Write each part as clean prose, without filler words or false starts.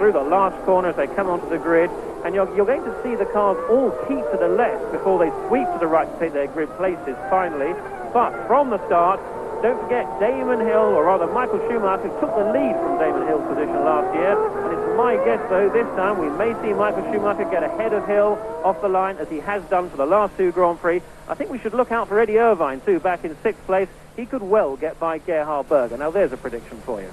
through the last corner as they come onto the grid. And you're going to see the cars all keep to the left before they sweep to the right to take their grid places finally. But from the start, don't forget Damon Hill, or rather Michael Schumacher, took the lead from Damon Hill's position last year. And it's my guess, though, this time we may see Michael Schumacher get ahead of Hill off the line, as he has done for the last two Grand Prix. I think we should look out for Eddie Irvine, too, back in 6th place. He could well get by Gerhard Berger. Now, there's a prediction for you.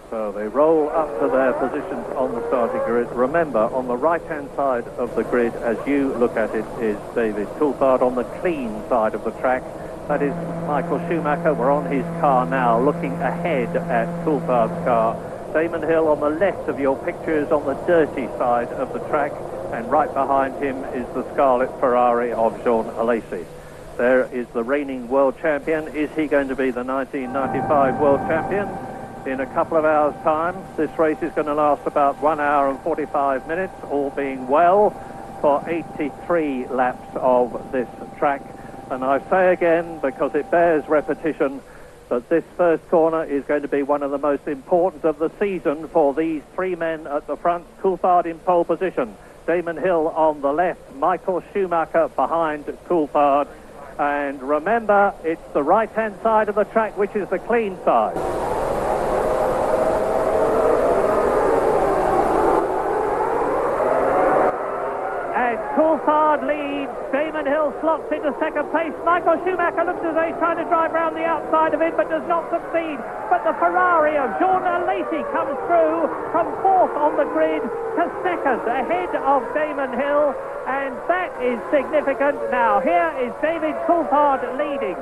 So they roll up to their positions on the starting grid. Remember, on the right-hand side of the grid, as you look at it, is David Coulthard. On the clean side of the track, that is Michael Schumacher. We're on his car now, looking ahead at Coulthard's car. Damon Hill on the left of your picture is on the dirty side of the track, and right behind him is the Scarlet Ferrari of Jean Alesi. There is the reigning world champion. Is he going to be the 1995 world champion? In a couple of hours' time. This race is going to last about 1 hour and 45 minutes, all being well, for 83 laps of this track. And I say again, because it bears repetition, that this first corner is going to be one of the most important of the season for these three men at the front. Coulthard in pole position, Damon Hill on the left, Michael Schumacher behind Coulthard. And remember, it's the right-hand side of the track which is the clean side. Coulthard leads, Damon Hill slots into second place. Michael Schumacher looks as though he's trying to drive around the outside of it, but does not succeed. But the Ferrari of Jean Alesi comes through from 4th on the grid to 2nd, ahead of Damon Hill, and that is significant. Now, here is David Coulthard leading.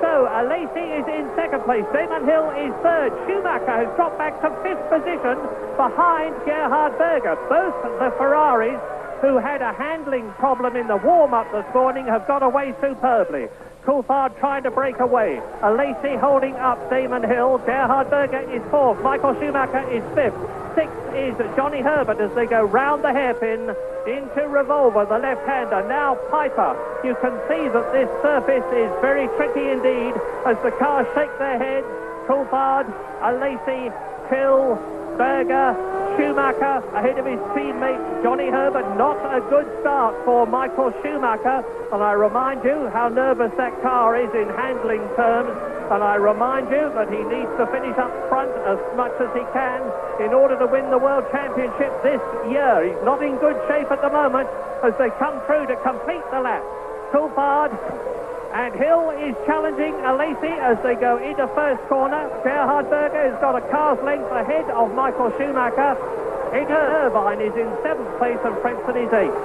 So, Alesi is in 2nd place, Damon Hill is 3rd. Schumacher has dropped back to 5th position behind Gerhard Berger. Both the Ferraris, who had a handling problem in the warm-up this morning, have got away superbly. Coulthard trying to break away. Alesi holding up Damon Hill. Gerhard Berger is 4th. Michael Schumacher is 5th. 6th is Johnny Herbert as they go round the hairpin into Revolver, the left-hander. Now Piper. You can see that this surface is very tricky indeed as the cars shake their heads. Coulthard, Alesi, Hill, Berger, Schumacher ahead of his teammate Johnny Herbert. Not a good start for Michael Schumacher, and I remind you how nervous that car is in handling terms, and I remind you that he needs to finish up front as much as he can in order to win the World Championship this year. He's not in good shape at the moment as they come through to complete the lap. Coulthard and Hill is challenging Alesi as they go into first corner. Gerhard Berger has got a car's length ahead of Michael Schumacher. Eddie Irvine is in 7th place and Frentzen is 8th.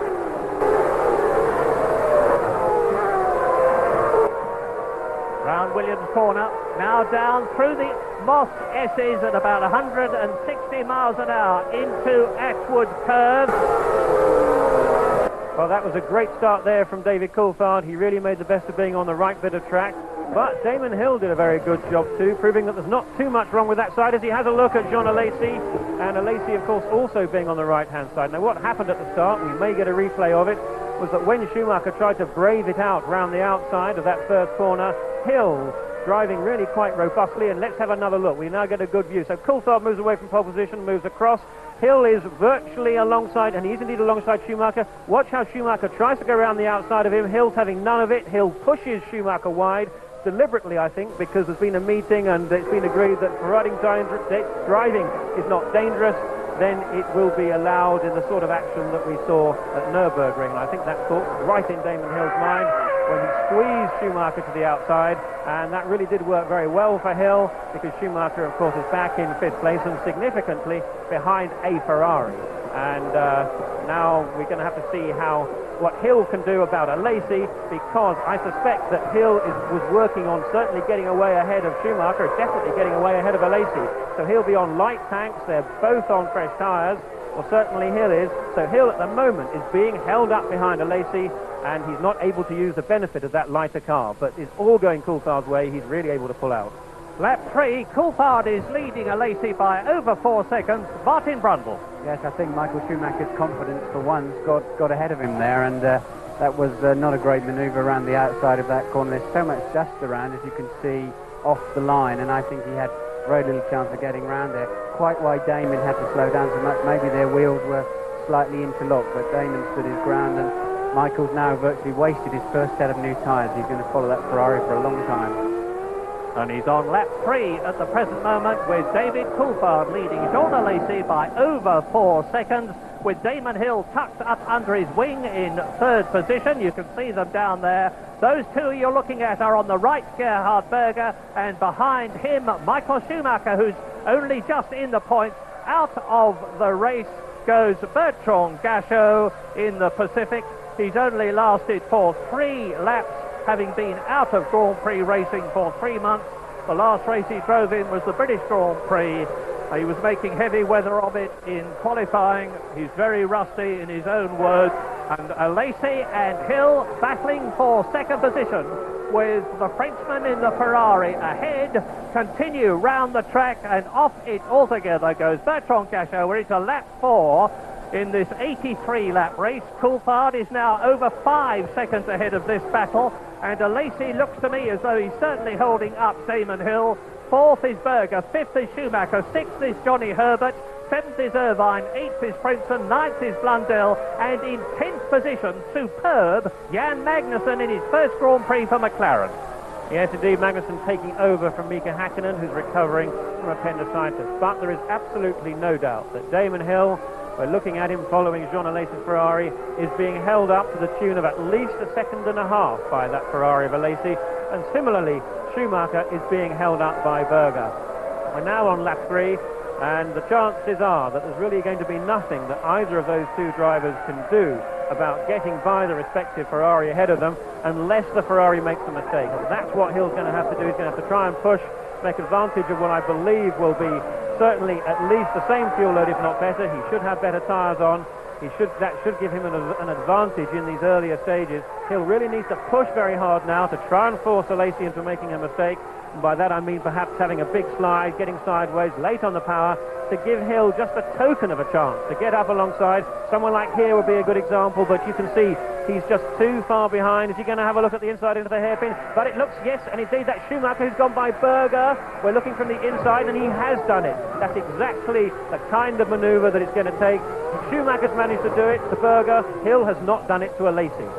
Round Williams corner, now down through the Moss S's at about 160 miles an hour into Ashwood Curve. Well, that was a great start there from David Coulthard. He really made the best of being on the right bit of track. But Damon Hill did a very good job too, proving that there's not too much wrong with that side as he has a look at Jean Alesi. And Alesi, of course, also being on the right-hand side. Now, what happened at the start, we may get a replay of it, was that when Schumacher tried to brave it out round the outside of that first corner, Hill driving really quite robustly, and let's have another look. We now get a good view. So Coulthard moves away from pole position, moves across. Hill is virtually alongside, and he is indeed alongside Schumacher. Watch how Schumacher tries to go around the outside of him. Hill's having none of it. Hill pushes Schumacher wide, deliberately, I think, because there's been a meeting and it's been agreed that providing driving is not dangerous, then it will be allowed in the sort of action that we saw at Nürburgring. And I think that thought was right in Damon Hill's mind when he squeezed Schumacher to the outside, and that really did work very well for Hill, because Schumacher, of course, is back in 5th place and significantly behind a Ferrari. And now we're going to have to see what Hill can do about Alesi, because I suspect that Hill was working on certainly getting away ahead of Schumacher, definitely getting away ahead of Alesi. So he'll be on light tanks. They're both on fresh tyres. Well, certainly Hill is. So Hill at the moment is being held up behind Alesi, and he's not able to use the benefit of that lighter car. But it's all going Coulthard's way. He's really able to pull out. Lap 3, Coulthard is leading Alesi by over 4 seconds. Martin Brundle. Yes, I think Michael Schumacher's confidence for once got ahead of him there, and that was not a great manoeuvre around the outside of that corner. There's so much dust around, as you can see, off the line, and I think he had very little chance of getting round there. Quite why Damon had to slow down so much. Maybe their wheels were slightly interlocked, but Damon stood his ground, and Michael's now virtually wasted his first set of new tyres. He's going to follow that Ferrari for a long time. And he's on lap 3 at the present moment, with David Coulthard leading Jean Alesi by over 4 seconds, with Damon Hill tucked up under his wing in 3rd position. You can see them down there. Those two you're looking at are on the right, Gerhard Berger, and behind him Michael Schumacher, who's only just in the points. Out of the race goes Bertrand Gachot in the Pacific. He's only lasted for 3 laps, having been out of Grand Prix racing for 3 months. The last race he drove in was the British Grand Prix. He was making heavy weather of it in qualifying. He's very rusty in his own words. And Alesi and Hill battling for 2nd position, with the Frenchman in the Ferrari ahead. Continue round the track, and off it altogether goes Bertrand Gachot. We're into lap 4 in this 83-lap race. Coulthard is now over 5 seconds ahead of this battle, and Alesi looks to me as though he's certainly holding up Damon Hill. 4th is Berger, 5th is Schumacher, 6th is Johnny Herbert, 7th is Irvine, 8th is Princeton, 9th is Blundell, and in 10th position, superb, Jan Magnussen in his first Grand Prix for McLaren. Yes, indeed, Magnussen taking over from Mika Hakkinen, who's recovering from appendicitis. But there is absolutely no doubt that Damon Hill, we're looking at him following Jean Alesi's Ferrari, is being held up to the tune of at least 1.5 seconds by that Ferrari of Alesi. And similarly, Schumacher is being held up by Berger. We're now on lap 3, and the chances are that there's really going to be nothing that either of those two drivers can do about getting by the respective Ferrari ahead of them, unless the Ferrari makes a mistake. And that's what Hill's going to have to do. He's going to have to try and push, make advantage of what I believe will be certainly at least the same fuel load, if not better. He should have better tyres on. That should give him an advantage in these earlier stages. Hill really needs to push very hard now to try and force Alesi into making a mistake. And by that I mean perhaps having a big slide, getting sideways, late on the power, to give Hill just a token of a chance to get up alongside. Someone like here would be a good example, but you can see he's just too far behind. Is he going to have a look at the inside into the hairpin? But it looks, yes, and indeed that Schumacher who's gone by Berger. We're looking from the inside, and he has done it. That's exactly the kind of manoeuvre that it's going to take. Schumacher's managed to do it to Berger. Hill has not done it to Alesi.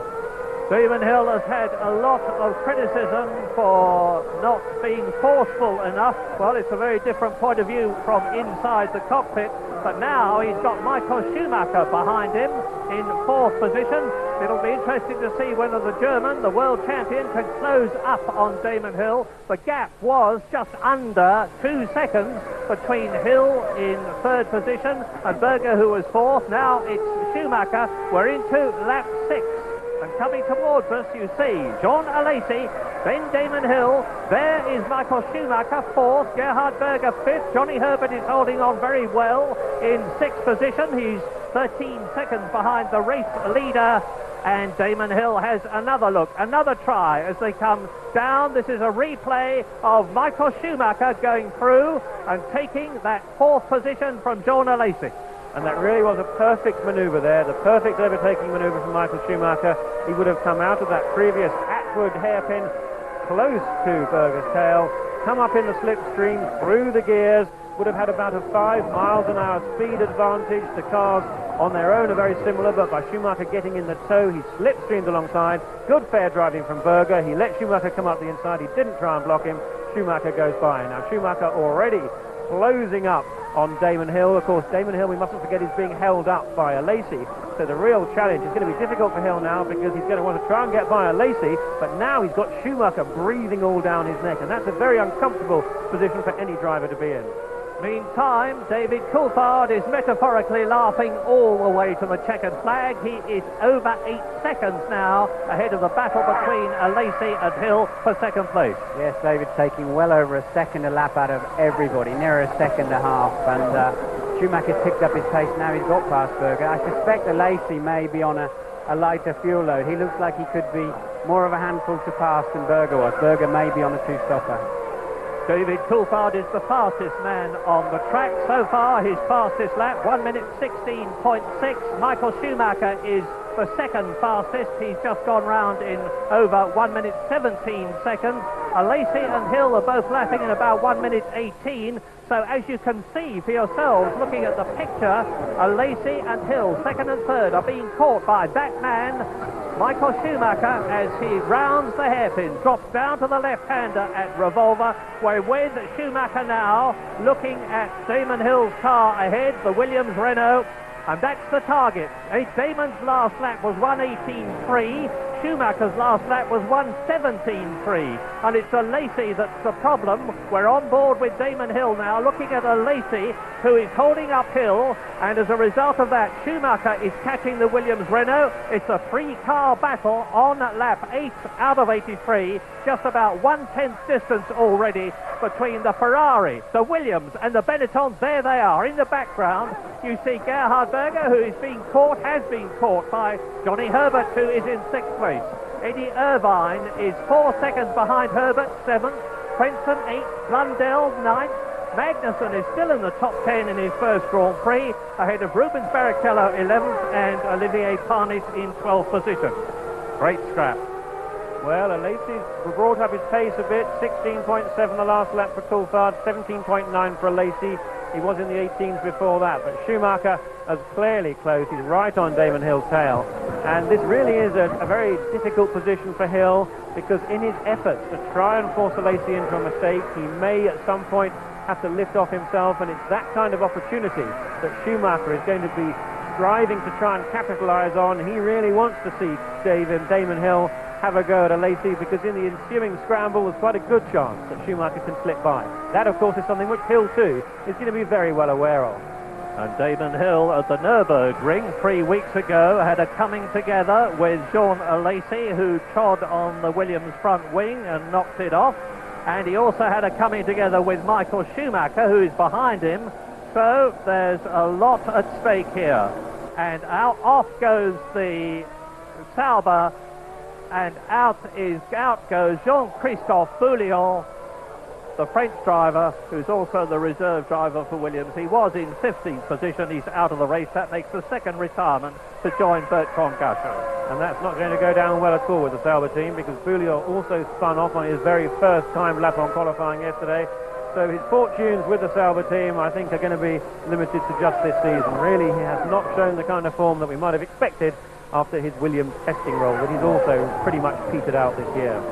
Damon Hill has had a lot of criticism for not being forceful enough. Well, it's a very different point of view from inside the cockpit, but now he's got Michael Schumacher behind him in 4th position. It'll be interesting to see whether the German, the world champion, can close up on Damon Hill. The gap was just under 2 seconds between Hill in 3rd position and Berger, who was 4th. Now it's Schumacher. We're into lap 6. And coming towards us, you see Jean Alesi, then Damon Hill. There is Michael Schumacher, 4th. Gerhard Berger, 5th. Johnny Herbert is holding on very well in 6th position. He's 13 seconds behind the race leader. And Damon Hill has another look, another try as they come down. This is a replay of Michael Schumacher going through and taking that 4th position from Jean Alesi. And that really was a perfect manoeuvre there, the perfect overtaking manoeuvre from Michael Schumacher. He would have come out of that previous Atwood hairpin close to Berger's tail, come up in the slipstream, through the gears, would have had about a 5 miles an hour speed advantage. The cars on their own are very similar, but by Schumacher getting in the tow, he slipstreamed alongside. Good fair driving from Berger. He let Schumacher come up the inside. He didn't try and block him. Schumacher goes by. Now Schumacher already closing up on Damon Hill. Of course, Damon Hill, we mustn't forget, is being held up by Alesi. So the real challenge is going to be difficult for Hill now, because he's going to want to try and get by Alesi, but now he's got Schumacher breathing all down his neck, and that's a very uncomfortable position for any driver to be in. Meantime, David Coulthard is metaphorically laughing all the way to the checkered flag. He is over 8 seconds now ahead of the battle between Alesi and Hill for 2nd place. Yes, David taking well over 1 second a lap out of everybody, near 1.5 seconds, and Schumacher's picked up his pace now. He's got past Berger. I suspect Alesi may be on a lighter fuel load. He looks like he could be more of a handful to pass than Berger was. Berger may be on a 2-stopper. David Coulthard is the fastest man on the track. So far, his fastest lap, 1 minute 16.6. Michael Schumacher is the 2nd fastest. He's just gone round in over 1 minute 17 seconds. Lacey and Hill are both lapping in about 1 minute 18. So as you can see for yourselves, looking at the picture, Lacey and Hill, second and third, are being caught by that man, Michael Schumacher, as he rounds the hairpin, drops down to the left-hander at Revolver. We're with Schumacher now, looking at Damon Hill's car ahead, the Williams Renault, and that's the target. Damon's last lap was 1:18.3. Schumacher's last lap was 1:17.3, and it's Lacey that's the problem. We're on board with Damon Hill now, looking at Lacey, who is holding up Hill, and as a result of that, Schumacher is catching the Williams Renault. It's a three-car battle on lap 8 out of 83, just about 1/10 distance already between the Ferrari, the Williams, and the Benettons. There they are in the background. You see Gerhard Berger, who is being caught, has been caught by Johnny Herbert, who is in 6th place. Eddie Irvine is 4 seconds behind Herbert, 7th. Frentzen, 8th. Blundell, 9th. Magnussen is still in the top 10 in his first Grand Prix, ahead of Rubens Barrichello, 11th, and Olivier Panis in 12th position. Great scrap. Well, Lacey's brought up his pace a bit. 16.7 the last lap for Coulthard, 17.9 for Lacey. He was in the 18s before that, but Schumacher has clearly closed. He's right on Damon Hill's tail. And this really is a very difficult position for Hill, because in his efforts to try and force Lacey into a mistake, he may at some point have to lift off himself, and it's that kind of opportunity that Schumacher is going to be striving to try and capitalise on. He really wants to see Damon Hill have a go at Lacey, because in the ensuing scramble there's quite a good chance that Schumacher can slip by. That, of course, is something which Hill too is going to be very well aware of. And Damon Hill at the Nürburgring 3 weeks ago had a coming together with Jean Lacey, who trod on the Williams front wing and knocked it off. And he also had a coming together with Michael Schumacher, who is behind him. So there's a lot at stake here. And off goes the Sauber, and out goes Jean-Christophe Bouillon, the French driver, who's also the reserve driver for Williams. He was in 15th position. He's out of the race. That makes the second retirement to join Bertrand Gachot. And that's not going to go down well at all with the Sauber team, because Bouillon also spun off on his very first time lap on qualifying yesterday. So his fortunes with the Sauber team, I think, are going to be limited to just this season. Really, he has not shown the kind of form that we might have expected after his Williams testing role, but he's also pretty much petered out this year.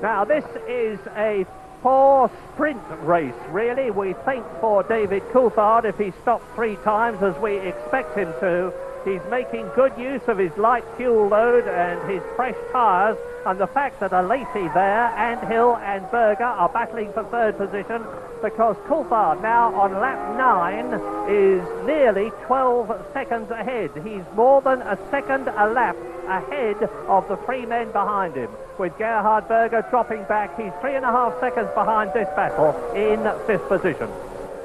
Now, this is a poor sprint race, really. We think for David Coulthard, if he stops 3 times as we expect him to, he's making good use of his light fuel load and his fresh tyres, and the fact that Lacey there and Hill and Berger are battling for 3rd position, because Coulthard now on lap 9 is nearly 12 seconds ahead. He's more than a second a lap ahead of the 3 men behind him. With Gerhard Berger dropping back, he's 3.5 seconds behind this battle in 5th position.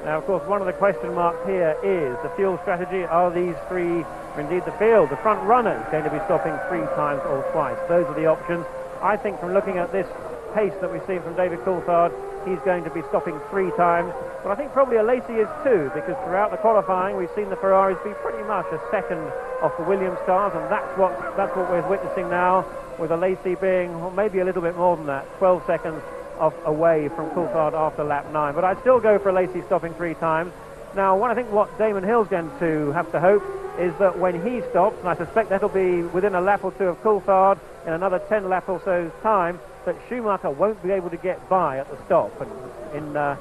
Now, of course, one of the question marks here is the fuel strategy. Are these 3, or indeed the field, the front runners, going to be stopping 3 times or twice? Those are the options. I think from looking at this pace that we've seen from David Coulthard, he's going to be stopping 3 times. But I think probably Lacey is too, because throughout the qualifying we've seen the Ferraris be pretty much a second off the Williams cars, and that's what we're witnessing now, with Lacey being maybe a little bit more than that, 12 seconds away from Coulthard after lap 9. But I'd still go for Lacey stopping 3 times. Now, I think what Damon Hill's going to have to hope is that when he stops, and I suspect that'll be within a lap or 2 of Coulthard in another 10 lap or so's time, that Schumacher won't be able to get by at the stop. And in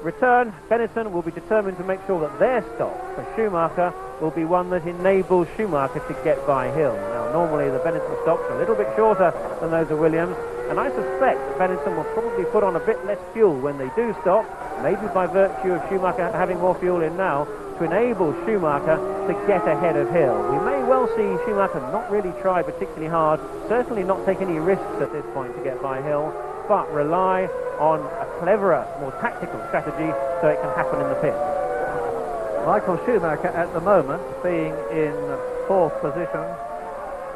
return, Benetton will be determined to make sure that their stop for Schumacher will be one that enables Schumacher to get by Hill. Now, normally the Benetton stops are a little bit shorter than those of Williams, and I suspect Benetton will probably put on a bit less fuel when they do stop, maybe by virtue of Schumacher having more fuel in now, to enable Schumacher to get ahead of Hill. We may well see Schumacher not really try particularly hard, certainly not take any risks at this point to get by Hill, but rely on a cleverer, more tactical strategy so it can happen in the pit. Michael Schumacher at the moment, being in 4th position,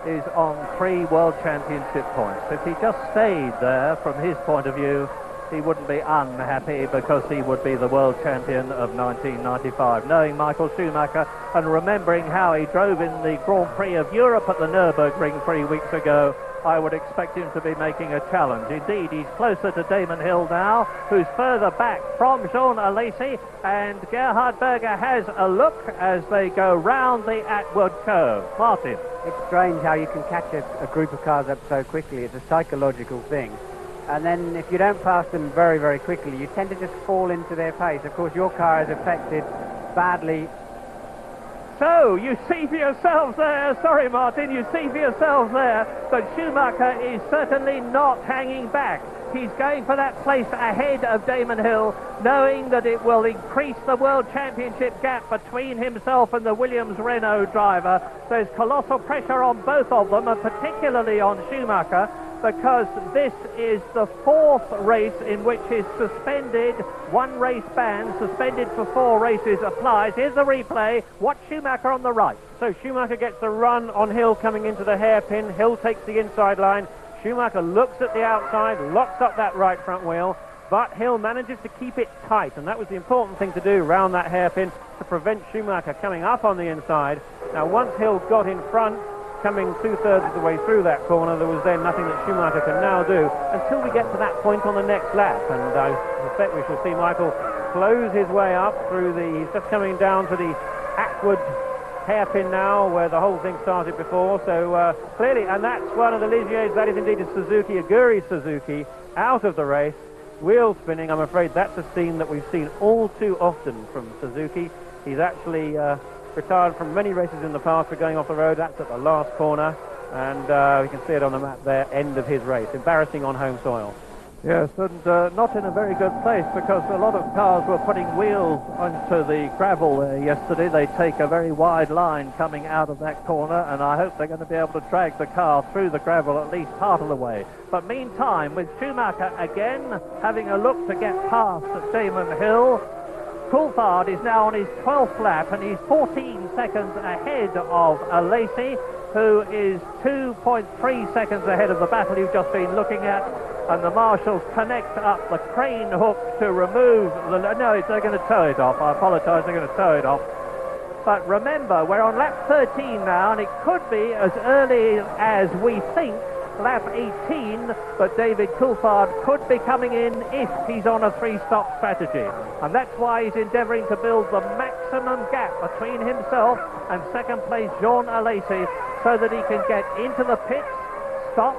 is on 3 World Championship points. If he just stayed there, from his point of view, he wouldn't be unhappy, because he would be the world champion of 1995. Knowing Michael Schumacher and remembering how he drove in the Grand Prix of Europe at the Nürburgring 3 weeks ago, I would expect him to be making a challenge. Indeed, he's closer to Damon Hill now, who's further back from Jean Alesi, and Gerhard Berger has a look as they go round the Atwood curve. Martin. It's strange how you can catch a group of cars up so quickly. It's a psychological thing. And then if you don't pass them very, very quickly, you tend to just fall into their pace. Of course, your car is affected badly. So, you see for yourselves there, sorry Martin, you see for yourselves there that Schumacher is certainly not hanging back. He's going for that place ahead of Damon Hill, knowing that it will increase the World Championship gap between himself and the Williams-Renault driver. There's colossal pressure on both of them, and particularly on Schumacher, because this is the fourth race in which his suspended one-race ban, suspended for 4 races, applies. Here's the replay. Watch Schumacher on the right. So Schumacher gets the run on Hill coming into the hairpin. Hill takes the inside line. Schumacher looks at the outside, locks up that right front wheel, but Hill manages to keep it tight, and that was the important thing to do round that hairpin to prevent Schumacher coming up on the inside. Now, once Hill got in front, coming 2/3 of the way through that corner, there was then nothing that Schumacher can now do until we get to that point on the next lap, and I suspect we shall see Michael close his way up through the, he's just coming down to the Atwood hairpin now, where the whole thing started before. So clearly, and that's one of the Ligiers, that is indeed a Suzuki, Aguri Suzuki, out of the race, wheel spinning. I'm afraid that's a scene that we've seen all too often from Suzuki. He's actually retired from many races in the past for going off the road. That's at the last corner, and we can see it on the map there, end of his race. Embarrassing on home soil. Yes, and not in a very good place, because a lot of cars were putting wheels onto the gravel there yesterday. They take a very wide line coming out of that corner, and I hope they're going to be able to drag the car through the gravel at least part of the way. But meantime, with Schumacher again having a look to get past Damon Hill, Coulthard is now on his 12th lap, and he's 14 seconds ahead of Alesi, who is 2.3 seconds ahead of the battle you've just been looking at. And the marshals connect up the crane hook to remove the... No, they're going to tow it off. I apologise, they're going to tow it off. But remember, we're on lap 13 now, and it could be as early as we think lap 18, but David Coulthard could be coming in if he's on a 3-stop strategy. And that's why he's endeavouring to build the maximum gap between himself and second place Jean Alesi, so that he can get into the pits, stop,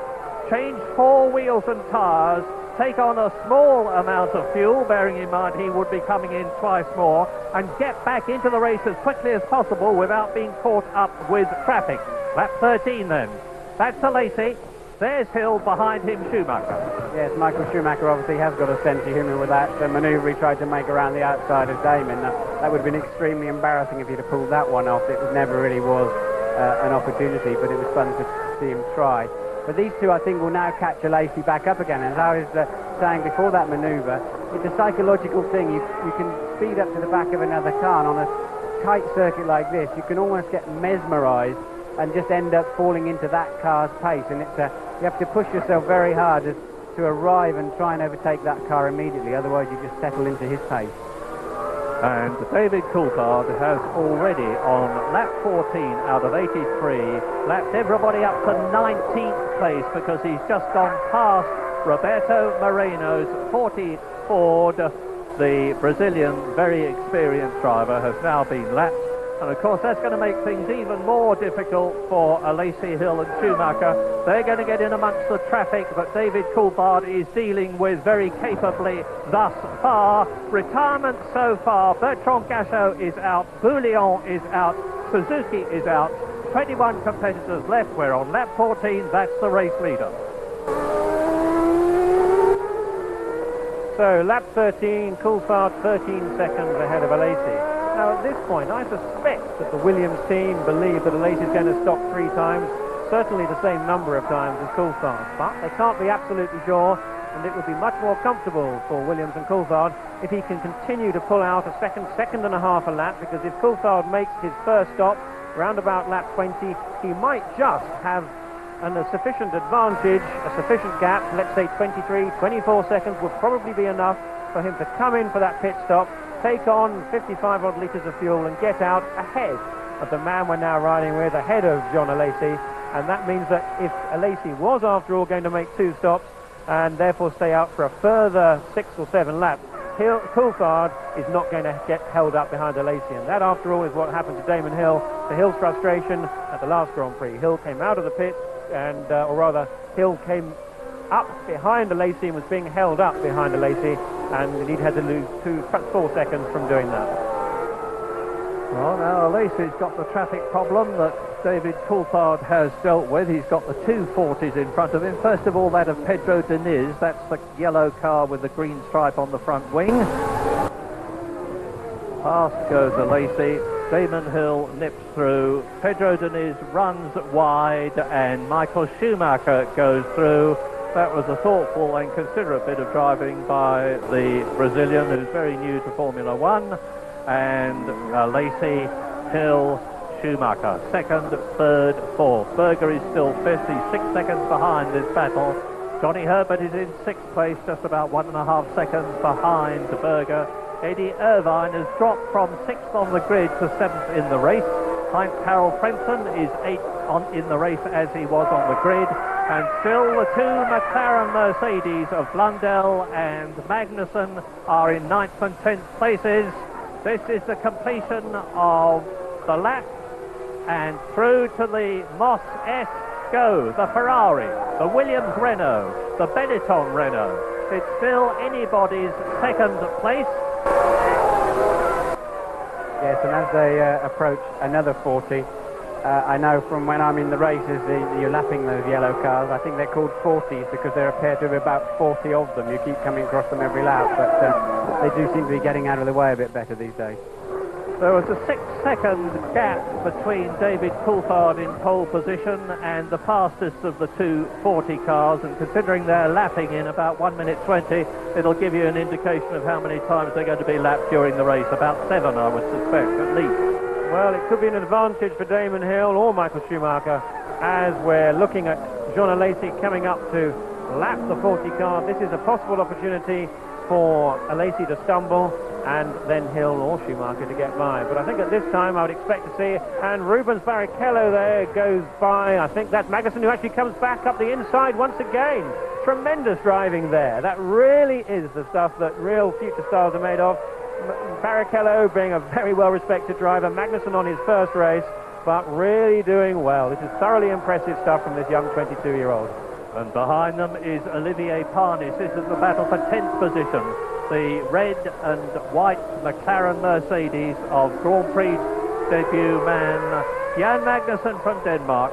change 4 wheels and tyres, take on a small amount of fuel, bearing in mind he would be coming in twice more, and get back into the race as quickly as possible without being caught up with traffic. Lap 13 then. That's Alesi. There's Hill, behind him Schumacher. Yes, Michael Schumacher obviously has got a sense of humour with that manoeuvre he tried to make around the outside of Damon. That would have been extremely embarrassing if he'd have pulled that one off. It never really was an opportunity, but it was fun to see him try. But these two, I think, will now catch Alesi back up again. And as I was saying before that manoeuvre, it's a psychological thing. You can speed up to the back of another car, and on a tight circuit like this, you can almost get mesmerised and just end up falling into that car's pace. And it's you have to push yourself very hard to arrive and try and overtake that car immediately. Otherwise, you just settle into his pace. And David Coulthard has already, on lap 14 out of 83, lapped everybody up to 19th place, because he's just gone past Roberto Moreno's 40 Ford. The Brazilian, very experienced driver, has now been lapped. And of course, that's going to make things even more difficult for Alesi, Hill and Schumacher. They're going to get in amongst the traffic, but David Coulthard is dealing with very capably thus far. Retirement so far: Bertrand Gachot is out, Bouillon is out, Suzuki is out. 21 competitors left. We're on lap 14. That's the race leader. So lap 13, Coulthard 13 seconds ahead of Alesi. Now, at this point, I suspect that the Williams team believe that Alesi is going to stop 3 times, certainly the same number of times as Coulthard, but they can't be absolutely sure, and it would be much more comfortable for Williams and Coulthard if he can continue to pull out a second and a half a lap, because if Coulthard makes his first stop round about lap 20, he might just have a sufficient advantage, a sufficient gap. Let's say 23, 24 seconds would probably be enough for him to come in for that pit stop, take on 55 odd litres of fuel, and get out ahead of the man we're now riding with, ahead of Jean Alesi, and that means that if Alesi was after all going to make 2 stops and therefore stay out for a further 6 or 7 laps, Coulthard is not going to get held up behind Alesi, and that after all is what happened to Damon Hill. To Hill's frustration at the last Grand Prix, Hill came out of the pit, and or rather Hill came up behind Alesi and was being held up behind Alesi, and he'd had to lose 4 seconds from doing that. Well, now Alesi's got the traffic problem that David Coulthard has dealt with. He's got the 240s in front of him. First of all, that of Pedro Diniz. That's the yellow car with the green stripe on the front wing. Past goes Alesi. Damon Hill nips through. Pedro Diniz runs wide, and Michael Schumacher goes through. That was a thoughtful and considerate bit of driving by the Brazilian, who's very new to Formula One. And Alesi, Hill, Schumacher, 2nd, 3rd, 4th. Berger is still 5th. He's 6 seconds behind this battle. Johnny Herbert is in 6th place, just about 1.5 seconds behind Berger. Eddie Irvine has dropped from 6th on the grid to 7th in the race. Heinz-Harald Frentzen is 8th in the race as he was on the grid. And still the 2 McLaren Mercedes of Blundell and Magnussen are in 9th and 10th places. This is the completion of the lap, and through to the Moss S go the Ferrari, the Williams Renault, the Benetton Renault. It's still anybody's 2nd place. Yes, and as they approach another 40, I know from when I'm in the races, you're lapping those yellow cars. I think they're called 40s because there appear to be about 40 of them. You keep coming across them every lap, but they do seem to be getting out of the way a bit better these days. There was a 6-second gap between David Coulthard in pole position and the fastest of the 240 cars, and considering they're lapping in about 1 minute 20, it'll give you an indication of how many times they're going to be lapped during the race. About 7, I would suspect, at least. Well, it could be an advantage for Damon Hill or Michael Schumacher as we're looking at Jean Alesi coming up to lap the 40 car. This is a possible opportunity for Alesi to stumble and then Hill or Schumacher to get by. But I think at this time I would expect to see, and Rubens Barrichello there goes by. I think that's Magnussen, who actually comes back up the inside once again. Tremendous driving there. That really is the stuff that real future stars are made of. Barrichello being a very well-respected driver, Magnussen on his first race, but really doing well. This is thoroughly impressive stuff from this young 22-year-old. And behind them is Olivier Panis. This is the battle for 10th position. The red and white McLaren Mercedes of Grand Prix debut man Jan Magnussen from Denmark,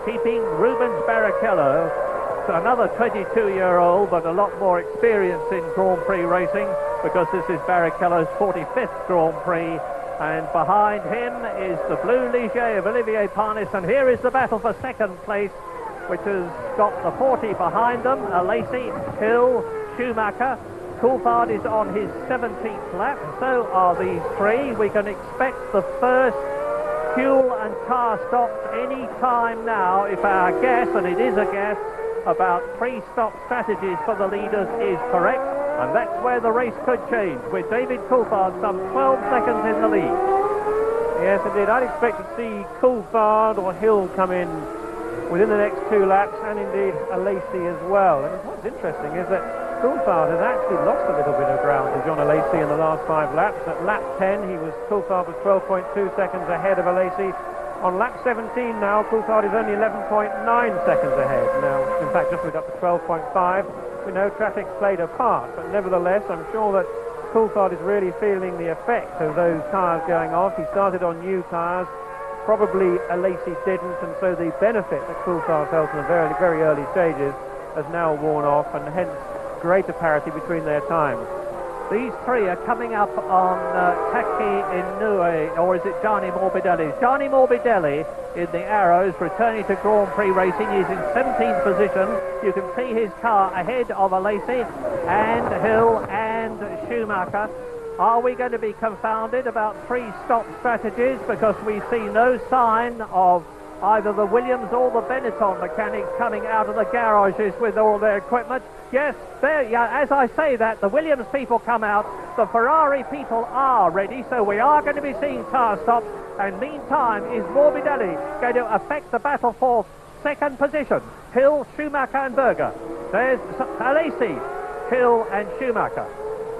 keeping Rubens Barrichello, another 22-year-old but a lot more experience in Grand Prix racing, because this is Barrichello's 45th Grand Prix, and behind him is the blue Ligier of Olivier Panis, and here is the battle for 2nd place, which has got the 40 behind them. Alesi, Hill, Schumacher. Coulthard is on his 17th lap, so are these 3. We can expect the first fuel and car stops any time now if our guess, and it is a guess, about pre-stop strategies for the leaders is correct, and that's where the race could change, with David Coulthard some 12 seconds in the lead. Yes, indeed. I'd expect to see Coulthard or Hill come in within the next 2 laps, and indeed Alesi as well. And what's interesting is that Coulthard has actually lost a little bit of ground to Jean Alesi in the last 5 laps. At lap 10, Coulthard was 12.2 seconds ahead of Alesi. On lap 17 now, Coulthard is only 11.9 seconds ahead. Now, in fact, just moved up to 12.5. We know traffic's played a part, but nevertheless, I'm sure that Coulthard is really feeling the effect of those tyres going off. He started on new tyres. Probably Alesi didn't, and so the benefit that Coulthard felt in the very, very early stages has now worn off, and hence greater parity between their times. These 3 are coming up on Taki Inoue, or is it Gianni Morbidelli? Gianni Morbidelli in the arrows, returning to Grand Prix racing. He's in 17th position. You can see his car ahead of Alesi and Hill and Schumacher. Are we going to be confounded about pre-stop strategies, because we see no sign of either the Williams or the Benetton mechanics coming out of the garages with all their equipment? Yes, there, yeah, as I say that, the Williams people come out, the Ferrari people are ready, so we are going to be seeing tyre stops, and meantime, is Morbidelli going to affect the battle for second position. Hill, Schumacher and Berger. There's Alesi, Hill and Schumacher.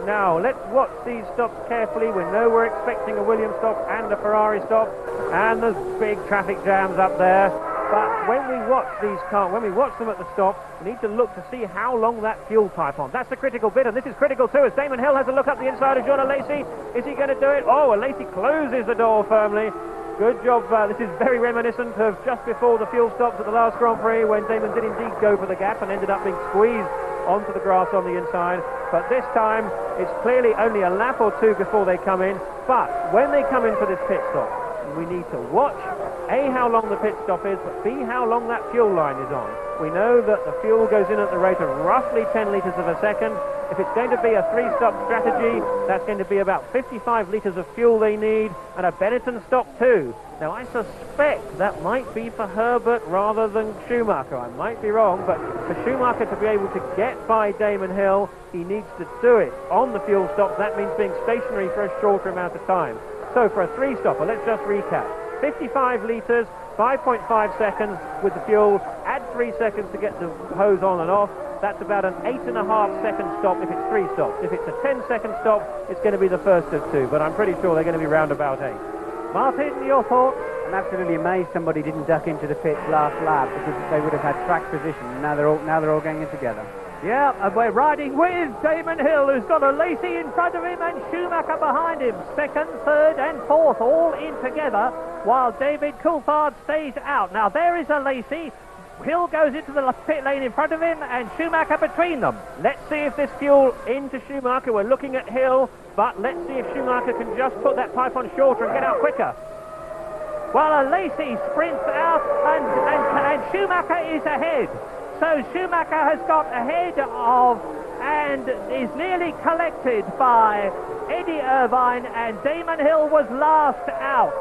Now, let's watch these stops carefully. We know we're expecting a Williams stop and a Ferrari stop, and there's big traffic jams up there. But when we watch these cars, when we watch them at the stop, we need to look to see how long that fuel pipe on. That's the critical bit, and this is critical too, as Damon Hill has a look up the inside of John Alesi. Is he going to do it? Oh, Alesi closes the door firmly. Good job. This is very reminiscent of just before the fuel stops at the last Grand Prix, when Damon did indeed go for the gap and ended up being squeezed onto the grass on the inside. But this time, it's clearly only a lap or two before they come in. But when they come in for this pit stop, we need to watch, A, how long the pit stop is, but B, how long that fuel line is on. We know that the fuel goes in at the rate of roughly 10 litres of a second. If it's going to be a three-stop strategy, that's going to be about 55 litres of fuel they need, and a Benetton stop too. Now, I suspect that might be for Herbert rather than Schumacher. I might be wrong, but for Schumacher to be able to get by Damon Hill, he needs to do it on the fuel stop. That means being stationary for a shorter amount of time. So for a three-stopper, let's just recap. 55 litres, 5.5 seconds with the fuel, add 3 seconds to get the hose on and off. That's about an 8.5 second stop if it's 3 stops. If it's a 10-second stop, it's going to be the first of 2, but I'm pretty sure they're going to be round about 8. Martin, your thoughts? I'm absolutely amazed somebody didn't duck into the pits last lap, because they would have had track position, and now they're all going in together. Yeah, and we're riding with Damon Hill, who's got Alesi in front of him and Schumacher behind him. Second, third and fourth all in together, while David Coulthard stays out. Now there is Alesi. Hill goes into the pit lane in front of him and Schumacher between them. Let's see if this fuel into Schumacher. We're looking at Hill, but let's see if Schumacher can just put that pipe on shorter and get out quicker. Well, Alesi sprints out and Schumacher is ahead. So Schumacher has got ahead of and is nearly collected by Eddie Irvine, and Damon Hill was last out.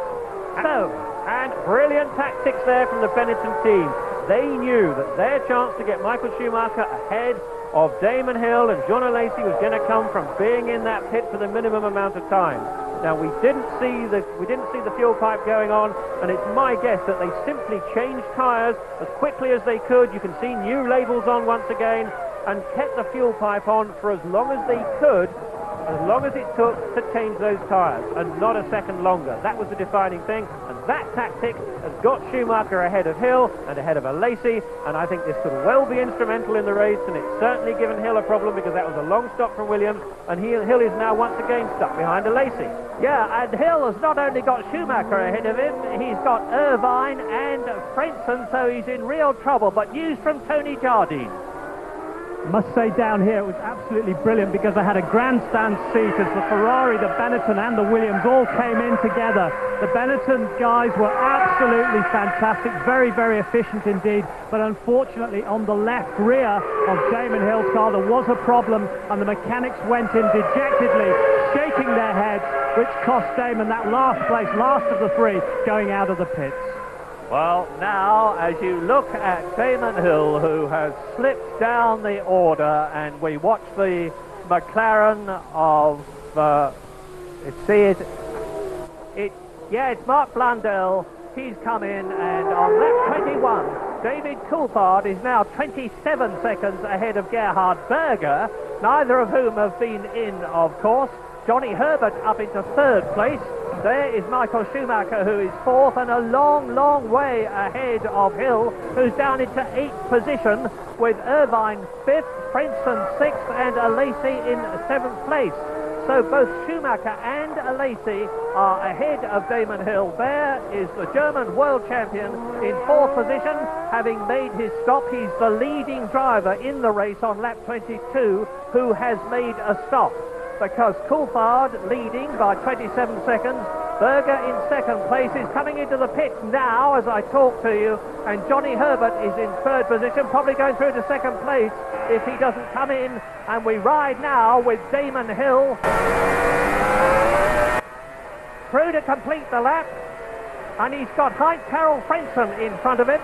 And brilliant tactics there from the Benetton team. They knew that their chance to get Michael Schumacher ahead of Damon Hill and John Alesi was going to come from being in that pit for the minimum amount of time. Now, we didn't see the fuel pipe going on, and it's my guess that they simply changed tyres as quickly as they could. You can see new labels on once again, and kept the fuel pipe on for as long as they could, as long as it took to change those tyres, and not a second longer. That was the defining thing, and that tactic has got Schumacher ahead of Hill and ahead of Alesi, and I think this could well be instrumental in the race, and it's certainly given Hill a problem, because that was a long stop from Williams, and Hill is now once again stuck behind Alesi. Yeah, and Hill has not only got Schumacher ahead of him, he's got Irvine and Frentzen, so he's in real trouble. But news from Tony Jardine. Must say down here it was absolutely brilliant, because they had a grandstand seat as the Ferrari, the Benetton and the Williams all came in together. The Benetton guys were absolutely fantastic, very, very efficient indeed, but unfortunately on the left rear of Damon Hill's car there was a problem, and the mechanics went in dejectedly, shaking their heads, which cost Damon that last place, last of the 3, going out of the pits. Well, now, as you look at Damon Hill, who has slipped down the order, and we watch the McLaren of, it's Mark Blundell. He's come in, and on lap 21, David Coulthard is now 27 seconds ahead of Gerhard Berger, neither of whom have been in, of course. Johnny Herbert up into 3rd place. There is Michael Schumacher, who is 4th, and a long, long way ahead of Hill, who's down into 8th position, with Irvine 5th, Frentzen 6th, and Alesi in 7th place. So both Schumacher and Alesi are ahead of Damon Hill. There is the German world champion in 4th position, having made his stop. He's the leading driver in the race on lap 22, who has made a stop, because Coulthard leading by 27 seconds. Berger in 2nd place is coming into the pit now as I talk to you, and Johnny Herbert is in 3rd position, probably going through to 2nd place if he doesn't come in. And we ride now with Damon Hill through to complete the lap, and he's got Heinz-Harald Frentzen in front of him.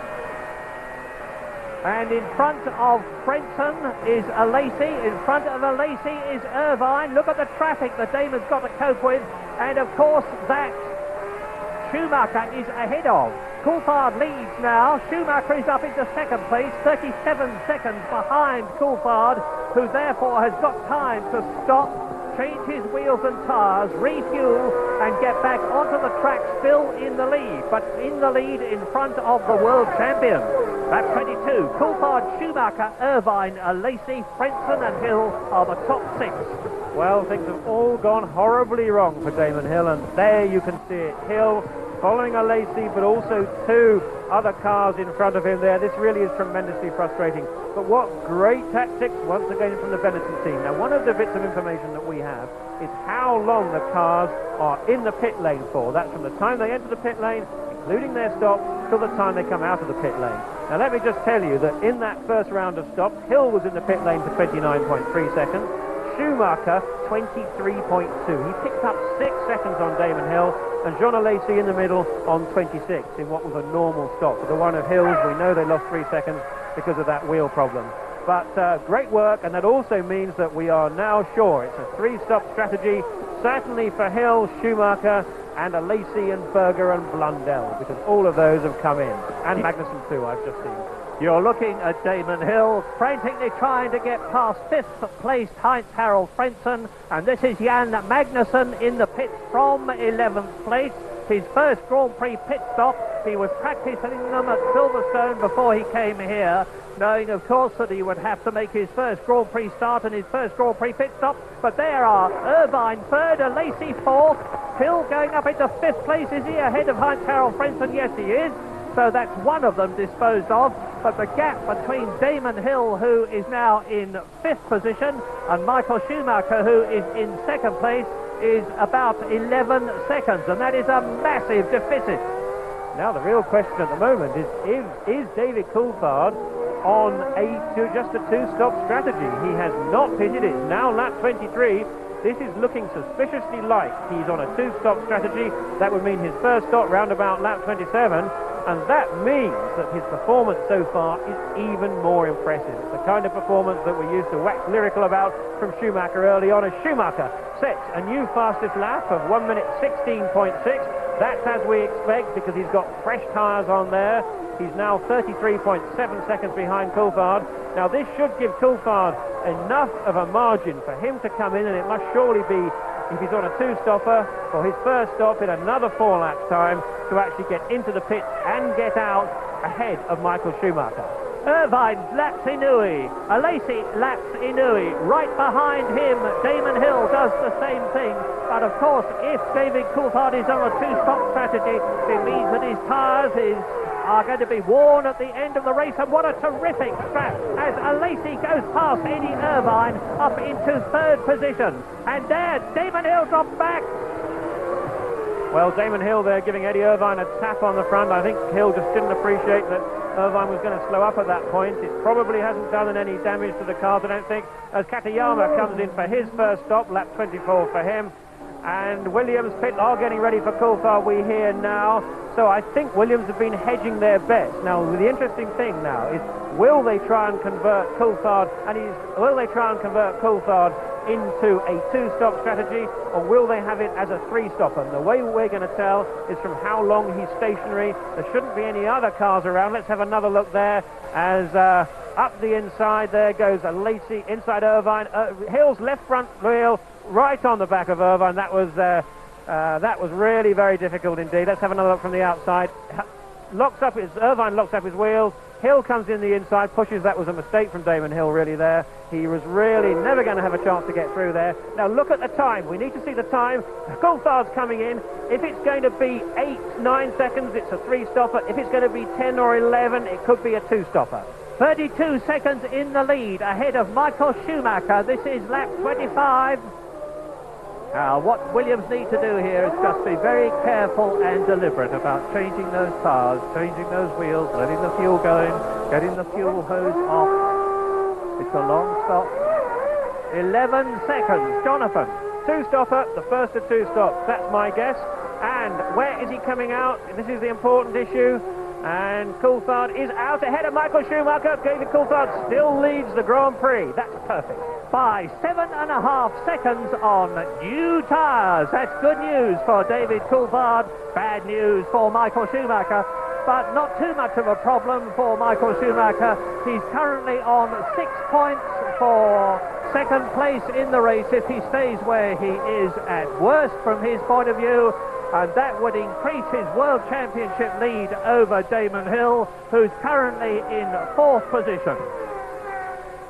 And in front of Frentzen is Alesi. In front of Alesi is Irvine. Look at the traffic that Damon's got to cope with. And of course that Schumacher is ahead of. Coulthard leads now. Schumacher is up into second place, 37 seconds behind Coulthard, who therefore has got time to stop, change his wheels and tyres, refuel, and get back onto the track still in the lead, but in the lead in front of the world champion. Lap 22, Coulthard, Schumacher, Irvine, Lacey, Frentzen and Hill are the top 6. Well, things have all gone horribly wrong for Damon Hill, and there you can see it. Hill following a Lacey, but also 2 other cars in front of him there. This really is tremendously frustrating. But what great tactics once again from the Benetton team. Now, one of the bits of information that we have is how long the cars are in the pit lane for. That's from the time they enter the pit lane, including their stop, till the time they come out of the pit lane. Now, let me just tell you that in that first round of stops, Hill was in the pit lane for 29.3 seconds. Schumacher, 23.2. He picked up 6 seconds on Damon Hill, and John Lacey in the middle on 26 in what was a normal stop. For the one of Hill's, we know they lost 3 seconds because of that wheel problem. But great work, and that also means that we are now sure it's a 3-stop strategy, certainly for Hill, Schumacher, and Lacey and Berger and Blundell, because all of those have come in. And Magnussen too, I've just seen. You're looking at Damon Hill frantically trying to get past 5th placed Heinz-Harald Frentzen, and this is Jan Magnussen in the pits from 11th place. His first Grand Prix pit stop. He was practicing them at Silverstone before he came here, knowing of course that he would have to make his first Grand Prix start and his first Grand Prix pit stop. But there are Irvine 3rd, Lacey 4th, Hill going up into 5th place. Is he ahead of Heinz-Harald Frentzen? Yes, he is. So that's one of them disposed of, but the gap between Damon Hill, who is now in 5th position, and Michael Schumacher, who is in 2nd place, is about 11 seconds, and that is a massive deficit. Now the real question at the moment is David Coulthard on just a 2-stop strategy? He has not pitted. It's now lap 23. This is looking suspiciously like he's on a 2-stop strategy. That would mean his first stop round about lap 27. And that means that his performance so far is even more impressive. It's the kind of performance that we used to wax lyrical about from Schumacher early on, as Schumacher sets a new fastest lap of 1 minute 16.6. That's as we expect, because he's got fresh tyres on there. He's now 33.7 seconds behind Coulthard. Now this should give Coulthard enough of a margin for him to come in, and it must surely be, if he's on a 2-stopper, for his first stop in another 4 laps time, to actually get into the pit and get out ahead of Michael Schumacher. Irvine laps Inouye, Lacey laps Inouye. Right behind him, Damon Hill does the same thing. But of course, if David Coulthard is on a 2-stop strategy, it means that his tyres are going to be worn at the end of the race. And what a terrific strap as Lacey goes past Eddie Irvine up into 3rd position. And there, Damon Hill drops back. Well, Damon Hill there giving Eddie Irvine a tap on the front. I think Hill just didn't appreciate that Irvine was going to slow up at that point. It probably hasn't done any damage to the cars, I don't think, as Katayama comes in for his first stop, lap 24 for him. And Williams pit are getting ready for Coulthard, we hear now. So I think Williams have been hedging their bets. Now, the interesting thing now is, will they try and convert Coulthard, into a 2-stop strategy, or will they have it as a 3-stopper? And the way we're going to tell is from how long he's stationary. There shouldn't be any other cars around. Let's have another look there as up the inside there goes a Lacey inside Irvine. Hill's left front wheel right on the back of Irvine. That was really very difficult indeed. Let's have another look from the outside. Irvine locks up his wheels. Hill comes in the inside, pushes. That was a mistake from Damon Hill, really, there. He was really never going to have a chance to get through there. Now look at the time. We need to see the time. Coulthard's coming in. If it's going to be 8-9 seconds, it's a 3-stopper. If it's going to be 10 or 11, it could be a 2-stopper. 32 seconds in the lead, ahead of Michael Schumacher. This is lap 25. Now, what Williams need to do here is just be very careful and deliberate about changing those tires, changing those wheels, letting the fuel go in, getting the fuel hose off. It's a long stop. 11 seconds. Jonathan. 2-stopper, the first of 2 stops. That's my guess. And where is he coming out? This is the important issue. And Coulthard is out ahead of Michael Schumacher. David Coulthard still leads the Grand Prix. That's perfect. By 7.5 seconds on new tyres. That's good news for David Coulthard. Bad news for Michael Schumacher. But not too much of a problem for Michael Schumacher. He's currently on 6 points for second place in the race if he stays where he is at worst from his point of view. And that would increase his World Championship lead over Damon Hill, who's currently in 4th position.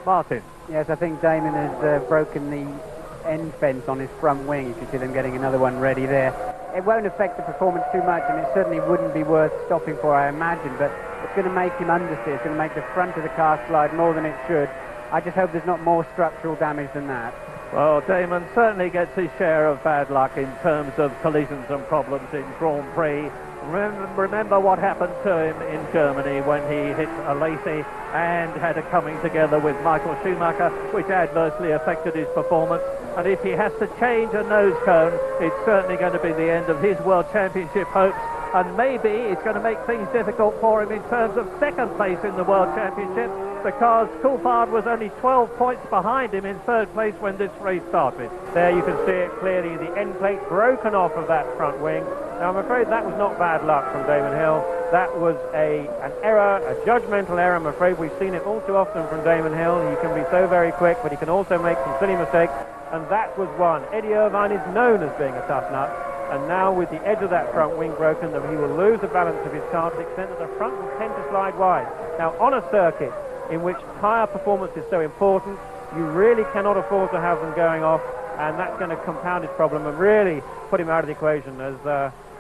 Martin. Yes, I think Damon has broken the end fence on his front wing. You can see them getting another one ready there. It won't affect the performance too much, and it certainly wouldn't be worth stopping for, I imagine, but it's going to make him understeer. It's going to make the front of the car slide more than it should. I just hope there's not more structural damage than that. Well, Damon certainly gets his share of bad luck in terms of collisions and problems in Grand Prix. Remember what happened to him in Germany when he hit a Lacey and had a coming together with Michael Schumacher, which adversely affected his performance. And if he has to change a nose cone, it's certainly going to be the end of his World Championship hopes. And maybe it's going to make things difficult for him in terms of second place in the World Championship, because Coulthard was only 12 points behind him in third place when this race started. There you can see it clearly, the end plate broken off of that front wing. Now I'm afraid that was not bad luck from Damon Hill. That was an error, a judgmental error. I'm afraid we've seen it all too often from Damon Hill. He can be so very quick, but he can also make some silly mistakes, and that was one. Eddie Irvine is known as being a tough nut, and now with the edge of that front wing broken, that he will lose the balance of his car to the extent that the front will tend to slide wide. Now on a circuit in which tyre performance is so important, you really cannot afford to have them going off, and that's going to compound his problem and really put him out of the equation as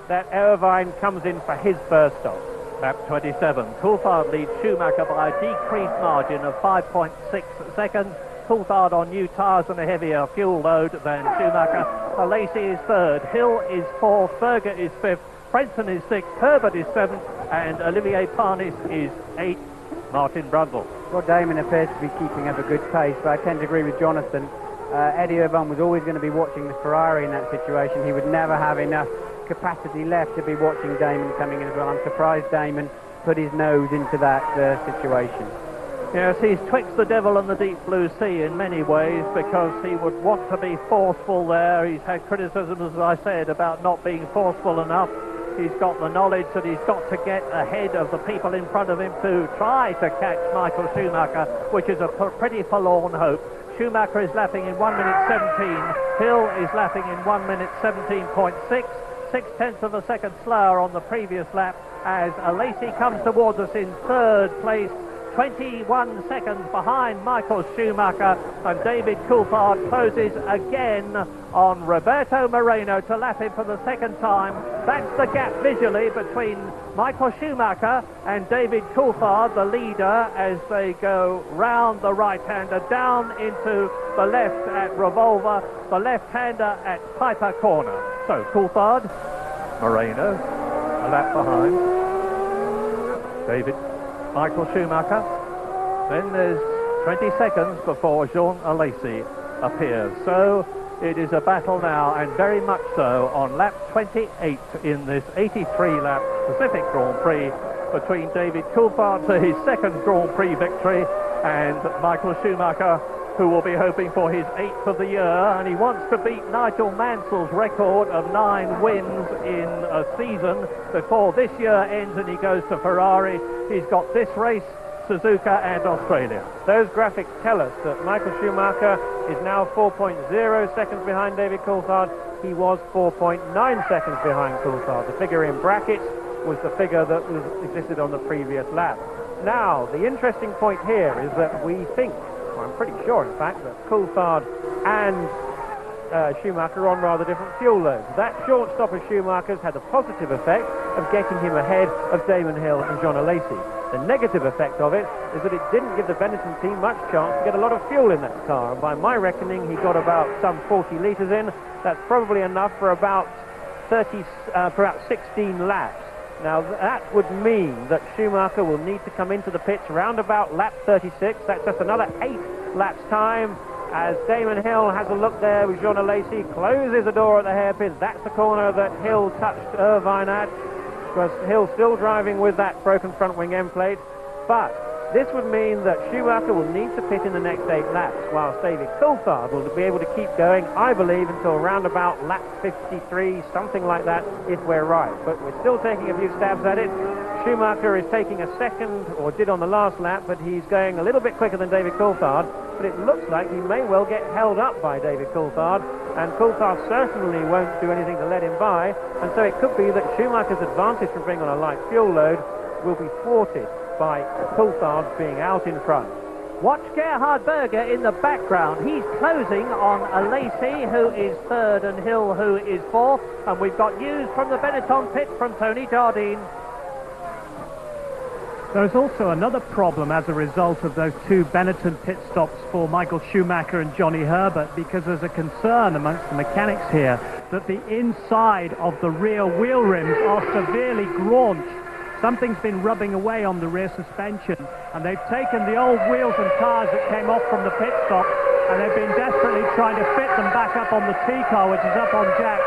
that Irvine comes in for his first stop. Lap 27. Coulthard leads Schumacher by a decreased margin of 5.6 seconds. Coulthard on new tyres and a heavier fuel load than Schumacher. Lacey is third, Hill is fourth, Berger is fifth, Frentzen is sixth, Herbert is seventh, and Olivier Panis is eighth. Martin Brundle. Well, Damon appears to be keeping up a good pace, but I tend to agree with Jonathan. Eddie Irvine was always going to be watching the Ferrari in that situation. He would never have enough capacity left to be watching Damon coming in as well. I'm surprised Damon put his nose into that situation. Yes, he's twixt the devil and the deep blue sea in many ways, because he would want to be forceful there. He's had criticisms, as I said, about not being forceful enough. He's got the knowledge that he's got to get ahead of the people in front of him to try to catch Michael Schumacher, which is a pretty forlorn hope. Schumacher is lapping in 1 minute 17. Hill is lapping in 1 minute 17.6. 6/10 of a second slower on the previous lap, as Lacey comes towards us in third place, 21 seconds behind Michael Schumacher, and David Coulthard closes again on Roberto Moreno to lap him for the second time. That's the gap visually between Michael Schumacher and David Coulthard, the leader, as they go round the right-hander, down into the left at Revolver, the left-hander at Piper Corner. So Coulthard, Moreno, a lap behind, Michael Schumacher. Then there's 20 seconds before Jean Alesi appears. So it is a battle now, and very much so, on lap 28 in this 83-lap Pacific Grand Prix, between David Coulthard for his second Grand Prix victory and Michael Schumacher, who will be hoping for his 8th of the year, and he wants to beat Nigel Mansell's record of 9 wins in a season before this year ends and he goes to Ferrari. He's got this race, Suzuka and Australia. Those graphics tell us that Michael Schumacher is now 4.0 seconds behind David Coulthard. He was 4.9 seconds behind Coulthard. The figure in brackets was the figure that existed on the previous lap. Now, the interesting point here is that we think, I'm pretty sure, in fact, that Coulthard and Schumacher are on rather different fuel loads. That short stop of Schumacher's had a positive effect of getting him ahead of Damon Hill and Jean Alesi. The negative effect of it is that it didn't give the Benetton team much chance to get a lot of fuel in that car. And by my reckoning, he got about some 40 litres in. That's probably enough for about 16 laps. Now that would mean that Schumacher will need to come into the pits round about lap 36. That's just another 8 laps time, as Damon Hill has a look there with Jean Alesi, closes the door at the hairpin. That's the corner that Hill touched Irvine at. because Hill's still driving with that broken front wing end plate, but this would mean that Schumacher will need to pit in the next 8 laps, whilst David Coulthard will be able to keep going, I believe, until around about lap 53, something like that, if we're right. But we're still taking a few stabs at it. Schumacher is taking a second, or did on the last lap, but he's going a little bit quicker than David Coulthard. But it looks like he may well get held up by David Coulthard, and Coulthard certainly won't do anything to let him by. And so it could be that Schumacher's advantage from being on a light fuel load will be thwarted by Coulthard being out in front. Watch Gerhard Berger in the background. He's closing on Alesi, who is third, and Hill, who is fourth. And we've got news from the Benetton pit from Tony Jardine. There's also another problem as a result of those 2 Benetton pit stops for Michael Schumacher and Johnny Herbert, because there's a concern amongst the mechanics here that the inside of the rear wheel rims are severely graunched. Something's been rubbing away on the rear suspension, and they've taken the old wheels and tyres that came off from the pit stop, and they've been desperately trying to fit them back up on the T-car, which is up on jack,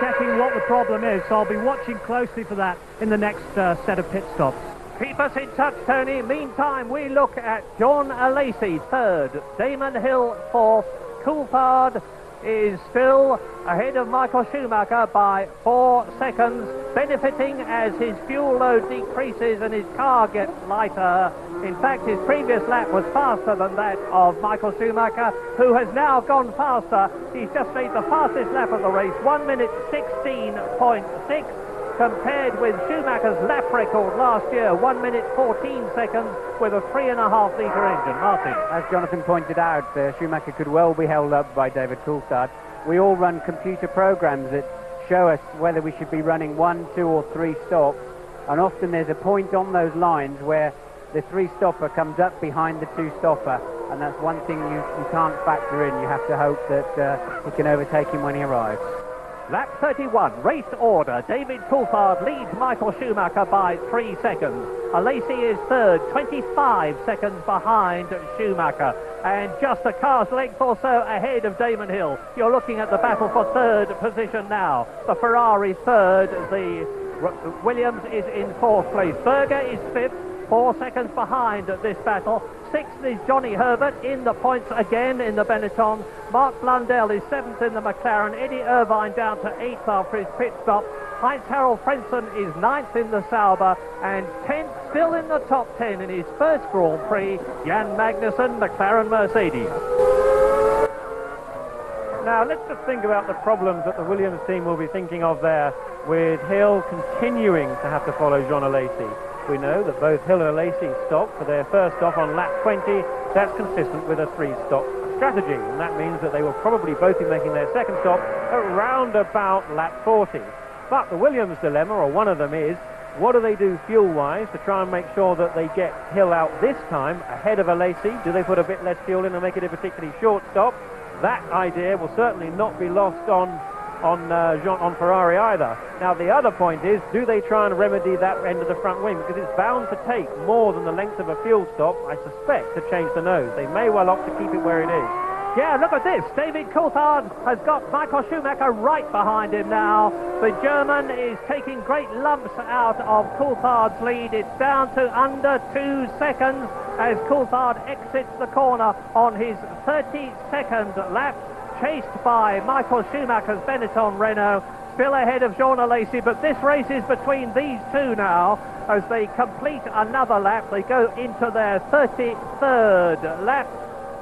checking what the problem is. So I'll be watching closely for that in the next set of pit stops. Keep us in touch, Tony. Meantime, we look at John Alesi, third, Damon Hill, fourth. Coulthard is still ahead of Michael Schumacher by 4 seconds, benefiting as his fuel load decreases and his car gets lighter. In fact, his previous lap was faster than that of Michael Schumacher, who has now gone faster. He's just made the fastest lap of the race, 1 minute 16.6, compared with Schumacher's lap record last year, 1 minute 14 seconds, with a 3.5 litre engine. Martin. As Jonathan pointed out, Schumacher could well be held up by David Coulthard. We all run computer programs that show us whether we should be running 1, 2 or 3 stops, and often there's a point on those lines where the 3-stopper comes up behind the 2-stopper, and that's one thing you can't factor in. You have to hope that he can overtake him when he arrives. Lap 31, race order. David Coulthard leads Michael Schumacher by 3 seconds. Alesi is third, 25 seconds behind Schumacher, and just a car's length or so ahead of Damon Hill. You're looking at the battle for third position now. The Ferrari third, the Williams is in 4th place. Berger is 5th, 4 seconds behind this battle. 6th is Johnny Herbert in the points again in the Benetton. Mark Blundell is 7th in the McLaren. Eddie Irvine down to 8th after his pit stop. Heinz-Harald Frentzen is 9th in the Sauber, and 10th, still in the top 10 in his first Grand Prix, Jan Magnussen, McLaren Mercedes. Now let's just think about the problems that the Williams team will be thinking of there, with Hill continuing to have to follow Jean Alesi. We know that both Hill and Alesi stopped for their first stop on lap 20. That's consistent with a 3-stop strategy, and that means that they will probably both be making their second stop around about lap 40. But the Williams dilemma, or one of them, is what do they do fuel-wise to try and make sure that they get Hill out this time ahead of Alesi? Do they put a bit less fuel in and make it a particularly short stop? That idea will certainly not be lost on Ferrari either. Now the other point is, do they try and remedy that end of the front wing? Because it's bound to take more than the length of a fuel stop, I suspect, to change the nose. They may well opt to keep it where it is. Yeah, look at this. David Coulthard has got Michael Schumacher right behind him now. The German is taking great lumps out of Coulthard's lead. It's down to under 2 seconds as Coulthard exits the corner on his 32nd lap, chased by Michael Schumacher's Benetton Renault, still ahead of Jean Alesi. But this race is between these two now as they complete another lap. They go into their 33rd lap.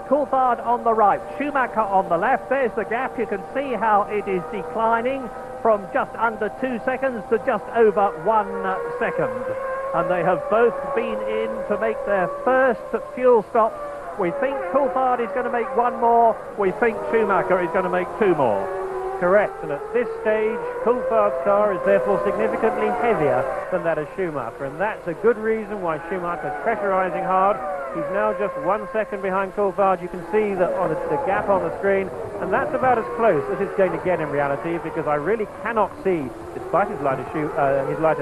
Coulthard on the right, Schumacher on the left. There's the gap. You can see how it is declining from just under 2 seconds to just over 1 second. And they have both been in to make their first fuel stop. We think Coulthard is going to make 1 more. We think Schumacher is going to make 2 more. Correct, and at this stage, Coulthard's car is therefore significantly heavier than that of Schumacher, and that's a good reason why Schumacher's pressurising hard. He's now just 1 second behind Coulthard. You can see that on the gap on the screen, and that's about as close as it's going to get in reality, because I really cannot see, despite his lighter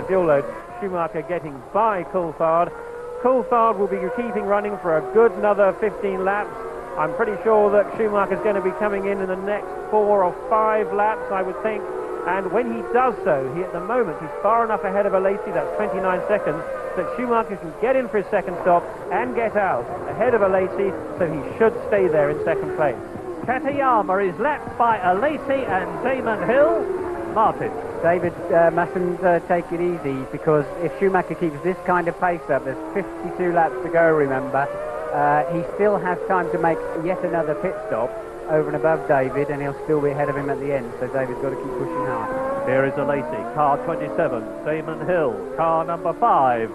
fuel load, Schumacher getting by Coulthard. Coulthard will be keeping running for a good another 15 laps. I'm pretty sure that Schumacher's going to be coming in the next 4 or 5 laps, I would think. And when he does so, at the moment, he's far enough ahead of Alesi, that's 29 seconds, that Schumacher can get in for his second stop and get out ahead of Alesi, so he should stay there in second place. Katayama is lapped by Alesi and Damon Hill. Martin. David mustn't take it easy, because if Schumacher keeps this kind of pace up, there's 52 laps to go, remember, he still has time to make yet another pit stop over and above David, and he'll still be ahead of him at the end, so David's got to keep pushing hard. Here is Alesi, car 27, Damon Hill, car number 5.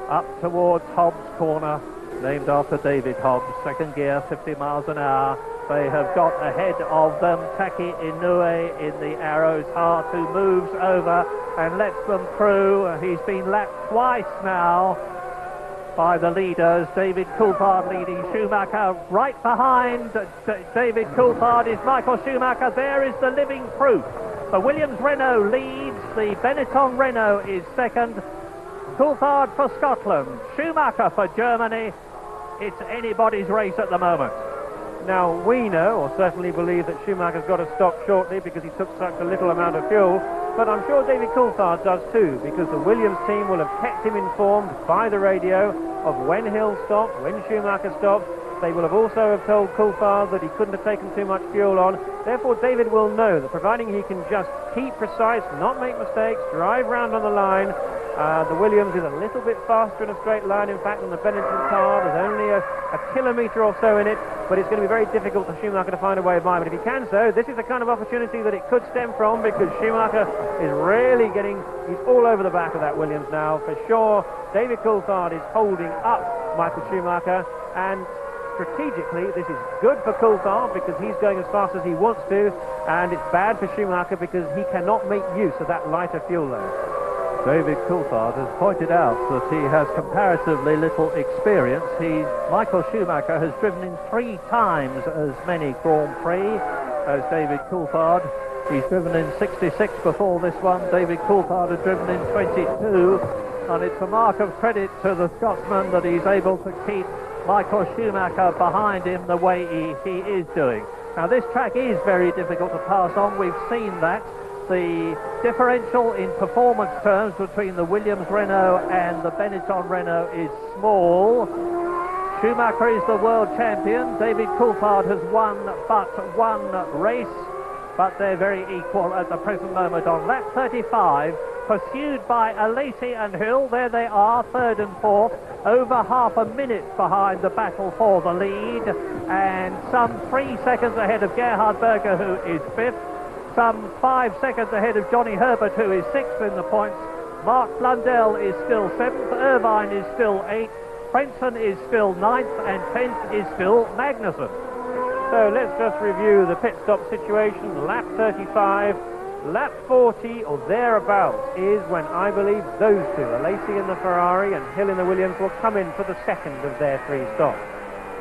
Up towards Hobbs Corner, named after David Hobbs, second gear, 50 miles an hour. They have got ahead of them Taki Inoue in the Arrows Heart, who moves over and lets them through. He's been lapped twice now by the leaders. David Coulthard leading Schumacher. Right behind David Coulthard is Michael Schumacher. There is the living proof. The Williams Renault leads. The Benetton Renault is second. Coulthard for Scotland. Schumacher for Germany. It's anybody's race at the moment. Now, we know, or certainly believe, that Schumacher's got to stop shortly because he took such a little amount of fuel, but I'm sure David Coulthard does too, because the Williams team will have kept him informed by the radio of when Hill stops, when Schumacher stops. They will have also have told Coulthard that he couldn't have taken too much fuel on. Therefore, David will know that providing he can just keep precise, not make mistakes, drive round on the line. The Williams is a little bit faster in a straight line, in fact, than the Benetton car. There's only a kilometre or so in it, but it's going to be very difficult for Schumacher to find a way by. But if he can so, this is the kind of opportunity that it could stem from, because Schumacher is really he's all over the back of that Williams now, for sure. David Coulthard is holding up Michael Schumacher, and strategically, this is good for Coulthard because he's going as fast as he wants to, and it's bad for Schumacher because he cannot make use of that lighter fuel load. David Coulthard has pointed out that he has comparatively little experience. Michael Schumacher has driven in 3 times as many Grand Prix as David Coulthard. He's driven in 66 before this one. David Coulthard has driven in 22, and it's a mark of credit to the Scotsman that he's able to keep Michael Schumacher behind him the way he is doing. Now, this track is very difficult to pass on. We've seen that. The differential in performance terms between the Williams Renault and the Benetton Renault is small. Schumacher is the world champion. David Coulthard has won but one race, but they're very equal at the present moment on lap 35, pursued by Alesi and Hill. There they are, third and fourth, over half a minute behind the battle for the lead, and some 3 seconds ahead of Gerhard Berger, who is fifth. Some 5 seconds ahead of Johnny Herbert, who is sixth in the points. Mark Blundell is still seventh. Irvine is still eighth. Frentzen is still ninth, and 10th is still Magnussen. So let's just review the pit stop situation. Lap 35, lap 40 or thereabouts is when I believe those two, Alesi in the Ferrari and Hill in the Williams, will come in for the second of their 3 stops.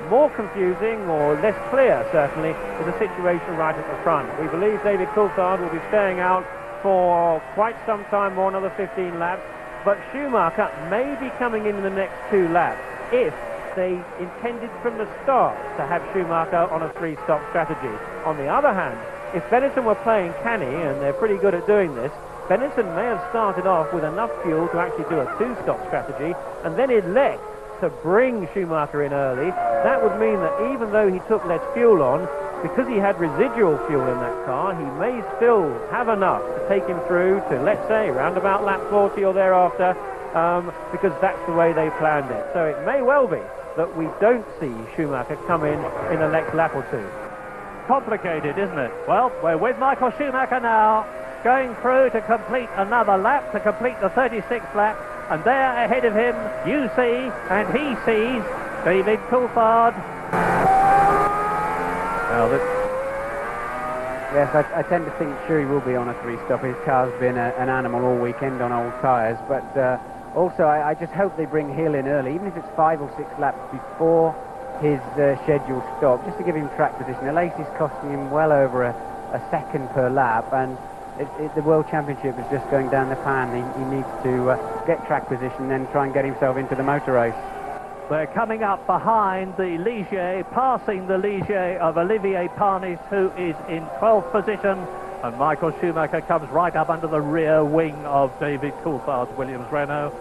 More confusing, or less clear certainly, is the situation right at the front. We believe David Coulthard will be staying out for quite some time more, another 15 laps, but Schumacher may be coming in the next 2 laps if they intended from the start to have Schumacher on a 3-stop strategy. On the other hand, if Benetton were playing canny, and they're pretty good at doing this, Benetton may have started off with enough fuel to actually do a 2-stop strategy, and then elect to bring Schumacher in early. That would mean that even though he took less fuel on, because he had residual fuel in that car, he may still have enough to take him through to, let's say, round about lap 40 or thereafter, because that's the way they planned it. So it may well be that we don't see Schumacher come in the next lap or 2. Complicated, isn't it? Well, we're with Michael Schumacher now, going through to complete another lap, to complete the 36th lap, and there ahead of him, you see, and he sees, David Coulthard. Yes, I tend to think sure he will be on a 3-stop. His car's been an animal all weekend on old tyres, but also I just hope they bring Hill in early, even if it's 5 or 6 laps before his scheduled stop, just to give him track position. Alesi's costing him well over a second per lap, and the World Championship is just going down the pan. He needs to get track position and then try and get himself into the motor race. They're coming up behind the Ligier, passing the Ligier of Olivier Panis, who is in 12th position. And Michael Schumacher comes right up under the rear wing of David Coulthard's Williams Renault.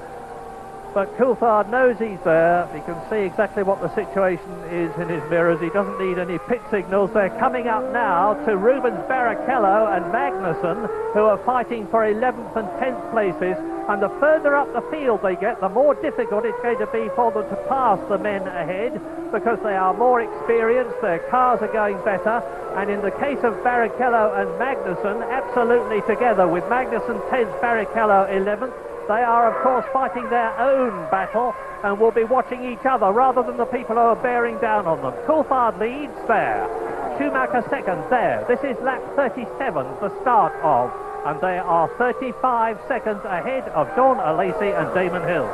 But Coulthard knows he's there. He can see exactly what the situation is in his mirrors. He doesn't need any pit signals. They're coming up now to Rubens Barrichello and Magnussen, who are fighting for 11th and 10th places. And the further up the field they get, the more difficult it's going to be for them to pass the men ahead, because they are more experienced, their cars are going better. And in the case of Barrichello and Magnussen, absolutely together, with Magnussen 10th, Barrichello 11th. They are, of course, fighting their own battle and will be watching each other rather than the people who are bearing down on them. Coulthard leads there. Schumacher second there. This is lap 37, the start of, and they are 35 seconds ahead of Sean Alesi and Damon Hill.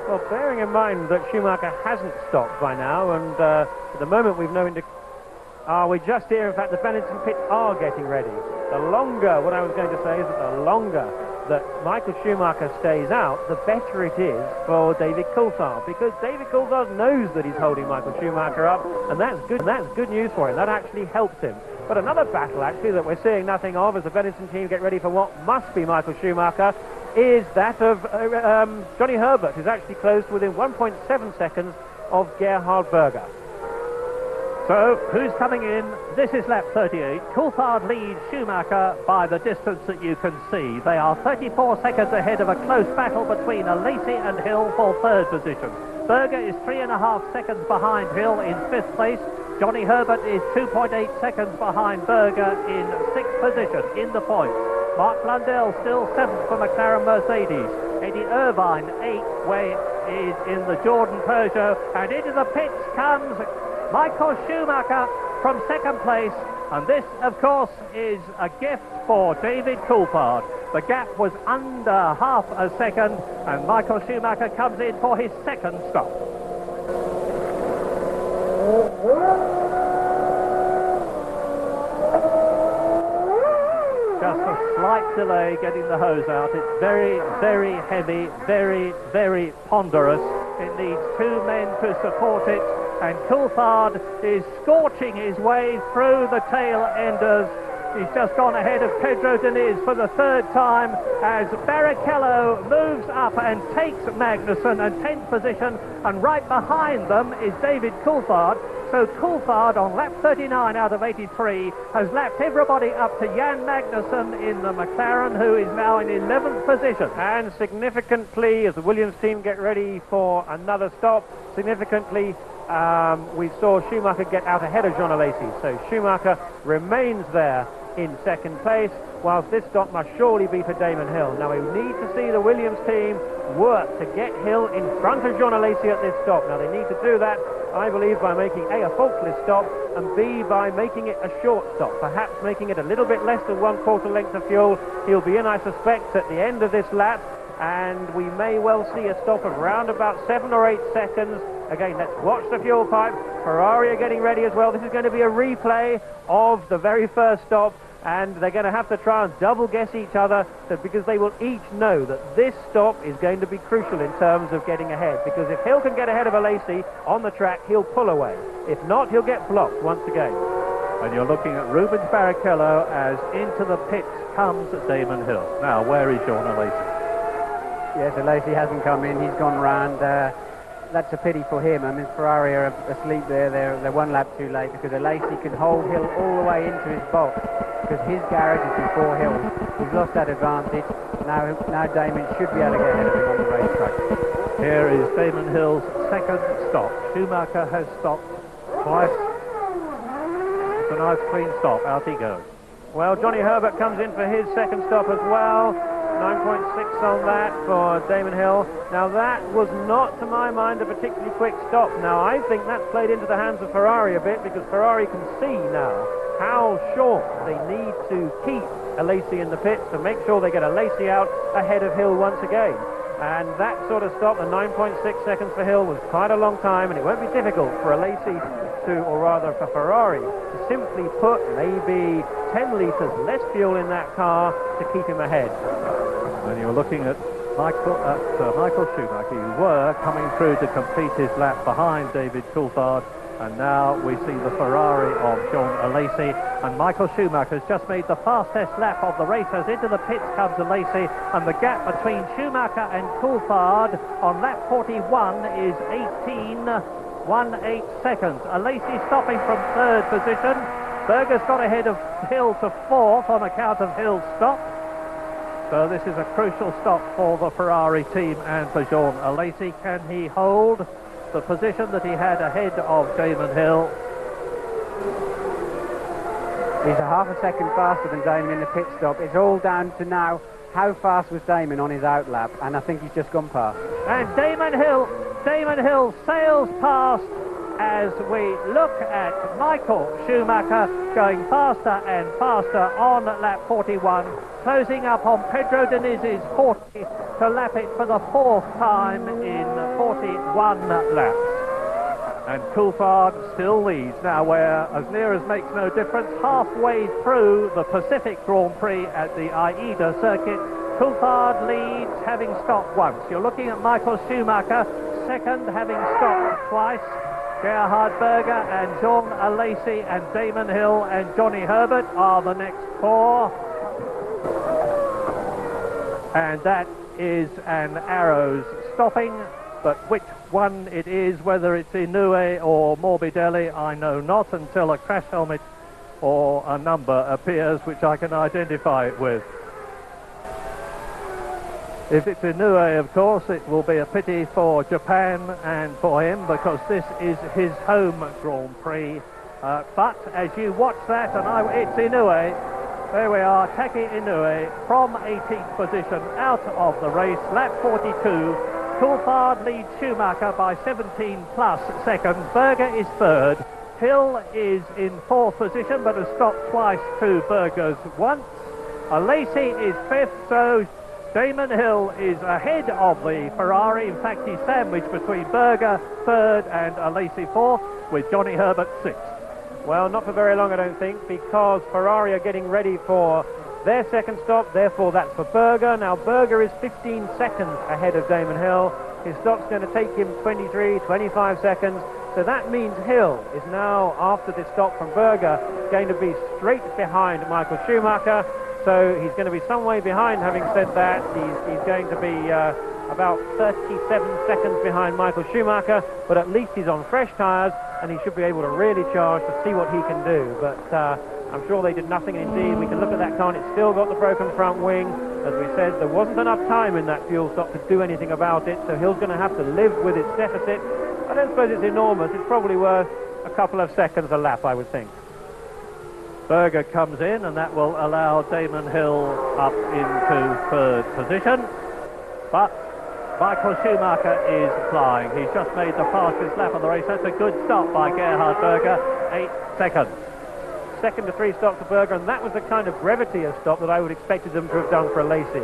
Well, bearing in mind that Schumacher hasn't stopped by now, and at the moment we've no indication. We just hear, in fact, the Benetton pits are getting ready. The longer, what I was going to say is that the longer that Michael Schumacher stays out, the better it is for David Coulthard, because David Coulthard knows that he's holding Michael Schumacher up, and that's good. That's good news for him. That actually helps him. But another battle, actually, that we're seeing nothing of as the Benetton team get ready for what must be Michael Schumacher, is that of Johnny Herbert, who's actually close to within 1.7 seconds of Gerhard Berger. So, who's coming in? This is lap 38. Coulthard leads Schumacher by the distance that you can see. They are 34 seconds ahead of a close battle between Alesi and Hill for third position. Berger is 3.5 seconds behind Hill in fifth place. Johnny Herbert is 2.8 seconds behind Berger in sixth position in the points. Mark Blundell still seventh for McLaren Mercedes. Eddie Irvine eighth, way is in the Jordan Peugeot, and into the pits comes Michael Schumacher from second place, and this, of course, is a gift for David Coulthard. The gap was under half a second, and Michael Schumacher comes in for his second stop. Just a slight delay getting the hose out. It's very, very heavy, very, very ponderous. It needs two men to support it, and Coulthard is scorching his way through the tail enders. He's just gone ahead of Pedro Diniz for the third time as Barrichello moves up and takes Magnussen in 10th position, and right behind them is David Coulthard. So Coulthard on lap 39 out of 83 has lapped everybody up to Jan Magnussen in the McLaren, who is now in 11th position. And significantly, as the Williams team get ready for another stop, significantly we saw Schumacher get out ahead of Jean Alesi. So Schumacher remains there in second place, whilst this stop must surely be for Damon Hill. Now we need to see the Williams team work to get Hill in front of Jean Alesi at this stop. Now they need to do that, I believe, by making A, a faultless stop, and B, by making it a short stop, perhaps making it a little bit less than 1/4 length of fuel. He'll be in, I suspect, at the end of this lap, and we may well see a stop of round about 7 or 8 seconds. Again, let's watch the fuel pipe. Ferrari are getting ready as well. This is going to be a replay of the very first stop, and they're going to have to try and double guess each other, because they will each know that this stop is going to be crucial in terms of getting ahead, because if Hill can get ahead of Alesi on the track, he'll pull away. If not, he'll get blocked once again. And you're looking at Rubens Barrichello as into the pits comes Damon Hill. Now, where is Sean Alesi? Yes, Alesi hasn't come in. He's gone round. That's a pity for him. I mean, Ferrari are asleep there. They're one lap too late, because Alesi can hold Hill all the way into his box, because his garage is before Hill. He's lost that advantage. Now Damon should be able to get ahead of him on the racetrack. Here is Damon Hill's second stop. Schumacher has stopped twice. It's a nice clean stop. Out he goes. Well, Johnny Herbert comes in for his second stop as well. 9.6 on that for Damon Hill. Now that was not, to my mind, a particularly quick stop. Now I think that's played into the hands of Ferrari a bit, because Ferrari can see now how short they need to keep Alesi in the pits to make sure they get Alesi out ahead of Hill once again. And that sort of stop, the 9.6 seconds for Hill, was quite a long time, and it won't be difficult for Alesi to, or rather for Ferrari, to simply put maybe 10 litres less fuel in that car to keep him ahead. And you're looking at Michael Schumacher, who were coming through to complete his lap behind David Coulthard. And now we see the Ferrari of Jean Alesi, and Michael Schumacher has just made the fastest lap of the race as into the pits comes Alesi, and the gap between Schumacher and Coulthard on lap 41 is 18.18 seconds. Alesi stopping from third position. Berger's got ahead of Hill to fourth on account of Hill's stop. So this is a crucial stop for the Ferrari team and for Jean Alesi. Can he hold the position that he had ahead of Damon Hill? He's a half a second faster than Damon in the pit stop. It's all down to now how fast was Damon on his outlap, and I think he's just gone past. And Damon Hill sails past as we look at Michael Schumacher going faster and faster on lap 41, closing up on Pedro Deniz's 40 to lap it for the fourth time in 41 laps. And Coulthard still leads now. We're as near as makes no difference halfway through the Pacific Grand Prix at the AIDA circuit. Coulthard leads, having stopped once. You're looking at Michael Schumacher, second, having stopped twice. Gerhard Berger and Jean Alesi and Damon Hill and Johnny Herbert are the next four. And that is an Arrows stopping, but which one it is, whether it's Inoue or Morbidelli, I know not until a crash helmet or a number appears which I can identify it with. If it's Inoue, of course, it will be a pity for Japan and for him, because this is his home Grand Prix. But as you watch that, and it's Inoue, there we are, Taki Inoue from 18th position out of the race, lap 42. Coulthard leads Schumacher by 17 plus seconds. Berger is third. Hill is in fourth position, but has stopped twice to Berger's once. Alesi is fifth, so Damon Hill is ahead of the Ferrari. In fact, he's sandwiched between Berger third and Alesi fourth, with Johnny Herbert sixth. Well, not for very long, I don't think, because Ferrari are getting ready for their second stop. Therefore, that's for Berger. Now, Berger is 15 seconds ahead of Damon Hill. His stop's going to take him 23, 25 seconds. So that means Hill is now, after this stop from Berger, going to be straight behind Michael Schumacher. So he's going to be some way behind. Having said that, he's going to be about 37 seconds behind Michael Schumacher, but at least he's on fresh tyres, and he should be able to really charge to see what he can do. But I'm sure they did nothing. Indeed, we can look at that car, and it's still got the broken front wing. As we said, there wasn't enough time in that fuel stop to do anything about it, so Hill's going to have to live with its deficit. I don't suppose it's enormous. It's probably worth a couple of seconds a lap, I would think. Berger comes in, and that will allow Damon Hill up into third position. But Michael Schumacher is flying. He's just made the fastest lap of the race. That's a good stop by Gerhard Berger, 8 seconds. Second to three stops for Berger, and that was the kind of brevity of stop that I would expected them to have done for Alesi.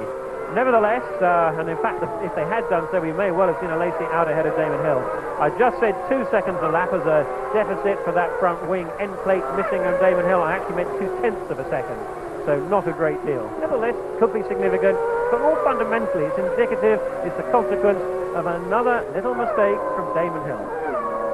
Nevertheless, and in fact, if they had done so, we may well have seen Alesi out ahead of Damon Hill. I just said 2 seconds a lap as a deficit for that front wing end plate missing on Damon Hill. I actually meant 0.2 of a second, so not a great deal. Nevertheless, could be significant, but more fundamentally, it's indicative, it's the consequence of another little mistake from Damon Hill.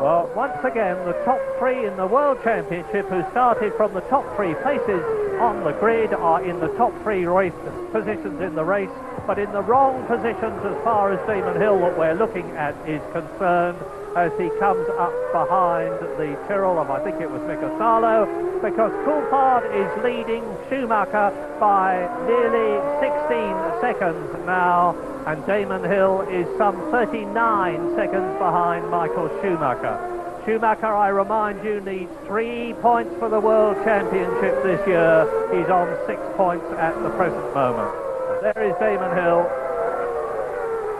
Well, once again, the top three in the World Championship, who started from the top three places on the grid, are in the top three race positions in the race, but in the wrong positions as far as Damon Hill, what we're looking at, is concerned, as he comes up behind the Tyrrell of, I think it was Mika Salo, because Coulthard is leading Schumacher by nearly 16 seconds now, and Damon Hill is some 39 seconds behind Michael Schumacher. Schumacher, I remind you, needs 3 points for the World Championship this year. He's on 6 points at the present moment. And there is Damon Hill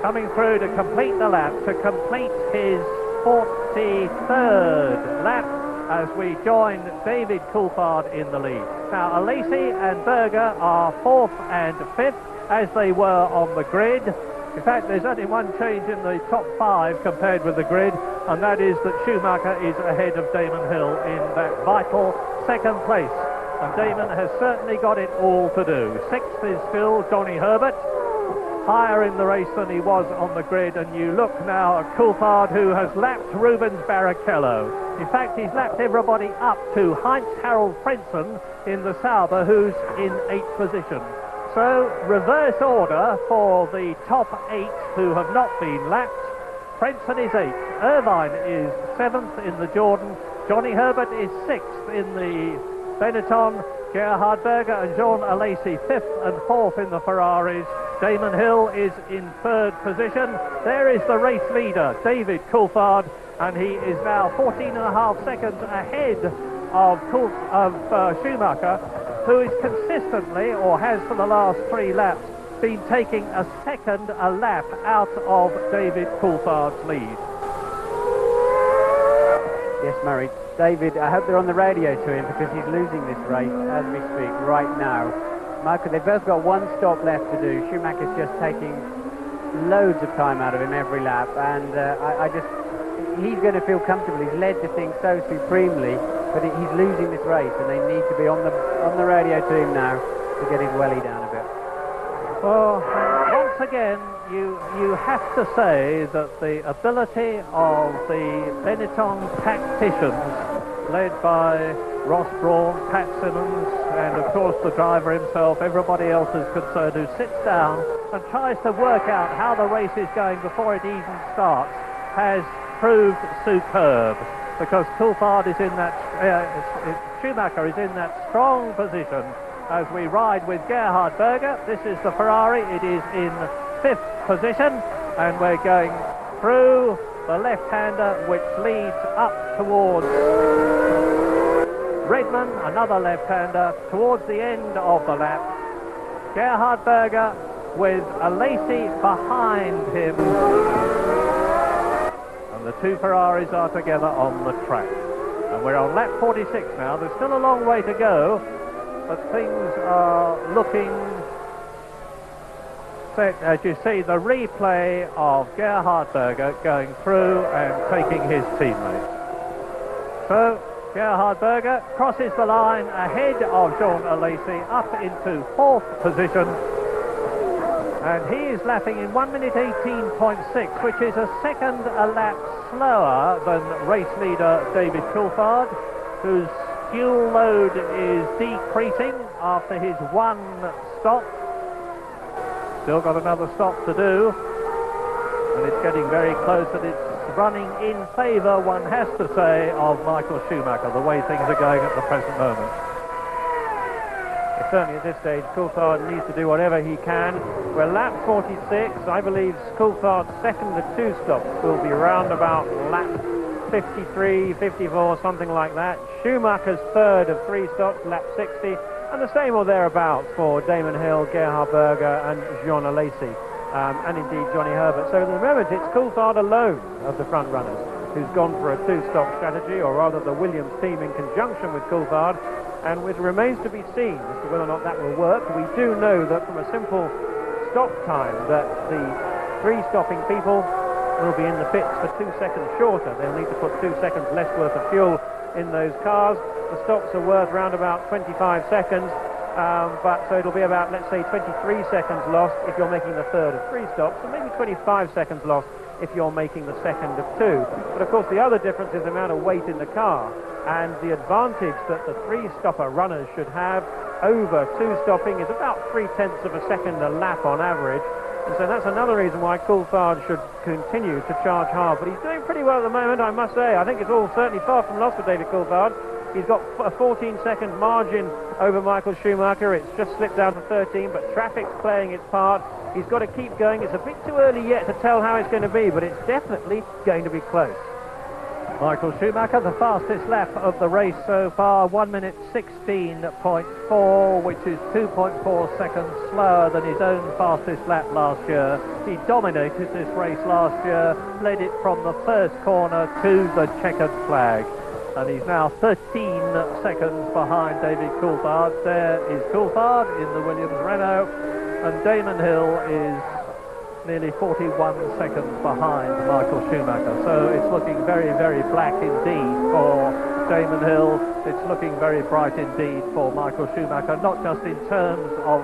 coming through to complete the lap, to complete his 43rd lap, as we join David Coulthard in the lead. Now, Alesi and Berger are 4th and 5th, as they were on the grid. In fact, there's only one change in the top 5 compared with the grid, and that is that Schumacher is ahead of Damon Hill in that vital second place. And Damon has certainly got it all to do. 6th is still Johnny Herbert. higher in the race than he was on the grid, and you look now at Coulthard, who has lapped Rubens Barrichello. In fact, he's lapped everybody up to Heinz Harald Frentzen in the Sauber, who's in 8th position. So, reverse order for the top 8 who have not been lapped. Frentzen is 8th, Irvine is 7th in the Jordan, Johnny Herbert is 6th in the Benetton, Gerhard Berger and Jean Alesi 5th and 4th in the Ferraris. Damon Hill is in 3rd position. There is the race leader, David Coulthard, and he is now 14.5 seconds ahead of Schumacher, who is consistently, or has for the last 3 laps, been taking a second a lap out of David Coulthard's lead. Yes, Murray. David, I hope they're on the radio to him, because he's losing this race as we speak right now. Michael, they've both got 1 stop left to do. Schumacher's just taking loads of time out of him every lap, and he's going to feel comfortable. He's led the thing so supremely, but he's losing this race, and they need to be on the radio to him now to get his welly down a bit. Well, once again, you have to say that the ability of the Benetton tacticians, led by Ross Brawn, Pat Simmons, and of course the driver himself, everybody else is concerned, who sits down and tries to work out how the race is going before it even starts, has proved superb. Because Coulthard is in that, Schumacher is in that strong position as we ride with Gerhard Berger. This is the Ferrari. It is in 5th position, and we're going through the left-hander, which leads up towards Redman, another left-hander, towards the end of the lap. Gerhard Berger with Alesi behind him, and the 2 Ferraris are together on the track. And we're on lap 46 now. There's still a long way to go, but things are looking set. As you see, the replay of Gerhard Berger going through and taking his teammates. So Gerhard Berger crosses the line ahead of Jean Alesi up into 4th position, and he is lapping in 1 minute 18.6, which is a second a lap slower than race leader David Coulthard, whose fuel load is decreasing after his 1 stop. Still got another stop to do, and it's getting very close, and it's running in favour, one has to say, of Michael Schumacher, the way things are going at the present moment. Certainly at this stage, Coulthard needs to do whatever he can. We're lap 46. I believe Coulthard's second of 2 stops will be round about lap 53, 54, something like that. Schumacher's third of 3 stops, lap 60, and the same or thereabouts for Damon Hill, Gerhard Berger and Jean Alesi, and indeed Johnny Herbert. So at the moment it's Coulthard alone of the front runners who's gone for a 2-stop strategy, or rather the Williams team in conjunction with Coulthard, and it remains to be seen as to whether or not that will work. We do know that from a simple stop time that the 3 stopping people will be in the pits for 2 seconds shorter. They'll need to put 2 seconds less worth of fuel in those cars. The stops are worth around about 25 seconds, but so it'll be about, let's say, 23 seconds lost if you're making the third of 3 stops, and maybe 25 seconds lost if you're making the second of 2. But of course the other difference is the amount of weight in the car, and the advantage that the 3-stopper runners should have over 2-stopping is about 0.3 of a second a lap on average. And so that's another reason why Coulthard should continue to charge hard. But he's doing pretty well at the moment, I must say. I think it's all certainly far from lost for David Coulthard. He's got a 14-second margin over Michael Schumacher. It's just slipped down to 13, but traffic's playing its part. He's got to keep going. It's a bit too early yet to tell how it's going to be, but it's definitely going to be close. Michael Schumacher, the fastest lap of the race so far, 1 minute 16.4, which is 2.4 seconds slower than his own fastest lap last year. He dominated this race last year, led it from the first corner to the checkered flag. And he's now 13 seconds behind David Coulthard. There is Coulthard in the Williams Renault, and Damon Hill is nearly 41 seconds behind Michael Schumacher. So it's looking very, very black indeed for Damon Hill. It's looking very bright indeed for Michael Schumacher, not just in terms of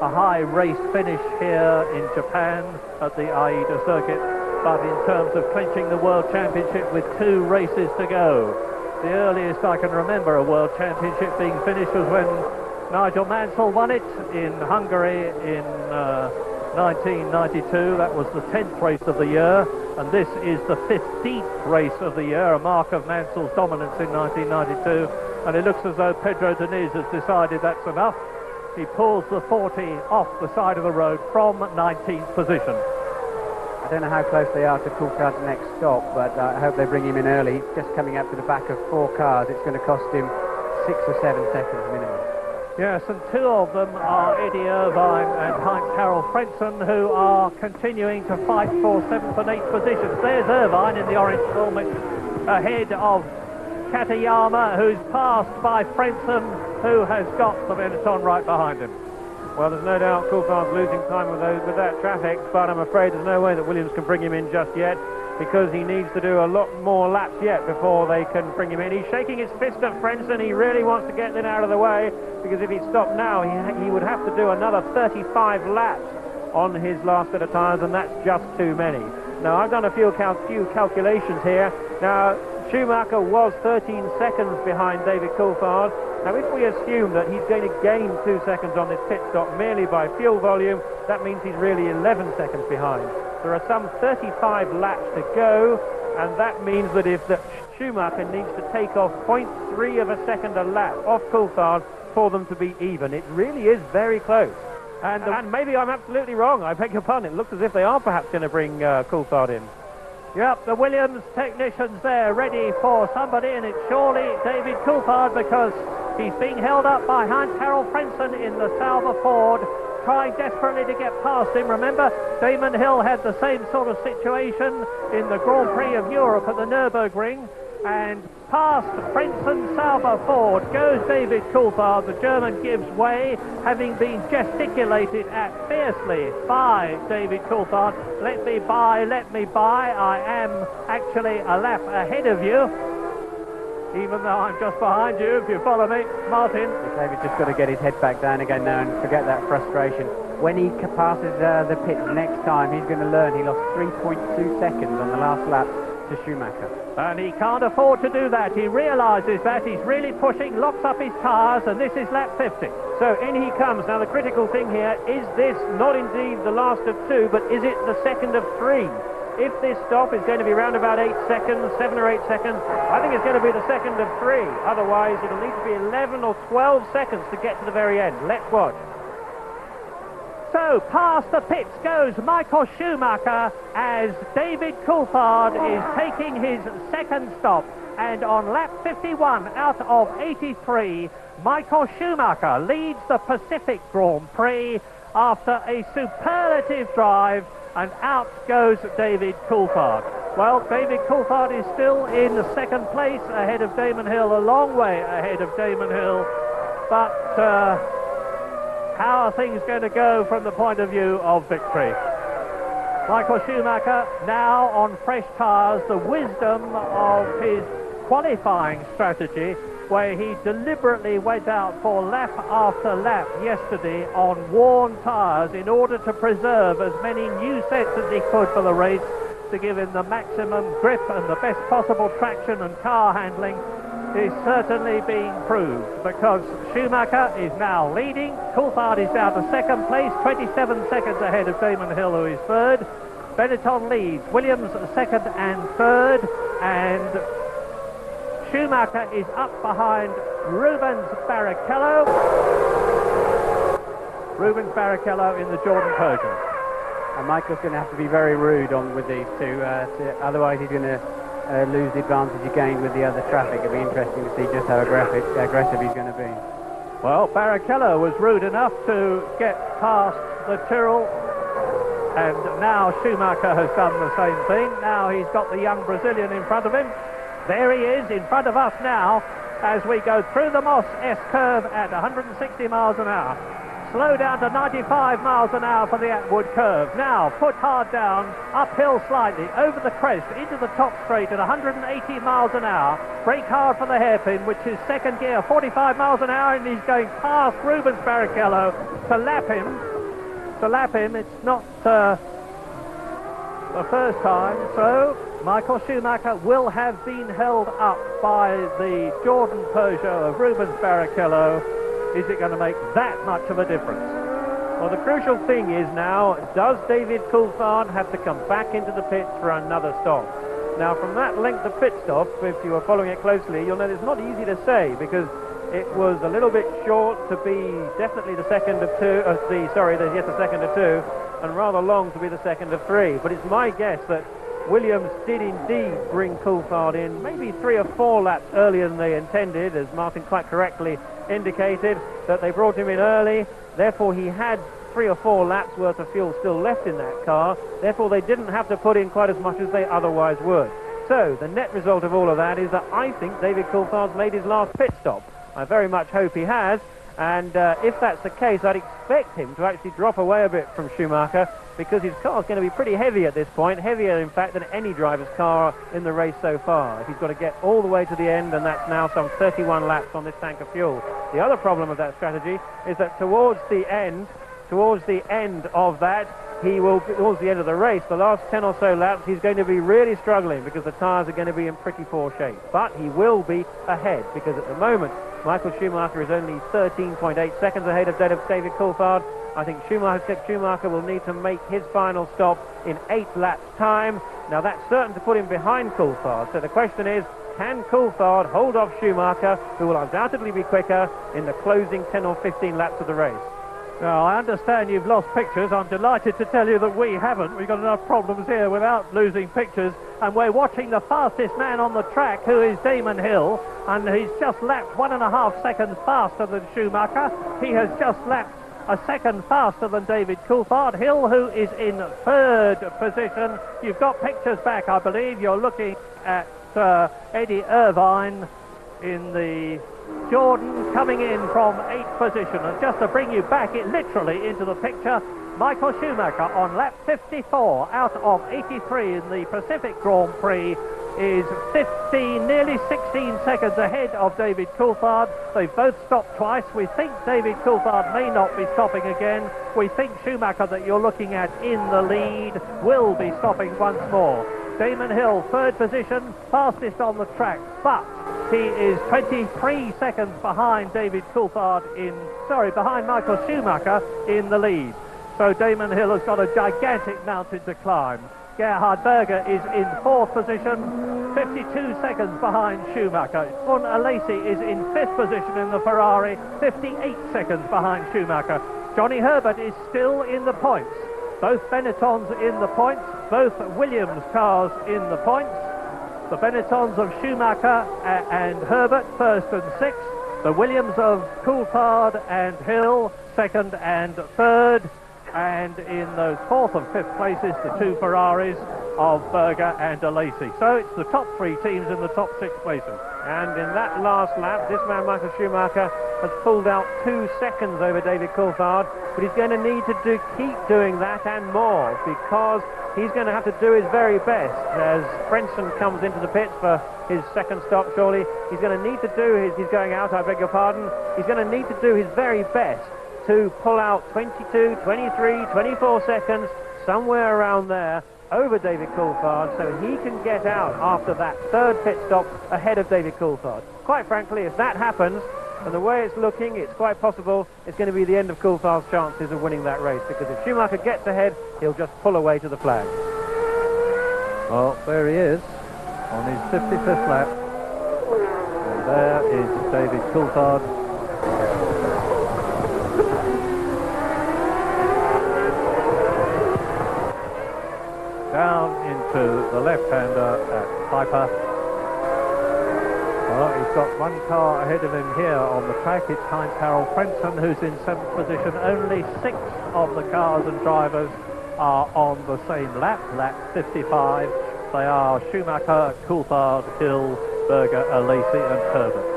a high race finish here in Japan at the Aida circuit, but in terms of clinching the World Championship with 2 races to go. The earliest I can remember a World Championship being finished was when Nigel Mansell won it in Hungary in 1992. That was the 10th race of the year, and this is the 15th race of the year, a mark of Mansell's dominance in 1992. And it looks as though Pedro Diniz has decided that's enough. He pulls the 40 off the side of the road from 19th position. I don't know how close they are to Coulthard's next stop, but I hope they bring him in early. He's just coming up to the back of 4 cars. It's going to cost him 6 or 7 seconds minimum. Yes, and 2 of them are Eddie Irvine and Heinz-Harald Frentzen, who are continuing to fight for 7th and 8th positions. There's Irvine in the orange helmet ahead of Katayama, who's passed by Frentzen, who has got the Benetton right behind him. Well, there's no doubt Coulthard's losing time with that traffic, but I'm afraid there's no way that Williams can bring him in just yet, because he needs to do a lot more laps yet before they can bring him in. He's shaking his fist at Frentzen. He really wants to get Lynn out of the way, because if he stopped now, he would have to do another 35 laps on his last set of tyres, and that's just too many. Now, I've done a few calculations here. Now, Schumacher was 13 seconds behind David Coulthard. Now, if we assume that he's going to gain 2 seconds on this pit stop merely by fuel volume, that means he's really 11 seconds behind. There are some 35 laps to go, and that means that if Schumacher needs to take off 0.3 of a second a lap off Coulthard for them to be even. It really is very close. And maybe I'm absolutely wrong. I beg your pardon. It looks as if they are perhaps going to bring Coulthard in. Yep, the Williams technicians there ready for somebody, and it's surely David Coulthard, because he's being held up by Heinz-Harald Frentzen in the Sauber Ford, trying desperately to get past him. Remember, Damon Hill had the same sort of situation in the Grand Prix of Europe at the Nürburgring, and past Frentzen Sauber Ford goes David Coulthard. The German gives way, having been gesticulated at fiercely by David Coulthard. Let me by, I am actually a lap ahead of you, even though I'm just behind you, if you follow me, Martin. David's just got to get his head back down again now and forget that frustration. When he passes the pits next time, he's going to learn he lost 3.2 seconds on the last lap to Schumacher. And he can't afford to do that. He realises that. He's really pushing, locks up his tyres, and this is lap 50. So in he comes. Now the critical thing here, is this not indeed the last of 2, but is it the second of 3? If this stop is going to be around about 8 seconds, 7 or 8 seconds, I think it's going to be the second of 3. Otherwise, it'll need to be 11 or 12 seconds to get to the very end. Let's watch. So, past the pits goes Michael Schumacher as David Coulthard is taking his second stop. And on lap 51 out of 83, Michael Schumacher leads the Pacific Grand Prix after a superlative drive, and out goes David Coulthard. Well, David Coulthard is still in the second place ahead of Damon Hill, a long way ahead of Damon Hill, but how are things going to go from the point of view of victory? Michael Schumacher now on fresh tyres, the wisdom of his qualifying strategy, where he deliberately went out for lap after lap yesterday on worn tyres in order to preserve as many new sets as he could for the race, to give him the maximum grip and the best possible traction and car handling, is certainly being proved, because Schumacher is now leading. Coulthard is down to second place, 27 seconds ahead of Damon Hill, who is third. Benetton leads, Williams second and third, and Schumacher is up behind Rubens Barrichello. Rubens Barrichello in the Jordan Persian. And Michael's going to have to be very rude with these two, otherwise he's going to lose the advantage he gained with the other traffic. It'll be interesting to see just how aggressive he's going to be. Well, Barrichello was rude enough to get past the Tyrrell, and now Schumacher has done the same thing. Now he's got the young Brazilian in front of him. There he is in front of us now as we go through the Moss S-curve at 160 miles an hour. Slow down to 95 miles an hour for the Atwood curve. Now, foot hard down, uphill slightly, over the crest, into the top straight at 180 miles an hour. Brake hard for the hairpin, which is second gear, 45 miles an hour, and he's going past Rubens Barrichello to lap him. to lap him. It's not the first time, so Michael Schumacher will have been held up by the Jordan Peugeot of Rubens Barrichello. Is it going to make that much of a difference? Well, the crucial thing is now, does David Coulthard have to come back into the pits for another stop? Now, from that length of pit stop, if you are following it closely, you'll know it's not easy to say, because it was a little bit short to be definitely the second of two, the second of two, and rather long to be the second of three. But it's my guess that Williams did indeed bring Coulthard in maybe 3 or 4 laps earlier than they intended, as Martin quite correctly indicated, that they brought him in early. Therefore, he had 3 or 4 laps worth of fuel still left in that car. Therefore, they didn't have to put in quite as much as they otherwise would. So, the net result of all of that is that I think David Coulthard's made his last pit stop. I very much hope he has. And if that's the case, I'd expect him to actually drop away a bit from Schumacher, because his car is going to be pretty heavy at this point, heavier in fact than any driver's car in the race so far. He's got to get all the way to the end, and that's now some 31 laps on this tank of fuel. The other problem of that strategy is that towards the end of that, towards the end of the race, the last 10 or so laps, he's going to be really struggling, because the tyres are going to be in pretty poor shape. But he will be ahead, because at the moment, Michael Schumacher is only 13.8 seconds ahead of David Coulthard. I think Schumacher will need to make his final stop in 8 laps' time. Now, that's certain to put him behind Coulthard. So the question is, can Coulthard hold off Schumacher, who will undoubtedly be quicker, in the closing 10 or 15 laps of the race? Now, I understand you've lost pictures. I'm delighted to tell you that we haven't. We've got enough problems here without losing pictures. And we're watching the fastest man on the track, who is Damon Hill. And he's just lapped 1.5 seconds faster than Schumacher. He has just lapped a second faster than David Coulthard. Hill, who is in 3rd position. You've got pictures back, I believe. You're looking at Eddie Irvine in the Jordan, coming in from 8th position. And just to bring you back literally into the picture, Michael Schumacher on lap 54 out of 83 in the Pacific Grand Prix is 15, nearly 16 seconds ahead of David Coulthard. They've both stopped twice. We think David Coulthard may not be stopping again. We think Schumacher, that you're looking at in the lead, will be stopping once more. Damon Hill, 3rd position, fastest on the track, but he is 23 seconds behind behind Michael Schumacher in the lead. So Damon Hill has got a gigantic mountain to climb. Gerhard Berger is in 4th position, 52 seconds behind Schumacher. John Alesi is in 5th position in the Ferrari, 58 seconds behind Schumacher. Johnny Herbert is still in the points. Both Benettons in the points, both Williams cars in the points. The Benettons of Schumacher and Herbert, 1st and 6th. The Williams of Coulthard and Hill, 2nd and 3rd. And in those 4th and 5th places, the 2 Ferraris of Berger and Alesi. So it's the top 3 teams in the top 6 places. And in that last lap, this man, Michael Schumacher, has pulled out 2 seconds over David Coulthard, but he's going to need to keep doing that and more, because he's going to have to do his very best. As Frenson comes into the pits for his second stop, surely, he's going to need to do he's going out, I beg your pardon, he's going to need to do his very best to pull out 22, 23, 24 seconds, somewhere around there, over David Coulthard, so he can get out after that 3rd pit stop ahead of David Coulthard. Quite frankly, if that happens, and the way it's looking, it's quite possible it's going to be the end of Coulthard's chances of winning that race, because if Schumacher gets ahead, he'll just pull away to the flag. Well, there he is on his 55th lap. And there is David Coulthard. Down into the left-hander at Piper. Well, he's got 1 car ahead of him here on the track. It's Heinz-Harald Frentzen, who's in 7th position. Only 6 of the cars and drivers are on the same lap, lap 55. They are Schumacher, Coulthard, Hill, Berger, Alesi and Herbert.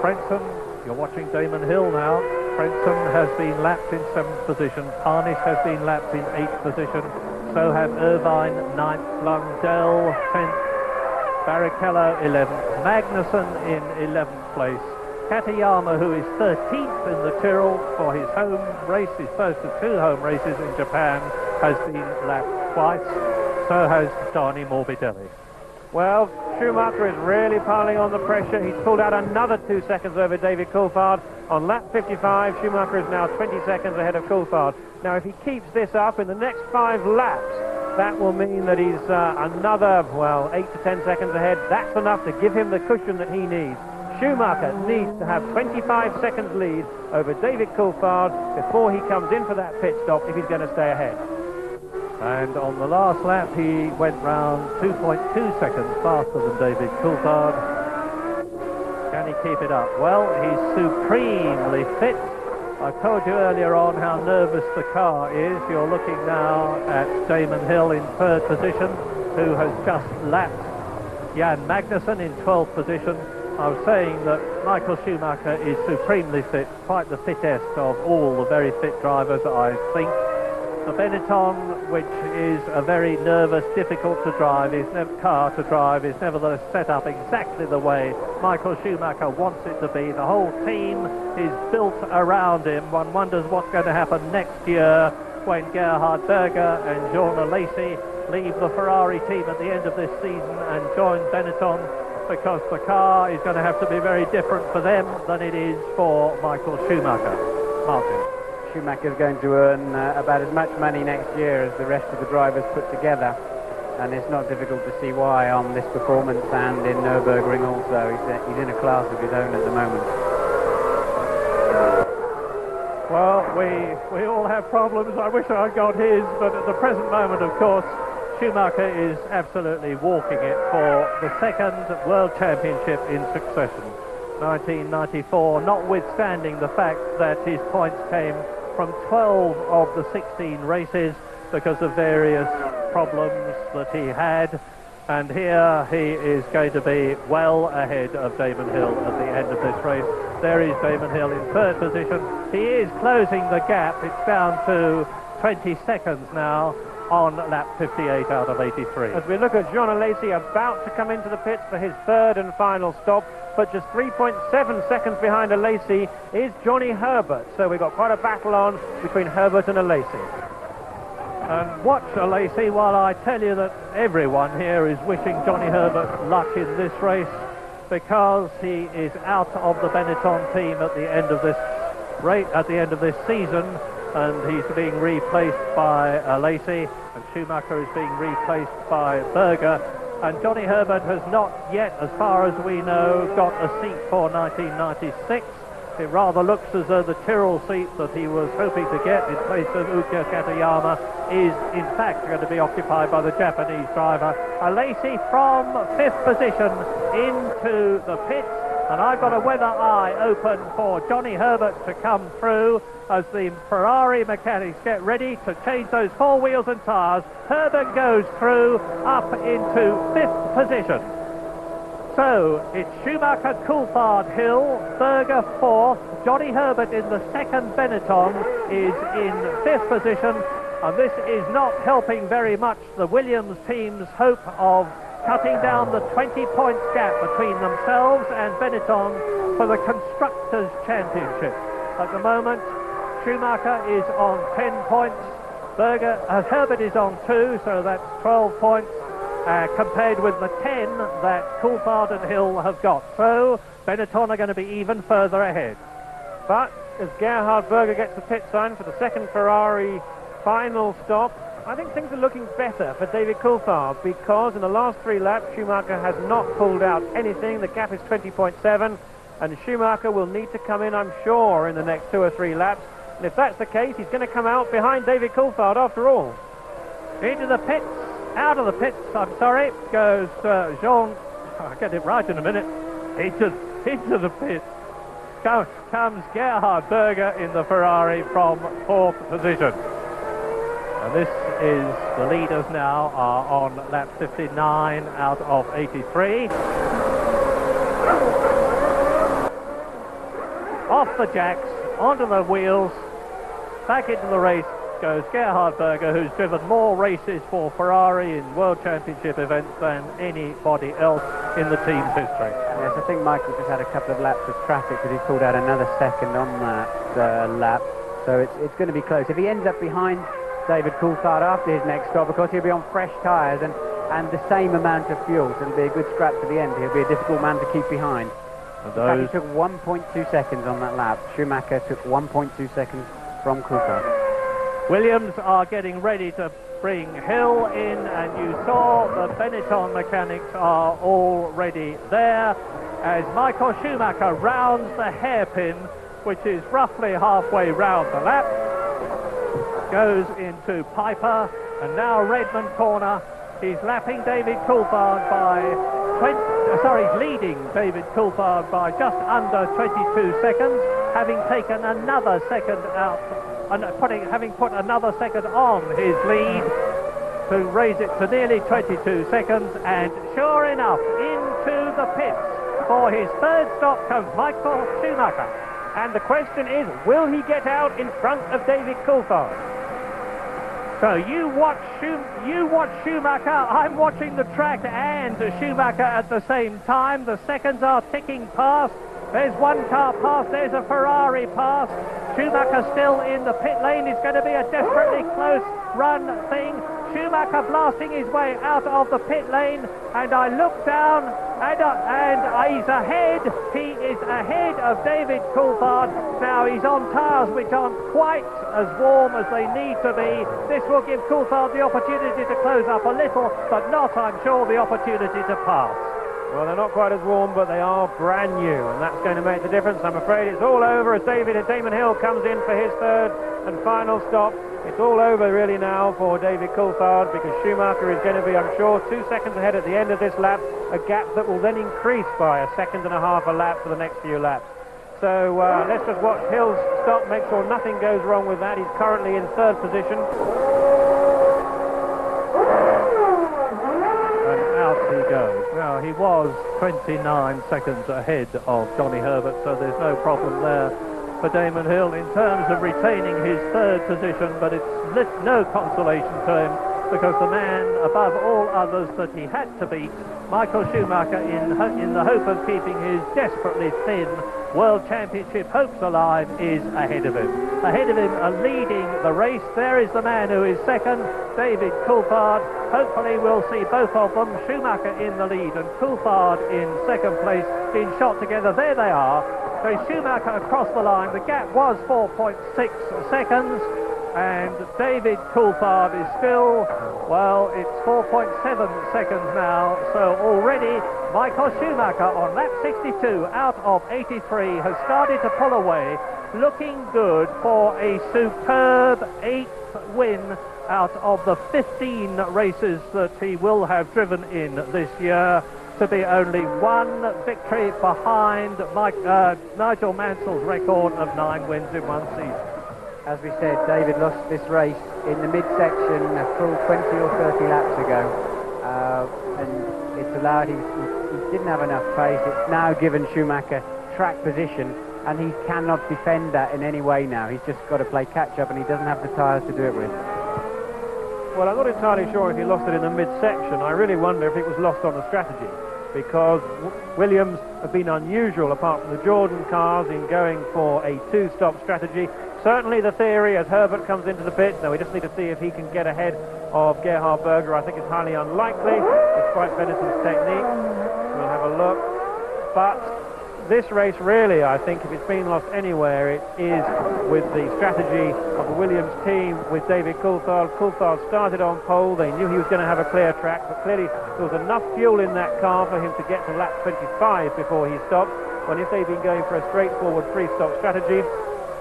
Frentzen, you're watching Damon Hill now. Frentzen has been lapped in 7th position. Parnish has been lapped in 8th position. So have Irvine, 9th, Lundell, 10th, Barrichello, 11th, Magnussen in 11th place, Katayama, who is 13th in the Tyrrell for his home race, his first of 2 home races in Japan, has been lapped twice. So has Gianni Morbidelli. Well, Schumacher is really piling on the pressure. He's pulled out another 2 seconds over David Coulthard. On lap 55, Schumacher is now 20 seconds ahead of Coulthard. Now, if he keeps this up in the next 5 laps, that will mean that he's another, well, 8 to 10 seconds ahead. That's enough to give him the cushion that he needs. Schumacher needs to have 25 seconds lead over David Coulthard before he comes in for that pit stop if he's going to stay ahead. And on the last lap, he went round 2.2 seconds faster than David Coulthard. Can he keep it up? Well, he's supremely fit. I told you earlier on how nervous the car is. You're looking now at Damon Hill in 3rd position, who has just lapped Jan Magnussen in 12th position. I was saying that Michael Schumacher is supremely fit, quite the fittest of all the very fit drivers, I think. The Benetton, which is a very nervous, difficult to drive, car to drive, is nevertheless set up exactly the way Michael Schumacher wants it to be. The whole team is built around him. One wonders what's going to happen next year when Gerhard Berger and Jean Alesi leave the Ferrari team at the end of this season and join Benetton, because the car is going to have to be very different for them than it is for Michael Schumacher. Martin. Schumacher's going to earn about as much money next year as the rest of the drivers put together, and it's not difficult to see why on this performance and in Nürburgring also. He's in a class of his own at the moment. Well, we all have problems. I wish I'd got his, but at the present moment, of course, Schumacher is absolutely walking it for the 2nd World Championship in succession. 1994, notwithstanding the fact that his points came from 12 of the 16 races because of various problems that he had, and here he is going to be well ahead of Damon Hill at the end of this race. There is Damon Hill in 3rd position. He is closing the gap. It's down to 20 seconds now on lap 58 out of 83. As we look at Jean Alesi about to come into the pits for his 3rd and final stop, but just 3.7 seconds behind Alesi is Johnny Herbert. So we've got quite a battle on between Herbert and Alesi. And watch Alesi while I tell you that everyone here is wishing Johnny Herbert luck in this race, because he is out of the Benetton team at the end of this season, and he's being replaced by Alesi, and Schumacher is being replaced by Berger. And Johnny Herbert has not yet, as far as we know, got a seat for 1996. It rather looks as though the Tyrrell seat that he was hoping to get in place of Uka Katayama is in fact going to be occupied by the Japanese driver. Alesi from 5th position into the pits, and I've got a weather eye open for Johnny Herbert to come through as the Ferrari mechanics get ready to change those 4 wheels and tyres. Herbert goes through up into 5th position. So it's Schumacher, Coulthard, Hill, Berger 4th, Johnny Herbert in the 2nd Benetton is in 5th position, and this is not helping very much the Williams team's hope of cutting down the 20 points gap between themselves and Benetton for the Constructors' Championship. At the moment, Schumacher is on 10 points, Herbert is on 2, so that's 12 points, compared with the 10 that Coulthard and Hill have got. So Benetton are going to be even further ahead. But as Gerhard Berger gets the pit sign for the 2nd Ferrari final stop, I think things are looking better for David Coulthard, because in the last 3 laps Schumacher has not pulled out anything. The gap is 20.7, and Schumacher will need to come in, I'm sure, in the next 2 or 3 laps. And if that's the case, he's going to come out behind David Coulthard after all. Into the pits, out of the pits, I'm sorry, goes Jean, I'll get it right in a minute, into the pits. Comes Gerhard Berger in the Ferrari from 4th position. And this is, the leaders now are on lap 59 out of 83. Off the jacks, onto the wheels, back into the race. goes Gerhard Berger, who's driven more races for Ferrari in World Championship events than anybody else in the team's history. Yes, I think Michael just had a couple of laps of traffic because he pulled out another second on that lap. So it's going to be close. If he ends up behind David Coulthard after his next stop, of course he'll be on fresh tyres and the same amount of fuel, so it'll be a good scrap to the end. He'll be a difficult man to keep behind. In fact, he took 1.2 seconds on that lap. Schumacher took 1.2 seconds from Coulthard. Williams are getting ready to bring Hill in, and you saw the Benetton mechanics are already there as Michael Schumacher rounds the hairpin, which is roughly halfway round the lap, goes into Piper, and now Redmond corner. He's lapping David Coulthard by he's leading David Coulthard by just under 22 seconds, having taken another second out, and having put another second on his lead to raise it to nearly 22 seconds. And sure enough, into the pits for his third stop comes Michael Schumacher. And the question is, will he get out in front of David Coulthard? So you watch Schumacher, I'm watching the track and Schumacher at the same time. The seconds are ticking past. There's one car past, there's a Ferrari past. Schumacher still in the pit lane. It's going to be a desperately close run thing. Schumacher blasting his way out of the pit lane, and I look down and he's ahead. He is ahead of David Coulthard. Now he's on tyres which aren't quite as warm as they need to be. This will give Coulthard the opportunity to close up a little, but not, I'm sure, the opportunity to pass. Well, they're not quite as warm, but they are brand new, and that's going to make the difference. I'm afraid it's all over as Damon Hill comes in for his third and final stop. It's all over really now for David Coulthard, because Schumacher is going to be, I'm sure, 2 seconds ahead at the end of this lap, a gap that will then increase by 1.5 seconds a lap for the next few laps. So let's just watch Hill's stop, make sure nothing goes wrong with that. He's currently in third position. He goes. Now, he was 29 seconds ahead of Johnny Herbert, so there's no problem there for Damon Hill in terms of retaining his third position, but it's no consolation to him, because the man above all others that he had to beat, Michael Schumacher, in the hope of keeping his desperately thin World Championship hopes alive, is ahead of him. Ahead of him, leading the race, there is the man who is second, David Coulthard. Hopefully we'll see both of them, Schumacher in the lead and Coulthard in second place, being shot together. There they are. So Schumacher across the line. The gap was 4.6 seconds. And David Coulthard is still, well, it's 4.7 seconds now. So already Michael Schumacher on lap 62 out of 83 has started to pull away, looking good for a superb 8th win out of the 15 races that he will have driven in this year, to be only one victory behind Nigel Mansell's record of 9 wins in one season. As we said, David lost this race in the midsection a full 20 or 30 laps ago, and it's allowed, he didn't have enough pace. It's now given Schumacher track position, and he cannot defend that in any way now. He's just got to play catch-up, and he doesn't have the tyres to do it with. Well, I'm not entirely sure if he lost it in the midsection. I really wonder if it was lost on the strategy, because Williams have been unusual, apart from the Jordan cars, in going for a two-stop strategy. Certainly the theory, as Herbert comes into the pit, now we just need to see if he can get ahead of Gerhard Berger. I think it's highly unlikely, despite Benetton's technique. We'll have a look. But this race really, I think, if it's been lost anywhere, it is with the strategy of the Williams team with David Coulthard. Coulthard started on pole. They knew he was going to have a clear track, but clearly there was enough fuel in that car for him to get to lap 25 before he stopped, when if they'd been going for a straightforward three-stop strategy,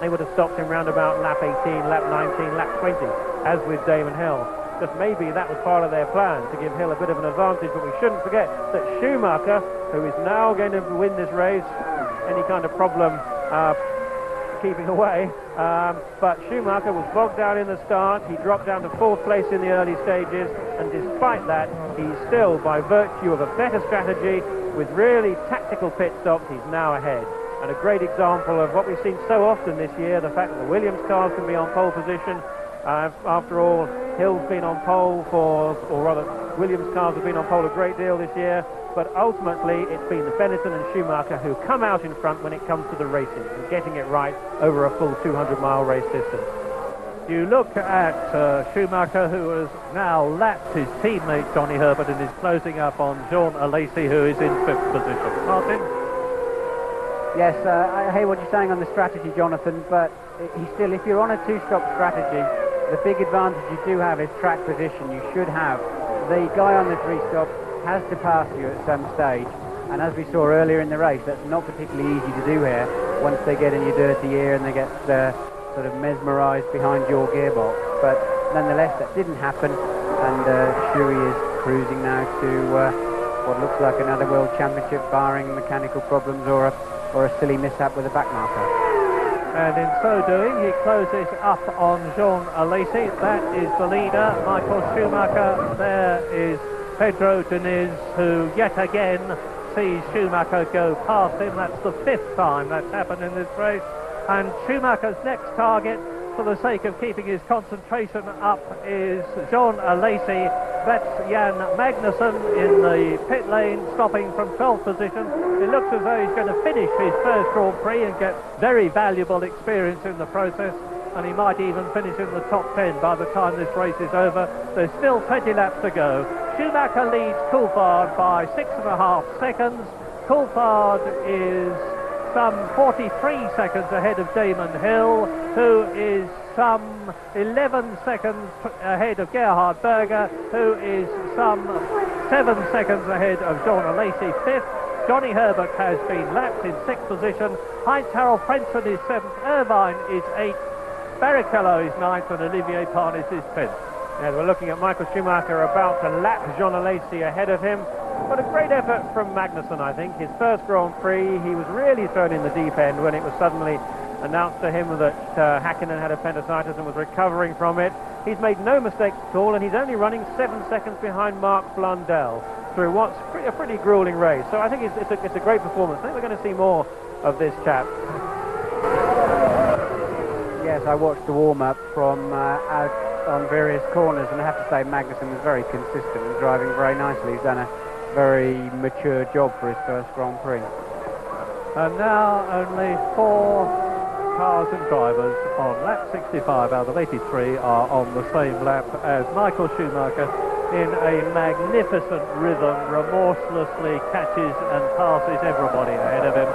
they would have stopped him round about lap 18, lap 19, lap 20, as with Damon Hill. Just maybe that was part of their plan, to give Hill a bit of an advantage, but we shouldn't forget that Schumacher, who is now going to win this race, any kind of problem keeping away, but Schumacher was bogged down in the start. He dropped down to 4th place in the early stages, and despite that, he's still, by virtue of a better strategy, with really tactical pit stops, he's now ahead. And a great example of what we've seen so often this year, the fact that the Williams cars can be on pole position, After all, Hill's been on pole or rather, Williams cars have been on pole a great deal this year, but ultimately it's been the Benetton and Schumacher who come out in front when it comes to the racing and getting it right over a full 200-mile race distance. You look at Schumacher, who has now lapped his teammate Johnny Herbert and is closing up on Jean Alesi, who is in 5th position. Martin? Yes, I hear what you're saying on the strategy, Jonathan, but if you're on a two-stop strategy, the big advantage you do have is track position. You should have. The guy on the three-stop has to pass you at some stage, and as we saw earlier in the race, that's not particularly easy to do here once they get in your dirty ear and they get sort of mesmerised behind your gearbox. But nonetheless, that didn't happen, and Shuey is cruising now to what looks like another World Championship, barring mechanical problems or a silly mishap with a back marker. And in so doing, he closes up on Jean Alesi. That is the leader, Michael Schumacher. There is Pedro Diniz, who yet again sees Schumacher go past him. That's the 5th time that's happened in this race. And Schumacher's next target, for the sake of keeping his concentration up, is Jean Alesi. That's Jan Magnussen in the pit lane, stopping from 12th position. It looks as though he's going to finish his first Grand Prix and get very valuable experience in the process, and he might even finish in the top 10 by the time this race is over. There's still 20 laps to go. Schumacher leads Coulthard by 6.5 seconds. Coulthard is some 43 seconds ahead of Damon Hill, who is some 11 seconds ahead of Gerhard Berger, who is some 7 seconds ahead of Jean Alesi, 5th. Johnny Herbert has been lapped in 6th position. Heinz-Harald Frentzen is 7th. Irvine is 8th. Barrichello is 9th, and Olivier Panis is 10th. And we're looking at Michael Schumacher about to lap Jean Alesi ahead of him. But a great effort from Magnussen, I think. His first Grand Prix, he was really thrown in the deep end when it was suddenly announced to him that Hakkinen had appendicitis and was recovering from it. He's made no mistakes at all, and he's only running 7 seconds behind Mark Blundell through what's a pretty grueling race. So I think it's a great performance. I think we're going to see more of this chap. Yes, I watched the warm-up from out on various corners, and I have to say Magnussen was very consistent and driving very nicely. He's done a very mature job for his first Grand Prix. And now only 4 cars and drivers on lap 65 out of 83 are on the same lap as Michael Schumacher in a magnificent rhythm, remorselessly catches and passes everybody ahead of him.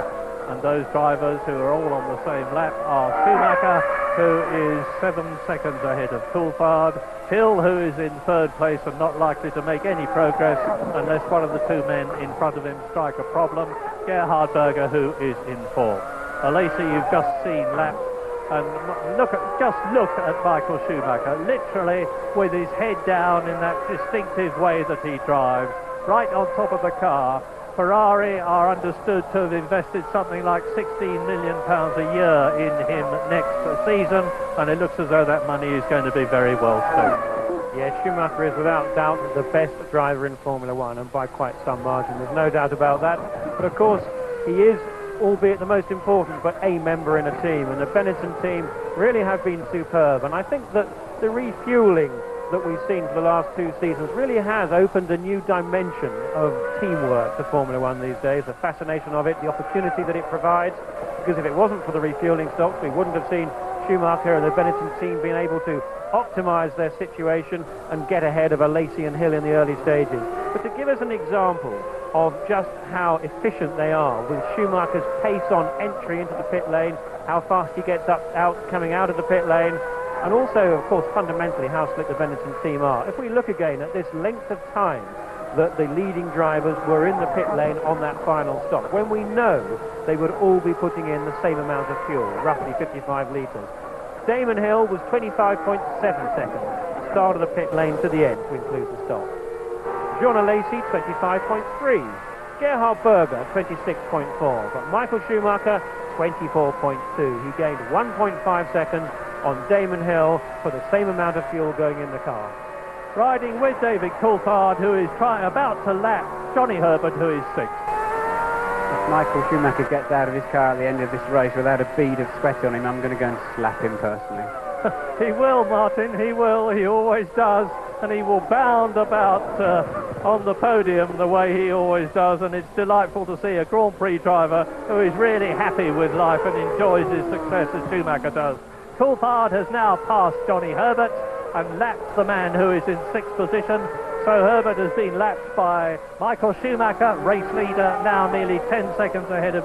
And those drivers who are all on the same lap are Schumacher, who is 7 seconds ahead of Coulthard, Hill, who is in 3rd place and not likely to make any progress unless one of the 2 men in front of him strike a problem, Gerhard Berger, who is in 4th. Alesi, you've just seen laps, and just look at Michael Schumacher, literally with his head down in that distinctive way that he drives, right on top of the car. Ferrari are understood to have invested something like £16 million a year in him next season, and it looks as though that money is going to be very well spent. Yes, Schumacher is without doubt the best driver in Formula One, and by quite some margin. There's no doubt about that. But of course, he is, albeit the most important, but a member in a team, and the Benetton team really have been superb. And I think that the refueling that we've seen for the last 2 seasons really has opened a new dimension of teamwork to Formula One these days, the fascination of it, the opportunity that it provides, because if it wasn't for the refueling stocks, we wouldn't have seen Schumacher and the Benetton team being able to optimize their situation and get ahead of Alesi and Hill in the early stages. But to give us an example of just how efficient they are, with Schumacher's pace on entry into the pit lane, how fast he gets coming out of the pit lane, and also, of course, fundamentally how slick the Benetton team are. If we look again at this length of time that the leading drivers were in the pit lane on that final stop, when we know they would all be putting in the same amount of fuel, roughly 55 litres. Damon Hill was 25.7 seconds, start of the pit lane to the end, to include the stop. Jean Alesi, 25.3. Gerhard Berger, 26.4. But Michael Schumacher, 24.2. He gained 1.5 seconds on Damon Hill for the same amount of fuel going in the car. Riding with David Coulthard, who is about to lap Johnny Herbert, who is 6th. If Michael Schumacher gets out of his car at the end of this race without a bead of sweat on him, I'm going to go and slap him personally. He will, Martin, he will, he always does, and he will bound about on the podium the way he always does, and it's delightful to see a Grand Prix driver who is really happy with life and enjoys his success as Schumacher does. Coulthard has now passed Johnny Herbert and lapped the man who is in 6th position. So Herbert has been lapped by Michael Schumacher, race leader, now nearly 10 seconds ahead of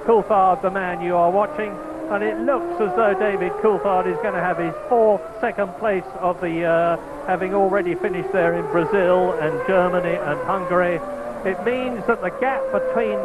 Coulthard, the man you are watching. And it looks as though David Coulthard is going to have his 4th second place of the year, having already finished there in Brazil and Germany and Hungary. It means that the gap between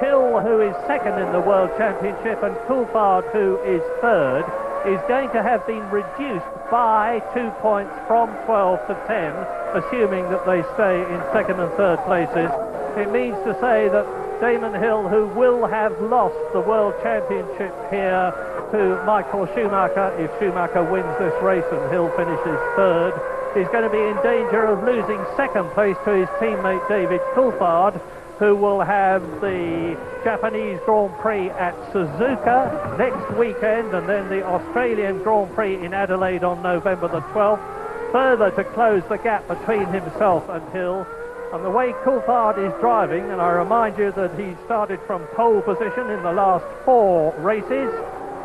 Hill, who is 2nd in the World Championship, and Coulthard, who is 3rd, is going to have been reduced by 2 points from 12 to 10, assuming that they stay in 2nd and 3rd places. It means to say that Damon Hill, who will have lost the World Championship here to Michael Schumacher if Schumacher wins this race and Hill finishes 3rd, is going to be in danger of losing 2nd place to his teammate David Coulthard, who will have the Japanese Grand Prix at Suzuka next weekend, and then the Australian Grand Prix in Adelaide on November the 12th, further to close the gap between himself and Hill. And the way Coulthard is driving, and I remind you that he started from pole position in the last 4 races,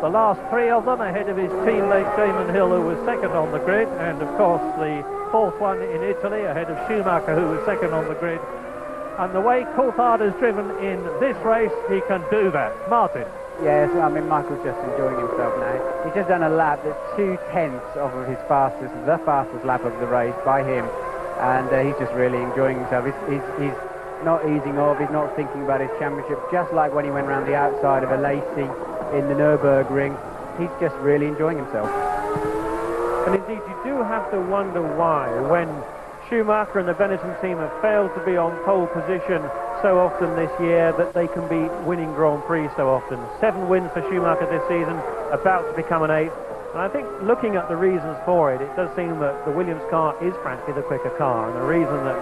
the last 3 of them ahead of his teammate Damon Hill, who was 2nd on the grid, and of course the 4th one in Italy ahead of Schumacher, who was 2nd on the grid. And the way Coulthard has driven in this race, he can do that. Martin. Yes, I mean, Michael's just enjoying himself now. He's just done a lap that's 2/10 of the fastest lap of the race by him. And he's just really enjoying himself. He's not easing off, he's not thinking about his championship, just like when he went around the outside of a Lacey in the Nürburgring. He's just really enjoying himself. And indeed, you do have to wonder why, when Schumacher and the Benetton team have failed to be on pole position so often this year, that they can be winning Grand Prix so often. 7 wins for Schumacher this season, about to become an 8th. And I think looking at the reasons for it, it does seem that the Williams car is frankly the quicker car. And the reason that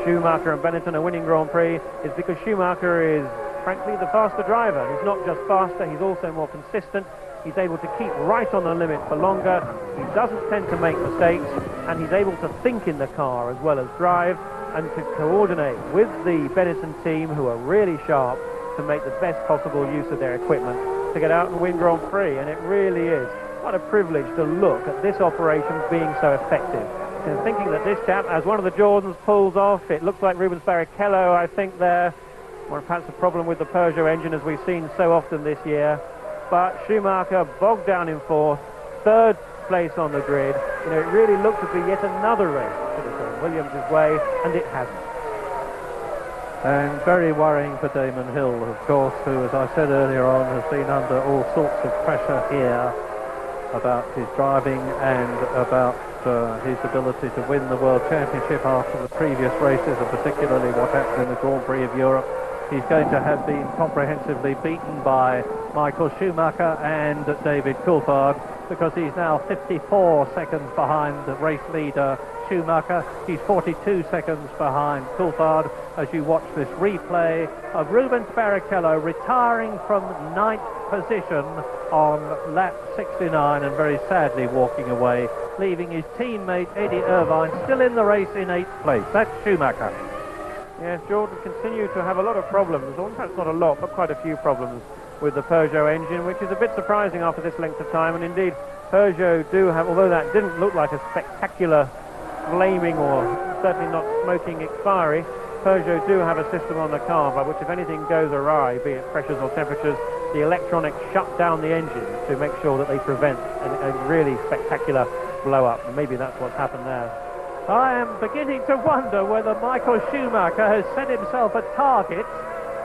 Schumacher and Benetton are winning Grand Prix is because Schumacher is frankly the faster driver. He's not just faster, he's also more consistent. He's able to keep right on the limit for longer. He doesn't tend to make mistakes, and he's able to think in the car as well as drive, and to coordinate with the Benetton team, who are really sharp, to make the best possible use of their equipment to get out and win Grand Prix. And it really is what a privilege to look at this operation being so effective. And thinking that this chap, as one of the Jordans pulls off, it looks like Rubens Barrichello, I think, there, or perhaps a problem with the Peugeot engine, as we've seen so often this year. But Schumacher bogged down in 4th, 3rd place on the grid. You know, it really looked to be yet another race that has gone Williams' way, and it hasn't. And very worrying for Damon Hill, of course, who, as I said earlier on, has been under all sorts of pressure here about his driving and about his ability to win the World Championship after the previous races, and particularly what happened in the Grand Prix of Europe. He's going to have been comprehensively beaten by Michael Schumacher and David Coulthard, because he's now 54 seconds behind the race leader Schumacher. He's 42 seconds behind Coulthard as you watch this replay of Rubens Barrichello retiring from 9th position on lap 69 and very sadly walking away, leaving his teammate Eddie Irvine still in the race in 8th place. That's Schumacher. Yes, Jordan continued to have a lot of problems, or perhaps not a lot, but quite a few problems with the Peugeot engine, which is a bit surprising after this length of time. And indeed, Peugeot do have, although that didn't look like a spectacular flaming or certainly not smoking expiry, Peugeot do have a system on the car by which if anything goes awry, be it pressures or temperatures, the electronics shut down the engine to make sure that they prevent a really spectacular blow-up. And maybe that's what's happened there. I am beginning to wonder whether Michael Schumacher has set himself a target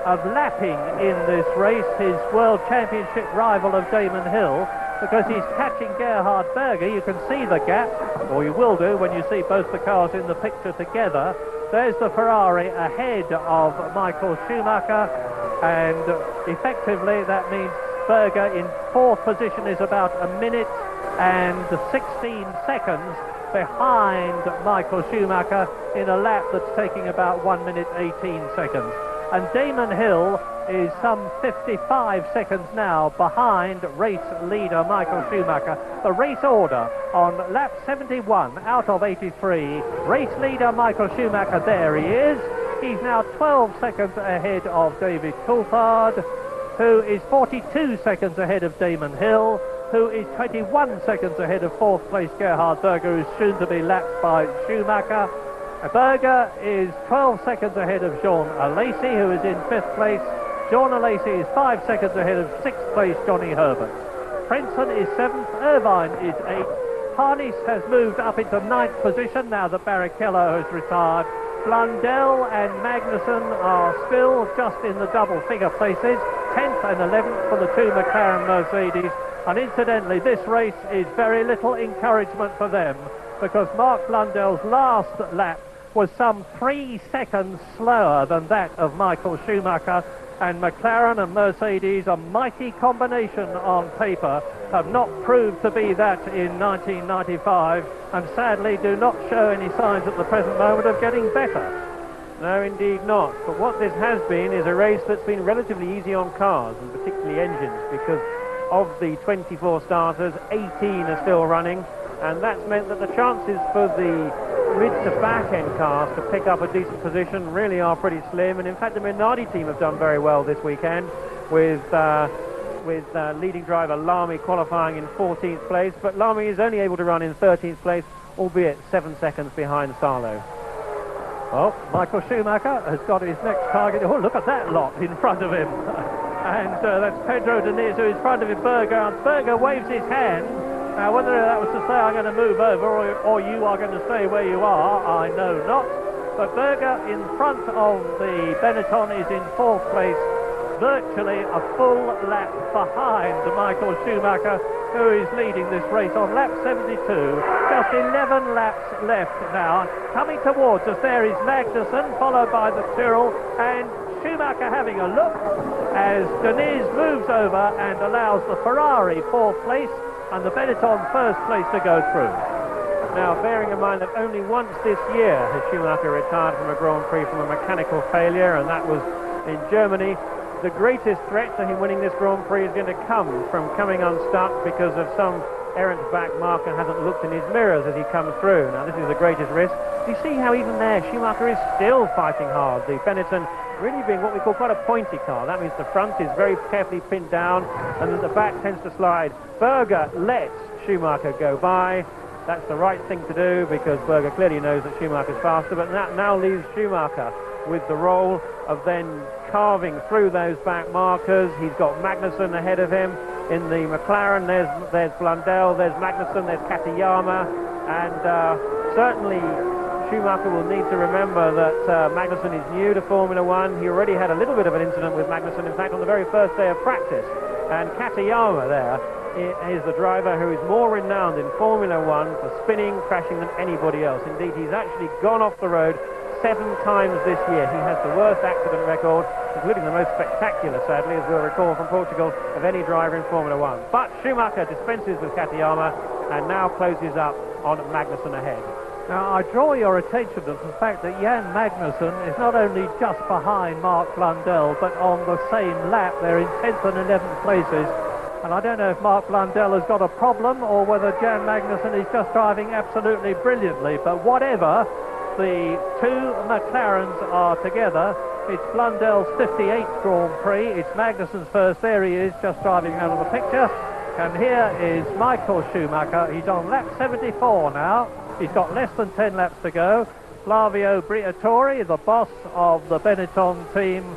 of lapping in this race his World Championship rival of Damon Hill, because he's catching Gerhard Berger. You can see the gap, or you will do when you see both the cars in the picture together. There's the Ferrari ahead of Michael Schumacher, and effectively that means Berger in 4th position is about 1 minute and 16 seconds behind Michael Schumacher in a lap that's taking about 1 minute 18 seconds. And Damon Hill is some 55 seconds now behind race leader Michael Schumacher. The race order on lap 71 out of 83. Race leader Michael Schumacher, there he is. He's now 12 seconds ahead of David Coulthard, who is 42 seconds ahead of Damon Hill, who is 21 seconds ahead of fourth place Gerhard Berger, who's soon to be lapped by Schumacher. Berger is 12 seconds ahead of Jean Alesi, who is in fifth place. Jean Alesi is 5 seconds ahead of sixth place Johnny Herbert. Frentzen is seventh, Irvine is eighth. Harnies has moved up into ninth position now that Barrichello has retired. Blundell and Magnussen are still just in the double figure places, 10th and 11th for the two McLaren Mercedes. And incidentally, this race is very little encouragement for them, because Mark Blundell's last lap was some 3 seconds slower than that of Michael Schumacher, and McLaren and Mercedes, a mighty combination on paper, have not proved to be that in 1995, and sadly do not show any signs at the present moment of getting better. No, indeed not. But what this has been is a race that's been relatively easy on cars, and particularly engines, because of the 24 starters, 18 are still running, and that's meant that the chances for the mid to back end cars to pick up a decent position really are pretty slim. And in fact, the Minardi team have done very well this weekend, with leading driver Lamy qualifying in 14th place, but Lamy is only able to run in 13th place, albeit 7 seconds behind Salo. Well, Michael Schumacher has got his next target. Oh, look at that lot in front of him. And that's Pedro Diniz, who is in front of him, Berger, and Berger waves his hand. Now, whether that was to say I'm going to move over or you are going to stay where you are, I know not. But Berger in front of the Benetton is in fourth place, virtually a full lap behind Michael Schumacher, who is leading this race on lap 72. Just 11 laps left now. Coming towards us there is Magnussen, followed by the Tyrrell, and Schumacher having a look as Diniz moves over and allows the Ferrari fourth place and the Benetton first place to go through. Now, bearing in mind that only once this year has Schumacher retired from a Grand Prix from a mechanical failure, and that was in Germany, the greatest threat to him winning this Grand Prix is going to come from coming unstuck because of some errant back marker hasn't looked in his mirrors as he comes through. Now, this is the greatest risk. You see how even there Schumacher is still fighting hard. The Benetton really being what we call quite a pointy car. That means the front is very carefully pinned down and then the back tends to slide. Berger lets Schumacher go by. That's the right thing to do because Berger clearly knows that Schumacher's faster, but that now leaves Schumacher with the role of then carving through those back markers. He's got Magnussen ahead of him in the McLaren. There's Blundell, there's Magnussen, there's Katayama, and certainly Schumacher will need to remember that Magnussen is new to Formula One. He already had a little bit of an incident with Magnussen, in fact, on the very first day of practice. And Katayama there is the driver who is more renowned in Formula One for spinning, crashing than anybody else. Indeed, he's actually gone off the road 7 times this year. He has the worst accident record, including the most spectacular, sadly, as we'll recall from Portugal, of any driver in Formula One. But Schumacher dispenses with Katayama and now closes up on Magnussen ahead. Now, I draw your attention to the fact that Jan Magnussen is not only just behind Mark Blundell, but on the same lap. They're in 10th and 11th places. And I don't know if Mark Blundell has got a problem or whether Jan Magnussen is just driving absolutely brilliantly. But whatever, the two McLarens are together. It's Blundell's 58th Grand Prix. It's Magnussen's first. There he is, just driving out of the picture. And here is Michael Schumacher. He's on lap 74 now. He's got less than 10 laps to go. Flavio Briatore, the boss of the Benetton team,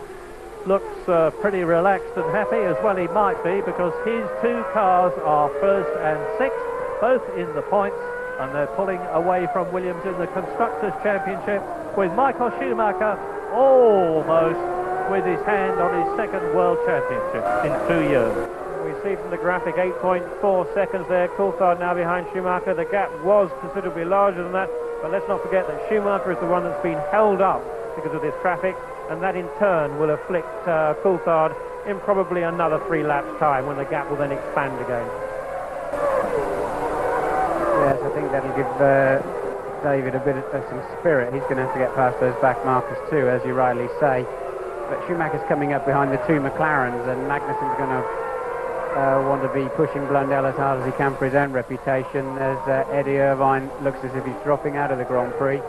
looks pretty relaxed and happy, as well he might be, because his two cars are first and sixth, both in the points, and they're pulling away from Williams in the Constructors' Championship, with Michael Schumacher almost with his hand on his second World Championship in 2 years. We see from the graphic 8.4 seconds there. Coulthard now behind Schumacher. The gap was considerably larger than that, but let's not forget that Schumacher is the one that's been held up because of this traffic, and that in turn will afflict Coulthard in probably another 3 laps time, when the gap will then expand again. Yes, I think that'll give David a bit of some spirit. He's going to have to get past those back markers too, as you rightly say. but Schumacher's coming up behind the two McLarens, and Magnussen's going to want to be pushing Blundell as hard as he can for his own reputation, as Eddie Irvine looks as if he's dropping out of the Grand Prix,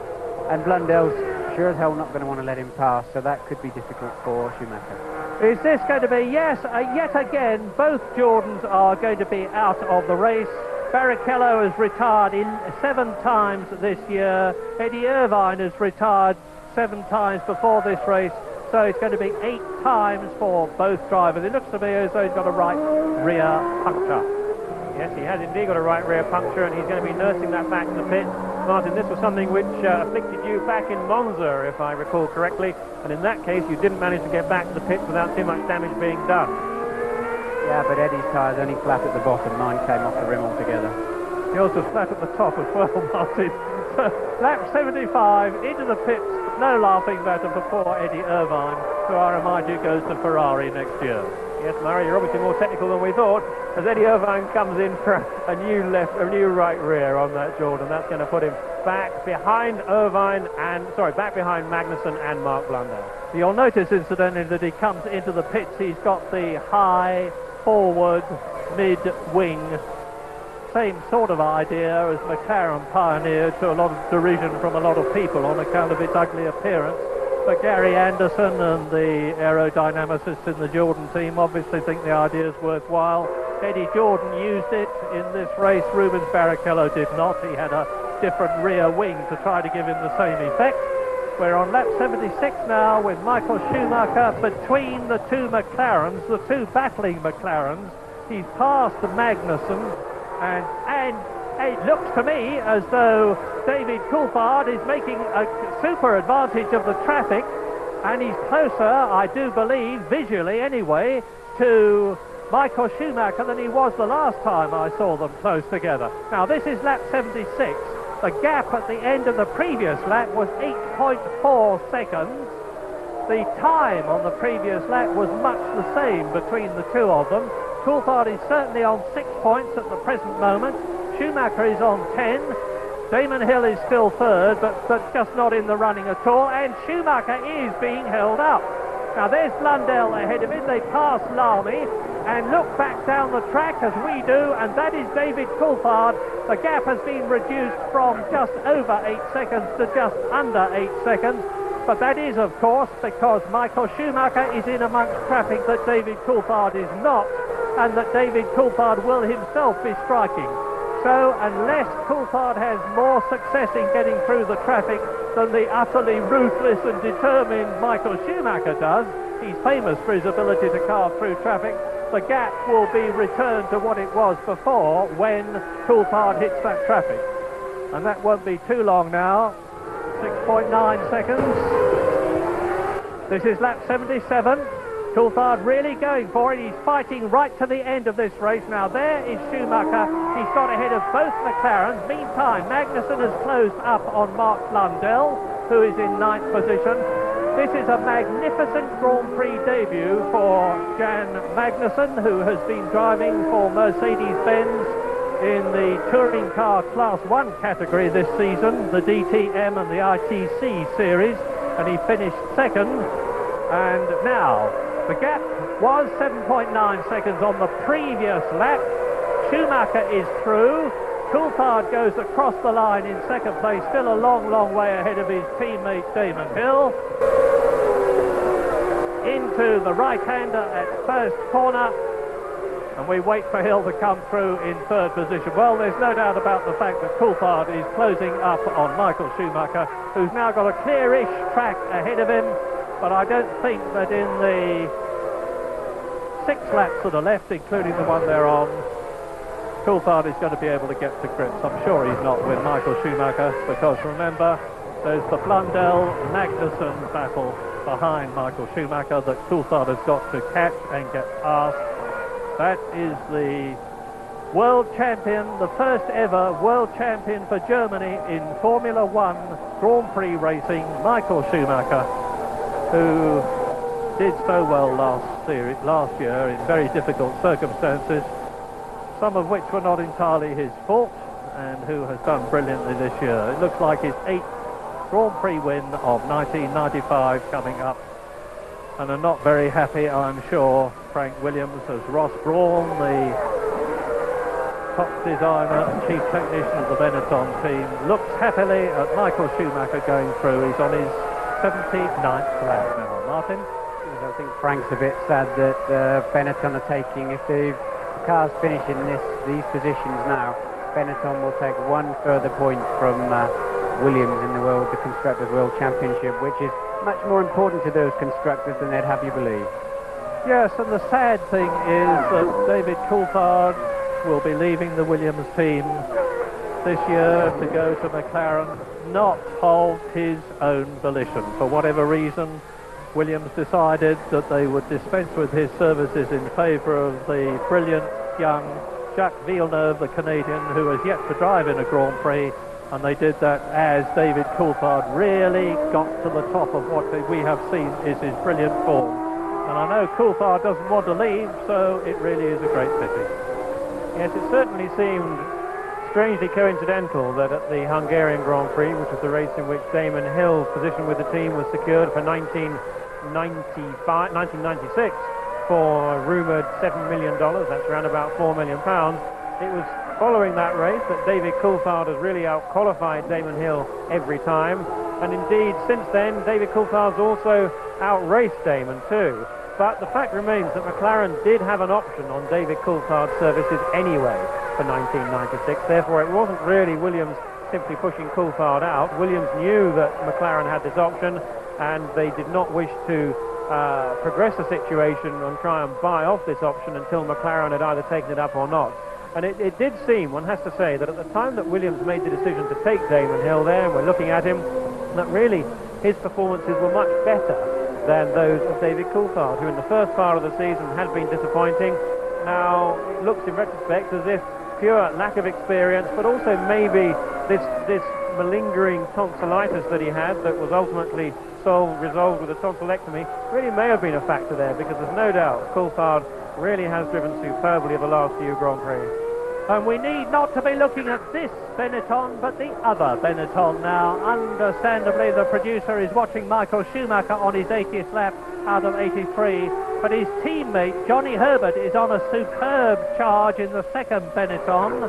and Blundell's sure as hell not going to want to let him pass, so that could be difficult for Schumacher. Is this going to be? Yes, yet again, both Jordans are going to be out of the race. Barrichello has retired 7 times this year. Eddie Irvine has retired 7 times before this race. So it's going to be 8 times for both drivers. It looks to me as though he's got a right rear puncture. Yes, he has indeed got a right rear puncture, and he's going to be nursing that back in the pit. Martin, this was something which afflicted you back in Monza, if I recall correctly, and in that case you didn't manage to get back to the pit without too much damage being done. Yeah, but Eddie's tyres only flat at the bottom. Mine came off the rim altogether. Yours was flat at the top as well, Martin. So, lap 75, into the pits, no laughing matter for poor Eddie Irvine, who I remind you goes to Ferrari next year. Yes, Murray, you're obviously more technical than we thought, as Eddie Irvine comes in for a new right rear on that Jordan. That's going to put him back behind back behind Magnussen and Mark Blundell. You'll notice, incidentally, that he comes into the pits. He's got the high forward mid-wing, same sort of idea as McLaren pioneered, to a lot of derision from a lot of people on account of its ugly appearance. But Gary Anderson and the aerodynamicists in the Jordan team obviously think the idea is worthwhile. Eddie Jordan used it in this race. Rubens Barrichello did not. He had a different rear wing to try to give him the same effect. We're on lap 76 now with Michael Schumacher between the two McLarens, the two battling McLarens. He's passed Magnussen, and it looks to me as though David Coulthard is making a super advantage of the traffic, and he's closer, I do believe, visually anyway, to Michael Schumacher than he was the last time I saw them close together. Now this is lap 76. The gap at the end of the previous lap was 8.4 seconds. The time on the previous lap was much the same between the two of them. Coulthard is certainly on 6 points at the present moment. Schumacher is on 10. Damon Hill is still third, but just not in the running at all. And Schumacher is being held up. Now there's Blundell ahead of him. They pass Lamy and look back down the track as we do, and that is David Coulthard. The gap has been reduced from just over 8 seconds to just under 8 seconds. But that is, of course, because Michael Schumacher is in amongst traffic that David Coulthard is not, and that David Coulthard will himself be striking. So unless Coulthard has more success in getting through the traffic than the utterly ruthless and determined Michael Schumacher does, he's famous for his ability to carve through traffic, the gap will be returned to what it was before when Coulthard hits that traffic. And that won't be too long now. 6.9 seconds. This is lap 77. Coulthard really going for it. He's fighting right to the end of this race. Now there is Schumacher. He's got ahead of both McLarens. Meantime, Magnussen has closed up on Mark Blundell, who is in 9th position. This is a magnificent Grand Prix debut for Jan Magnussen, who has been driving for Mercedes-Benz in the touring car Class 1 category this season, the DTM and the ITC series, and he finished second. And now the gap was 7.9 seconds on the previous lap. Schumacher is through. Coulthard goes across the line in second place, still a long, long way ahead of his teammate Damon Hill. Into the right-hander at first corner, and we wait for Hill to come through in third position. Well, there's no doubt about the fact that Coulthard is closing up on Michael Schumacher, who's now got a clearish track ahead of him. But I don't think that in the 6 laps that are left, including the one they're on, Coulthard is going to be able to get to grips. I'm sure he's not with Michael Schumacher, because remember, there's the Blundell-Magnussen battle behind Michael Schumacher that Coulthard has got to catch and get past. That is the world champion, the first ever world champion for Germany in Formula 1 Grand Prix racing, Michael Schumacher, who did so well last year in very difficult circumstances, some of which were not entirely his fault, and who has done brilliantly this year. It looks like his 8th Grand Prix win of 1995 coming up and are not very happy, I'm sure, Frank Williams, as Ross Brawn, the top designer and chief technician of the Benetton team, looks happily at Michael Schumacher going through. He's on his 79th lap now. Martin? I think Frank's a bit sad that Benetton are taking, if the cars finish in these positions now, Benetton will take one further point from Williams in the Constructors' World Championship, which is much more important to those constructors than they'd have you believe. Yes, and the sad thing is that David Coulthard will be leaving the Williams team this year to go to McLaren, not of his own volition. For whatever reason, Williams decided that they would dispense with his services in favour of the brilliant young Jacques Villeneuve, the Canadian, who has yet to drive in a Grand Prix, and they did that as David Coulthard really got to the top of what we have seen is his brilliant form. And I know Coulthard doesn't want to leave, so it really is a great pity. Yes, it certainly seemed strangely coincidental that at the Hungarian Grand Prix, which was the race in which Damon Hill's position with the team was secured for 1996 for rumoured $7 million, that's around about £4 million. It was following that race that David Coulthard has really out-qualified Damon Hill every time, and indeed since then David Coulthard's also out-raced Damon too. But the fact remains that McLaren did have an option on David Coulthard's services anyway for 1996, therefore it wasn't really Williams simply pushing Coulthard out. Williams knew that McLaren had this option, and they did not wish to progress the situation and try and buy off this option until McLaren had either taken it up or not. And it did seem, one has to say, that at the time that Williams made the decision to take Damon Hill there, and we're looking at him, that really his performances were much better than those of David Coulthard, who in the first part of the season had been disappointing. Now, it looks in retrospect as if pure lack of experience, but also maybe this malingering tonsillitis that he had that was ultimately resolved with a tonsillectomy really may have been a factor there, because there's no doubt Coulthard really has driven superbly the last few Grand Prix. And we need not to be looking at this Benetton, but the other Benetton now. Understandably, the producer is watching Michael Schumacher on his 80th lap out of 83, but his teammate Johnny Herbert is on a superb charge in the second Benetton.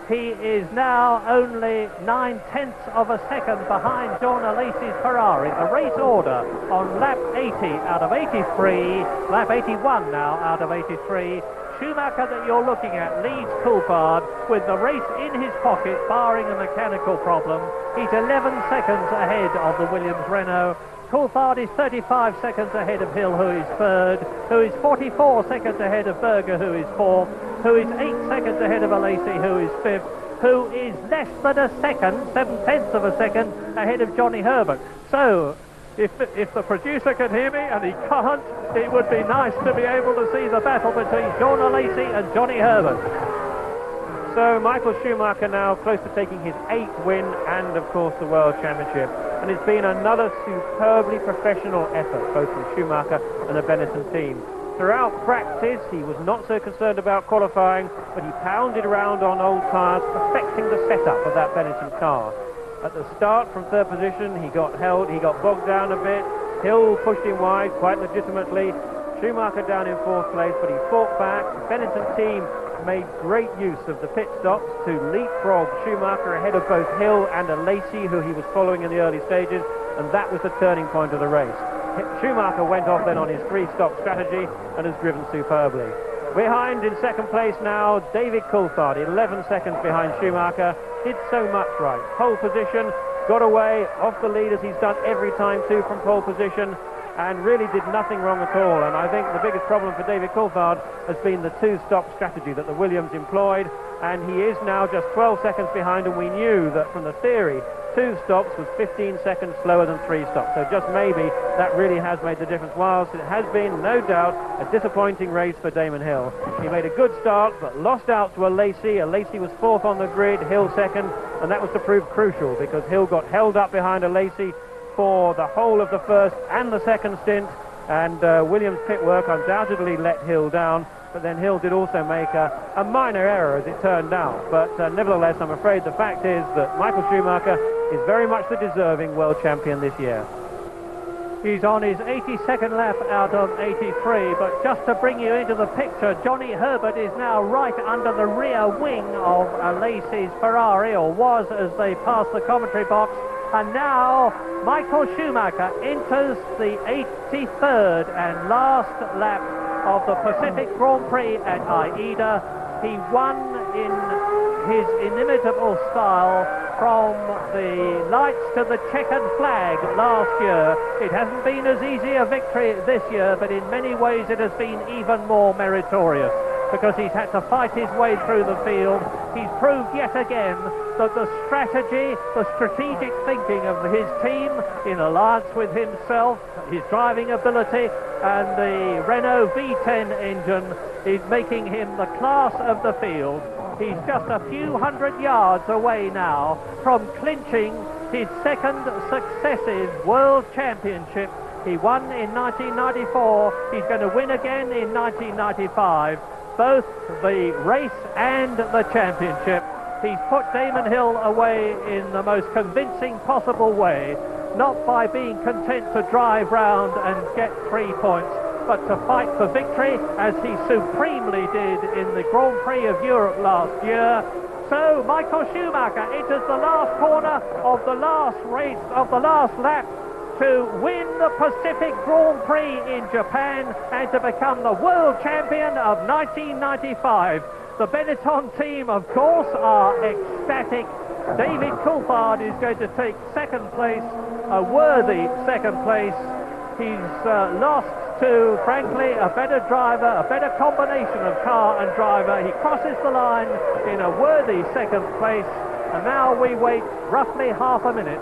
He is now only 9/10 of a second behind John Alesi's Ferrari. The race order on lap 80 out of 83, lap 81 now out of 83. Schumacher that you're looking at leads Coulthard with the race in his pocket, barring a mechanical problem. He's 11 seconds ahead of the Williams Renault. Coulthard is 35 seconds ahead of Hill, who is third, who is 44 seconds ahead of Berger, who is fourth, who is 8 seconds ahead of Alesi, who is fifth, who is less than a second, 7/10 of a second, ahead of Johnny Herbert. So, if the producer can hear me, and he can't, it would be nice to be able to see the battle between John Alesi and Johnny Herbert. So Michael Schumacher now close to taking his 8th win and of course the World Championship, and it's been another superbly professional effort both from Schumacher and the Benetton team. Throughout practice he was not so concerned about qualifying, but he pounded around on old tyres, perfecting the setup of that Benetton car. At the start from third position he got bogged down a bit. Hill pushed him wide quite legitimately. Schumacher down in fourth place, but he fought back. The Benetton team made great use of the pit stops to leapfrog Schumacher ahead of both Hill and Alesi, who he was following in the early stages, and that was the turning point of the race. Schumacher went off then on his 3-stop strategy and has driven superbly. Behind in second place now, David Coulthard, 11 seconds behind Schumacher, did so much right. Pole position, got away off the lead as he's done every time too from pole position, and really did nothing wrong at all. And I think the biggest problem for David Coulthard has been the 2-stop strategy that the Williams employed, and he is now just 12 seconds behind, and we knew that from the theory 2 stops was 15 seconds slower than 3 stops, so just maybe that really has made the difference, whilst it has been no doubt a disappointing race for Damon Hill. He made a good start but lost out to Alesi. Alesi was 4th on the grid, Hill 2nd, and that was to prove crucial because Hill got held up behind Alesi for the whole of the first and the second stint, and Williams' pit work undoubtedly let Hill down, but then Hill did also make a minor error as it turned out. But nevertheless, I'm afraid the fact is that Michael Schumacher is very much the deserving world champion this year. He's on his 82nd lap out of 83, but just to bring you into the picture, Johnny Herbert is now right under the rear wing of Alesi's Ferrari, or was as they passed the commentary box, and now Michael Schumacher enters the 83rd and last lap of the Pacific Grand Prix at Aida. He won in his inimitable style from the lights to the checkered flag last year. It hasn't been as easy a victory this year, but in many ways it has been even more meritorious because he's had to fight his way through the field. He's proved yet again that the strategy, the strategic thinking of his team in alliance with himself, his driving ability and the Renault V10 engine is making him the class of the field. He's just a few hundred yards away now from clinching his second successive World Championship. He won in 1994. He's going to win again in 1995. Both the race and the championship. He's put Damon Hill away in the most convincing possible way, not by being content to drive round and get 3 points, but to fight for victory, as he supremely did in the Grand Prix of Europe last year. So Michael Schumacher enters the last corner of the last race, of the last lap, to win the Pacific Grand Prix in Japan and to become the world champion of 1995. The Benetton team, of course, are ecstatic. David Coulthard is going to take second place, a worthy second place. He's lost to, frankly, a better driver, a better combination of car and driver. He crosses the line in a worthy second place, and now we wait roughly half a minute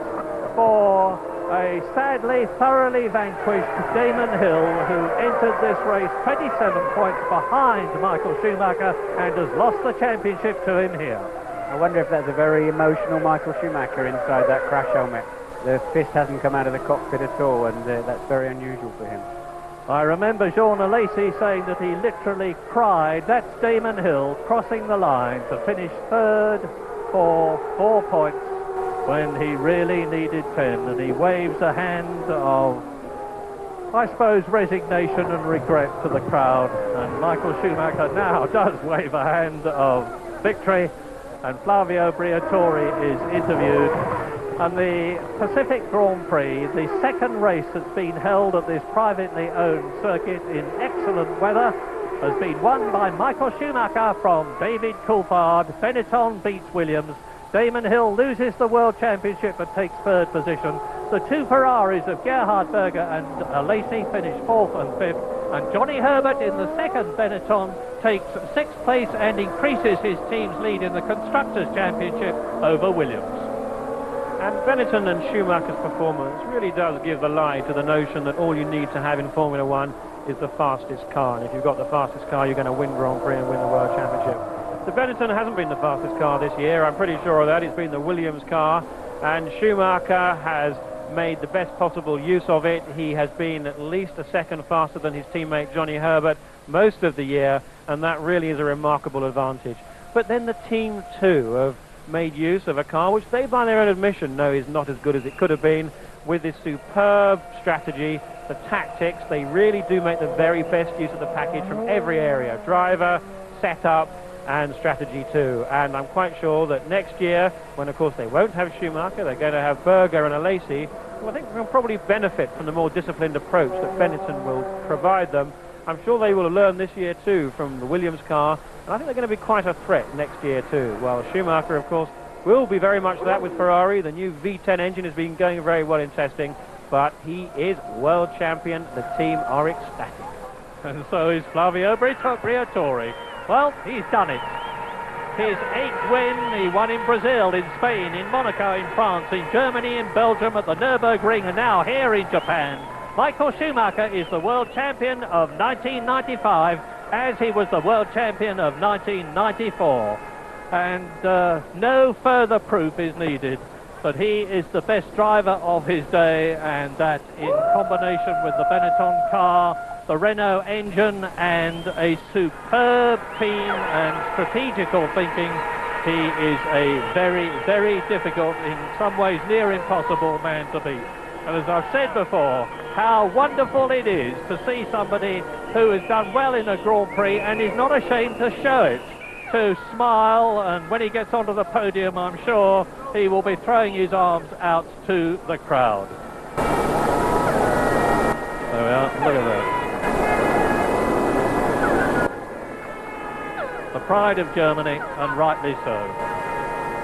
for a sadly, thoroughly vanquished Damon Hill, who entered this race 27 points behind Michael Schumacher and has lost the championship to him here. I wonder if that's a very emotional Michael Schumacher inside that crash helmet. The fist hasn't come out of the cockpit at all, and that's very unusual for him. I remember Jean Alesi saying that he literally cried. That's Damon Hill crossing the line to finish third for 4 points when he really needed 10, and he waves a hand of, I suppose, resignation and regret to the crowd, and Michael Schumacher now does wave a hand of victory, and Flavio Briatore is interviewed. And the Pacific Grand Prix, the second race that's been held at this privately owned circuit in excellent weather, has been won by Michael Schumacher from David Coulthard. Benetton beats Williams. Damon Hill loses the World Championship but takes third position. The two Ferraris of Gerhard Berger and Alesi finish fourth and fifth. And Johnny Herbert in the second Benetton takes sixth place and increases his team's lead in the Constructors' Championship over Williams. And Benetton and Schumacher's performance really does give the lie to the notion that all you need to have in Formula One is the fastest car. And if you've got the fastest car, you're going to win Grand Prix and win the World Championship. The Benetton hasn't been the fastest car this year. I'm pretty sure of that. It's been the Williams car. And Schumacher has made the best possible use of it. He has been at least a second faster than his teammate Johnny Herbert most of the year. And that really is a remarkable advantage. But then the team, too, have made use of a car which they, by their own admission, know is not as good as it could have been. With this superb strategy, the tactics, they really do make the very best use of the package from every area. Driver, setup, and strategy too. And I'm quite sure that next year, when of course they won't have Schumacher, they're going to have Berger and Alesi, who I think will probably benefit from the more disciplined approach that Benetton will provide them. I'm sure they will learn this year too from the Williams car, and I think they're going to be quite a threat next year too. Well, Schumacher, of course, will be very much that with Ferrari. The new V10 engine has been going very well in testing, but he is world champion. The team are ecstatic. And so is Flavio Briatore. Well, he's done it. His 8th win. He won in Brazil, in Spain, in Monaco, in France, in Germany, in Belgium, at the Nürburgring, and now here in Japan. Michael Schumacher is the world champion of 1995, as he was the world champion of 1994. And no further proof is needed that he is the best driver of his day, and that in combination with the Benetton car, the Renault engine, and a superb team and strategical thinking, he is a very, very difficult, in some ways near impossible man to beat. And as I've said before, how wonderful it is to see somebody who has done well in a Grand Prix and is not ashamed to show it, to smile, and when he gets onto the podium, I'm sure he will be throwing his arms out to the crowd. There we are, look at that. The pride of Germany, and rightly so.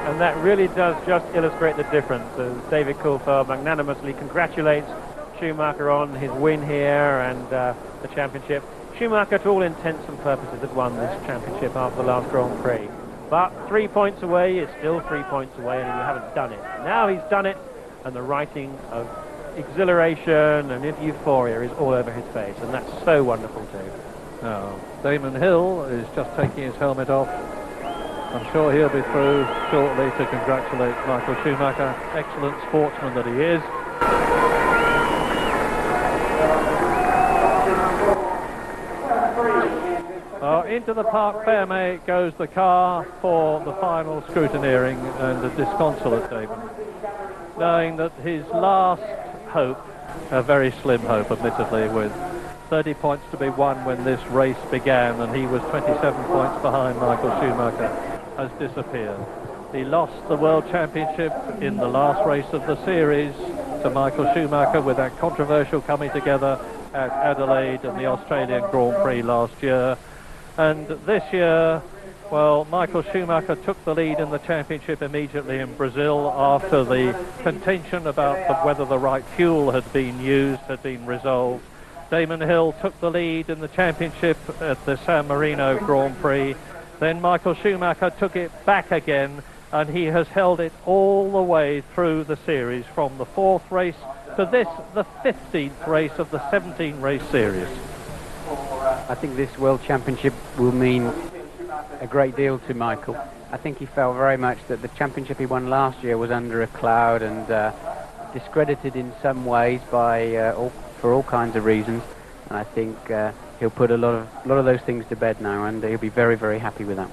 And that really does just illustrate the difference, as David Coulthard magnanimously congratulates Schumacher on his win here and the championship. Schumacher, to all intents and purposes, had won this championship after the last Grand Prix. But 3 points away is still 3 points away, and you haven't done it. Now he's done it, and the writing of exhilaration and euphoria is all over his face, and that's so wonderful too. Now, Damon Hill is just taking his helmet off. I'm sure he'll be through shortly to congratulate Michael Schumacher. Excellent sportsman that he is. Into the Parc Fermé goes the car for the final scrutineering, and a disconsolate Damon, knowing that his last hope, a very slim hope admittedly, with 30 points to be won when this race began, and he was 27 points behind Michael Schumacher, has disappeared. He lost the World Championship in the last race of the series to Michael Schumacher, with that controversial coming together at Adelaide and the Australian Grand Prix last year. And this year, well, Michael Schumacher took the lead in the championship immediately in Brazil after the contention about whether the right fuel had been used had been resolved. Damon Hill took the lead in the championship at the San Marino Grand Prix. Then Michael Schumacher took it back again, and he has held it all the way through the series, from the 4th race to this, the 15th race of the 17-race series. I think this World Championship will mean a great deal to Michael. I think he felt very much that the championship he won last year was under a cloud and discredited in some ways by for all kinds of reasons. And I think he'll put a lot of those things to bed now, and he'll be very, very happy with that.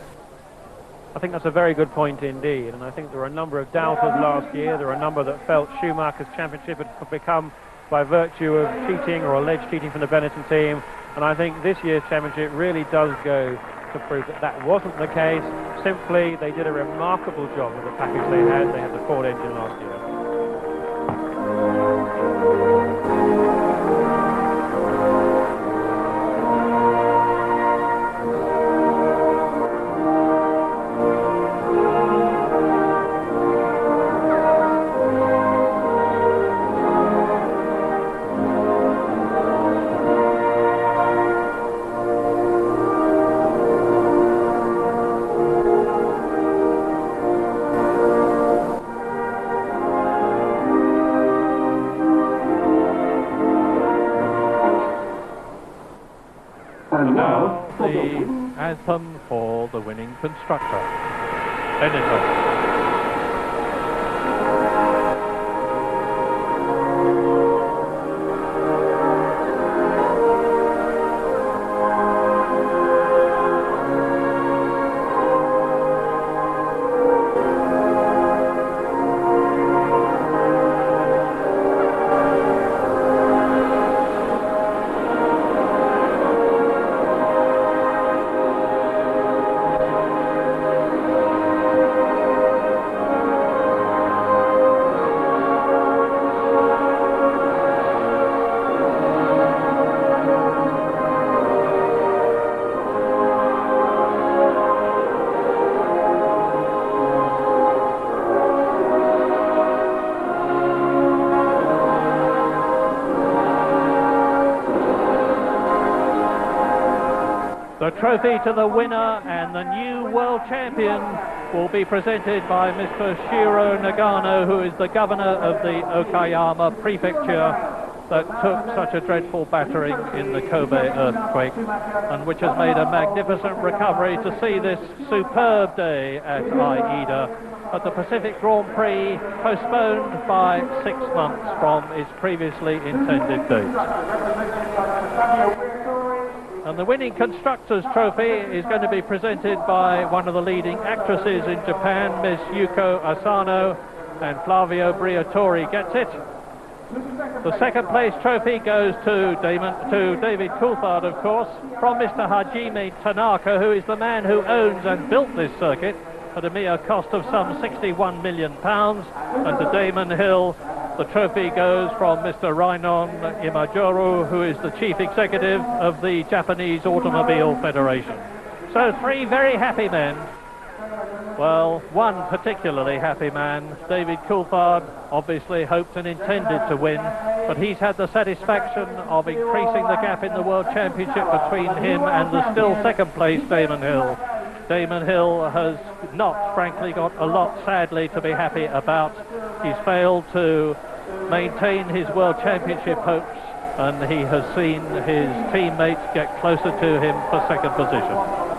I think that's a very good point indeed, and I think there were a number of doubters last year. There were a number that felt Schumacher's championship had become by virtue of cheating or alleged cheating from the Benetton team. And I think this year's championship really does go to prove that that wasn't the case. Simply, they did a remarkable job with the package they had. They had the Ford engine last year. Anthem for the winning constructor, Benetton. The trophy to the winner and the new world champion will be presented by Mr. Shiro Nagano, who is the governor of the Okayama prefecture that took such a dreadful battering in the Kobe earthquake, and which has made a magnificent recovery to see this superb day at Aida, at the Pacific Grand Prix, postponed by 6 months from its previously intended date. And the winning Constructors' Trophy is going to be presented by one of the leading actresses in Japan, Miss Yuko Asano, and Flavio Briatore gets it. The second place trophy goes to David Coulthard, of course, from Mr. Hajime Tanaka, who is the man who owns and built this circuit at a mere cost of some £61 million. And to Damon Hill, the trophy goes from Mr. Rainon Imajoro, who is the chief executive of the Japanese Automobile Federation. So 3 very happy men. Well, one particularly happy man, David Coulthard, obviously hoped and intended to win, but he's had the satisfaction of increasing the gap in the World Championship between him and the still second place Damon Hill. Damon Hill has not, frankly, got a lot, sadly, to be happy about. He's failed to maintain his World Championship hopes, and he has seen his teammates get closer to him for second position.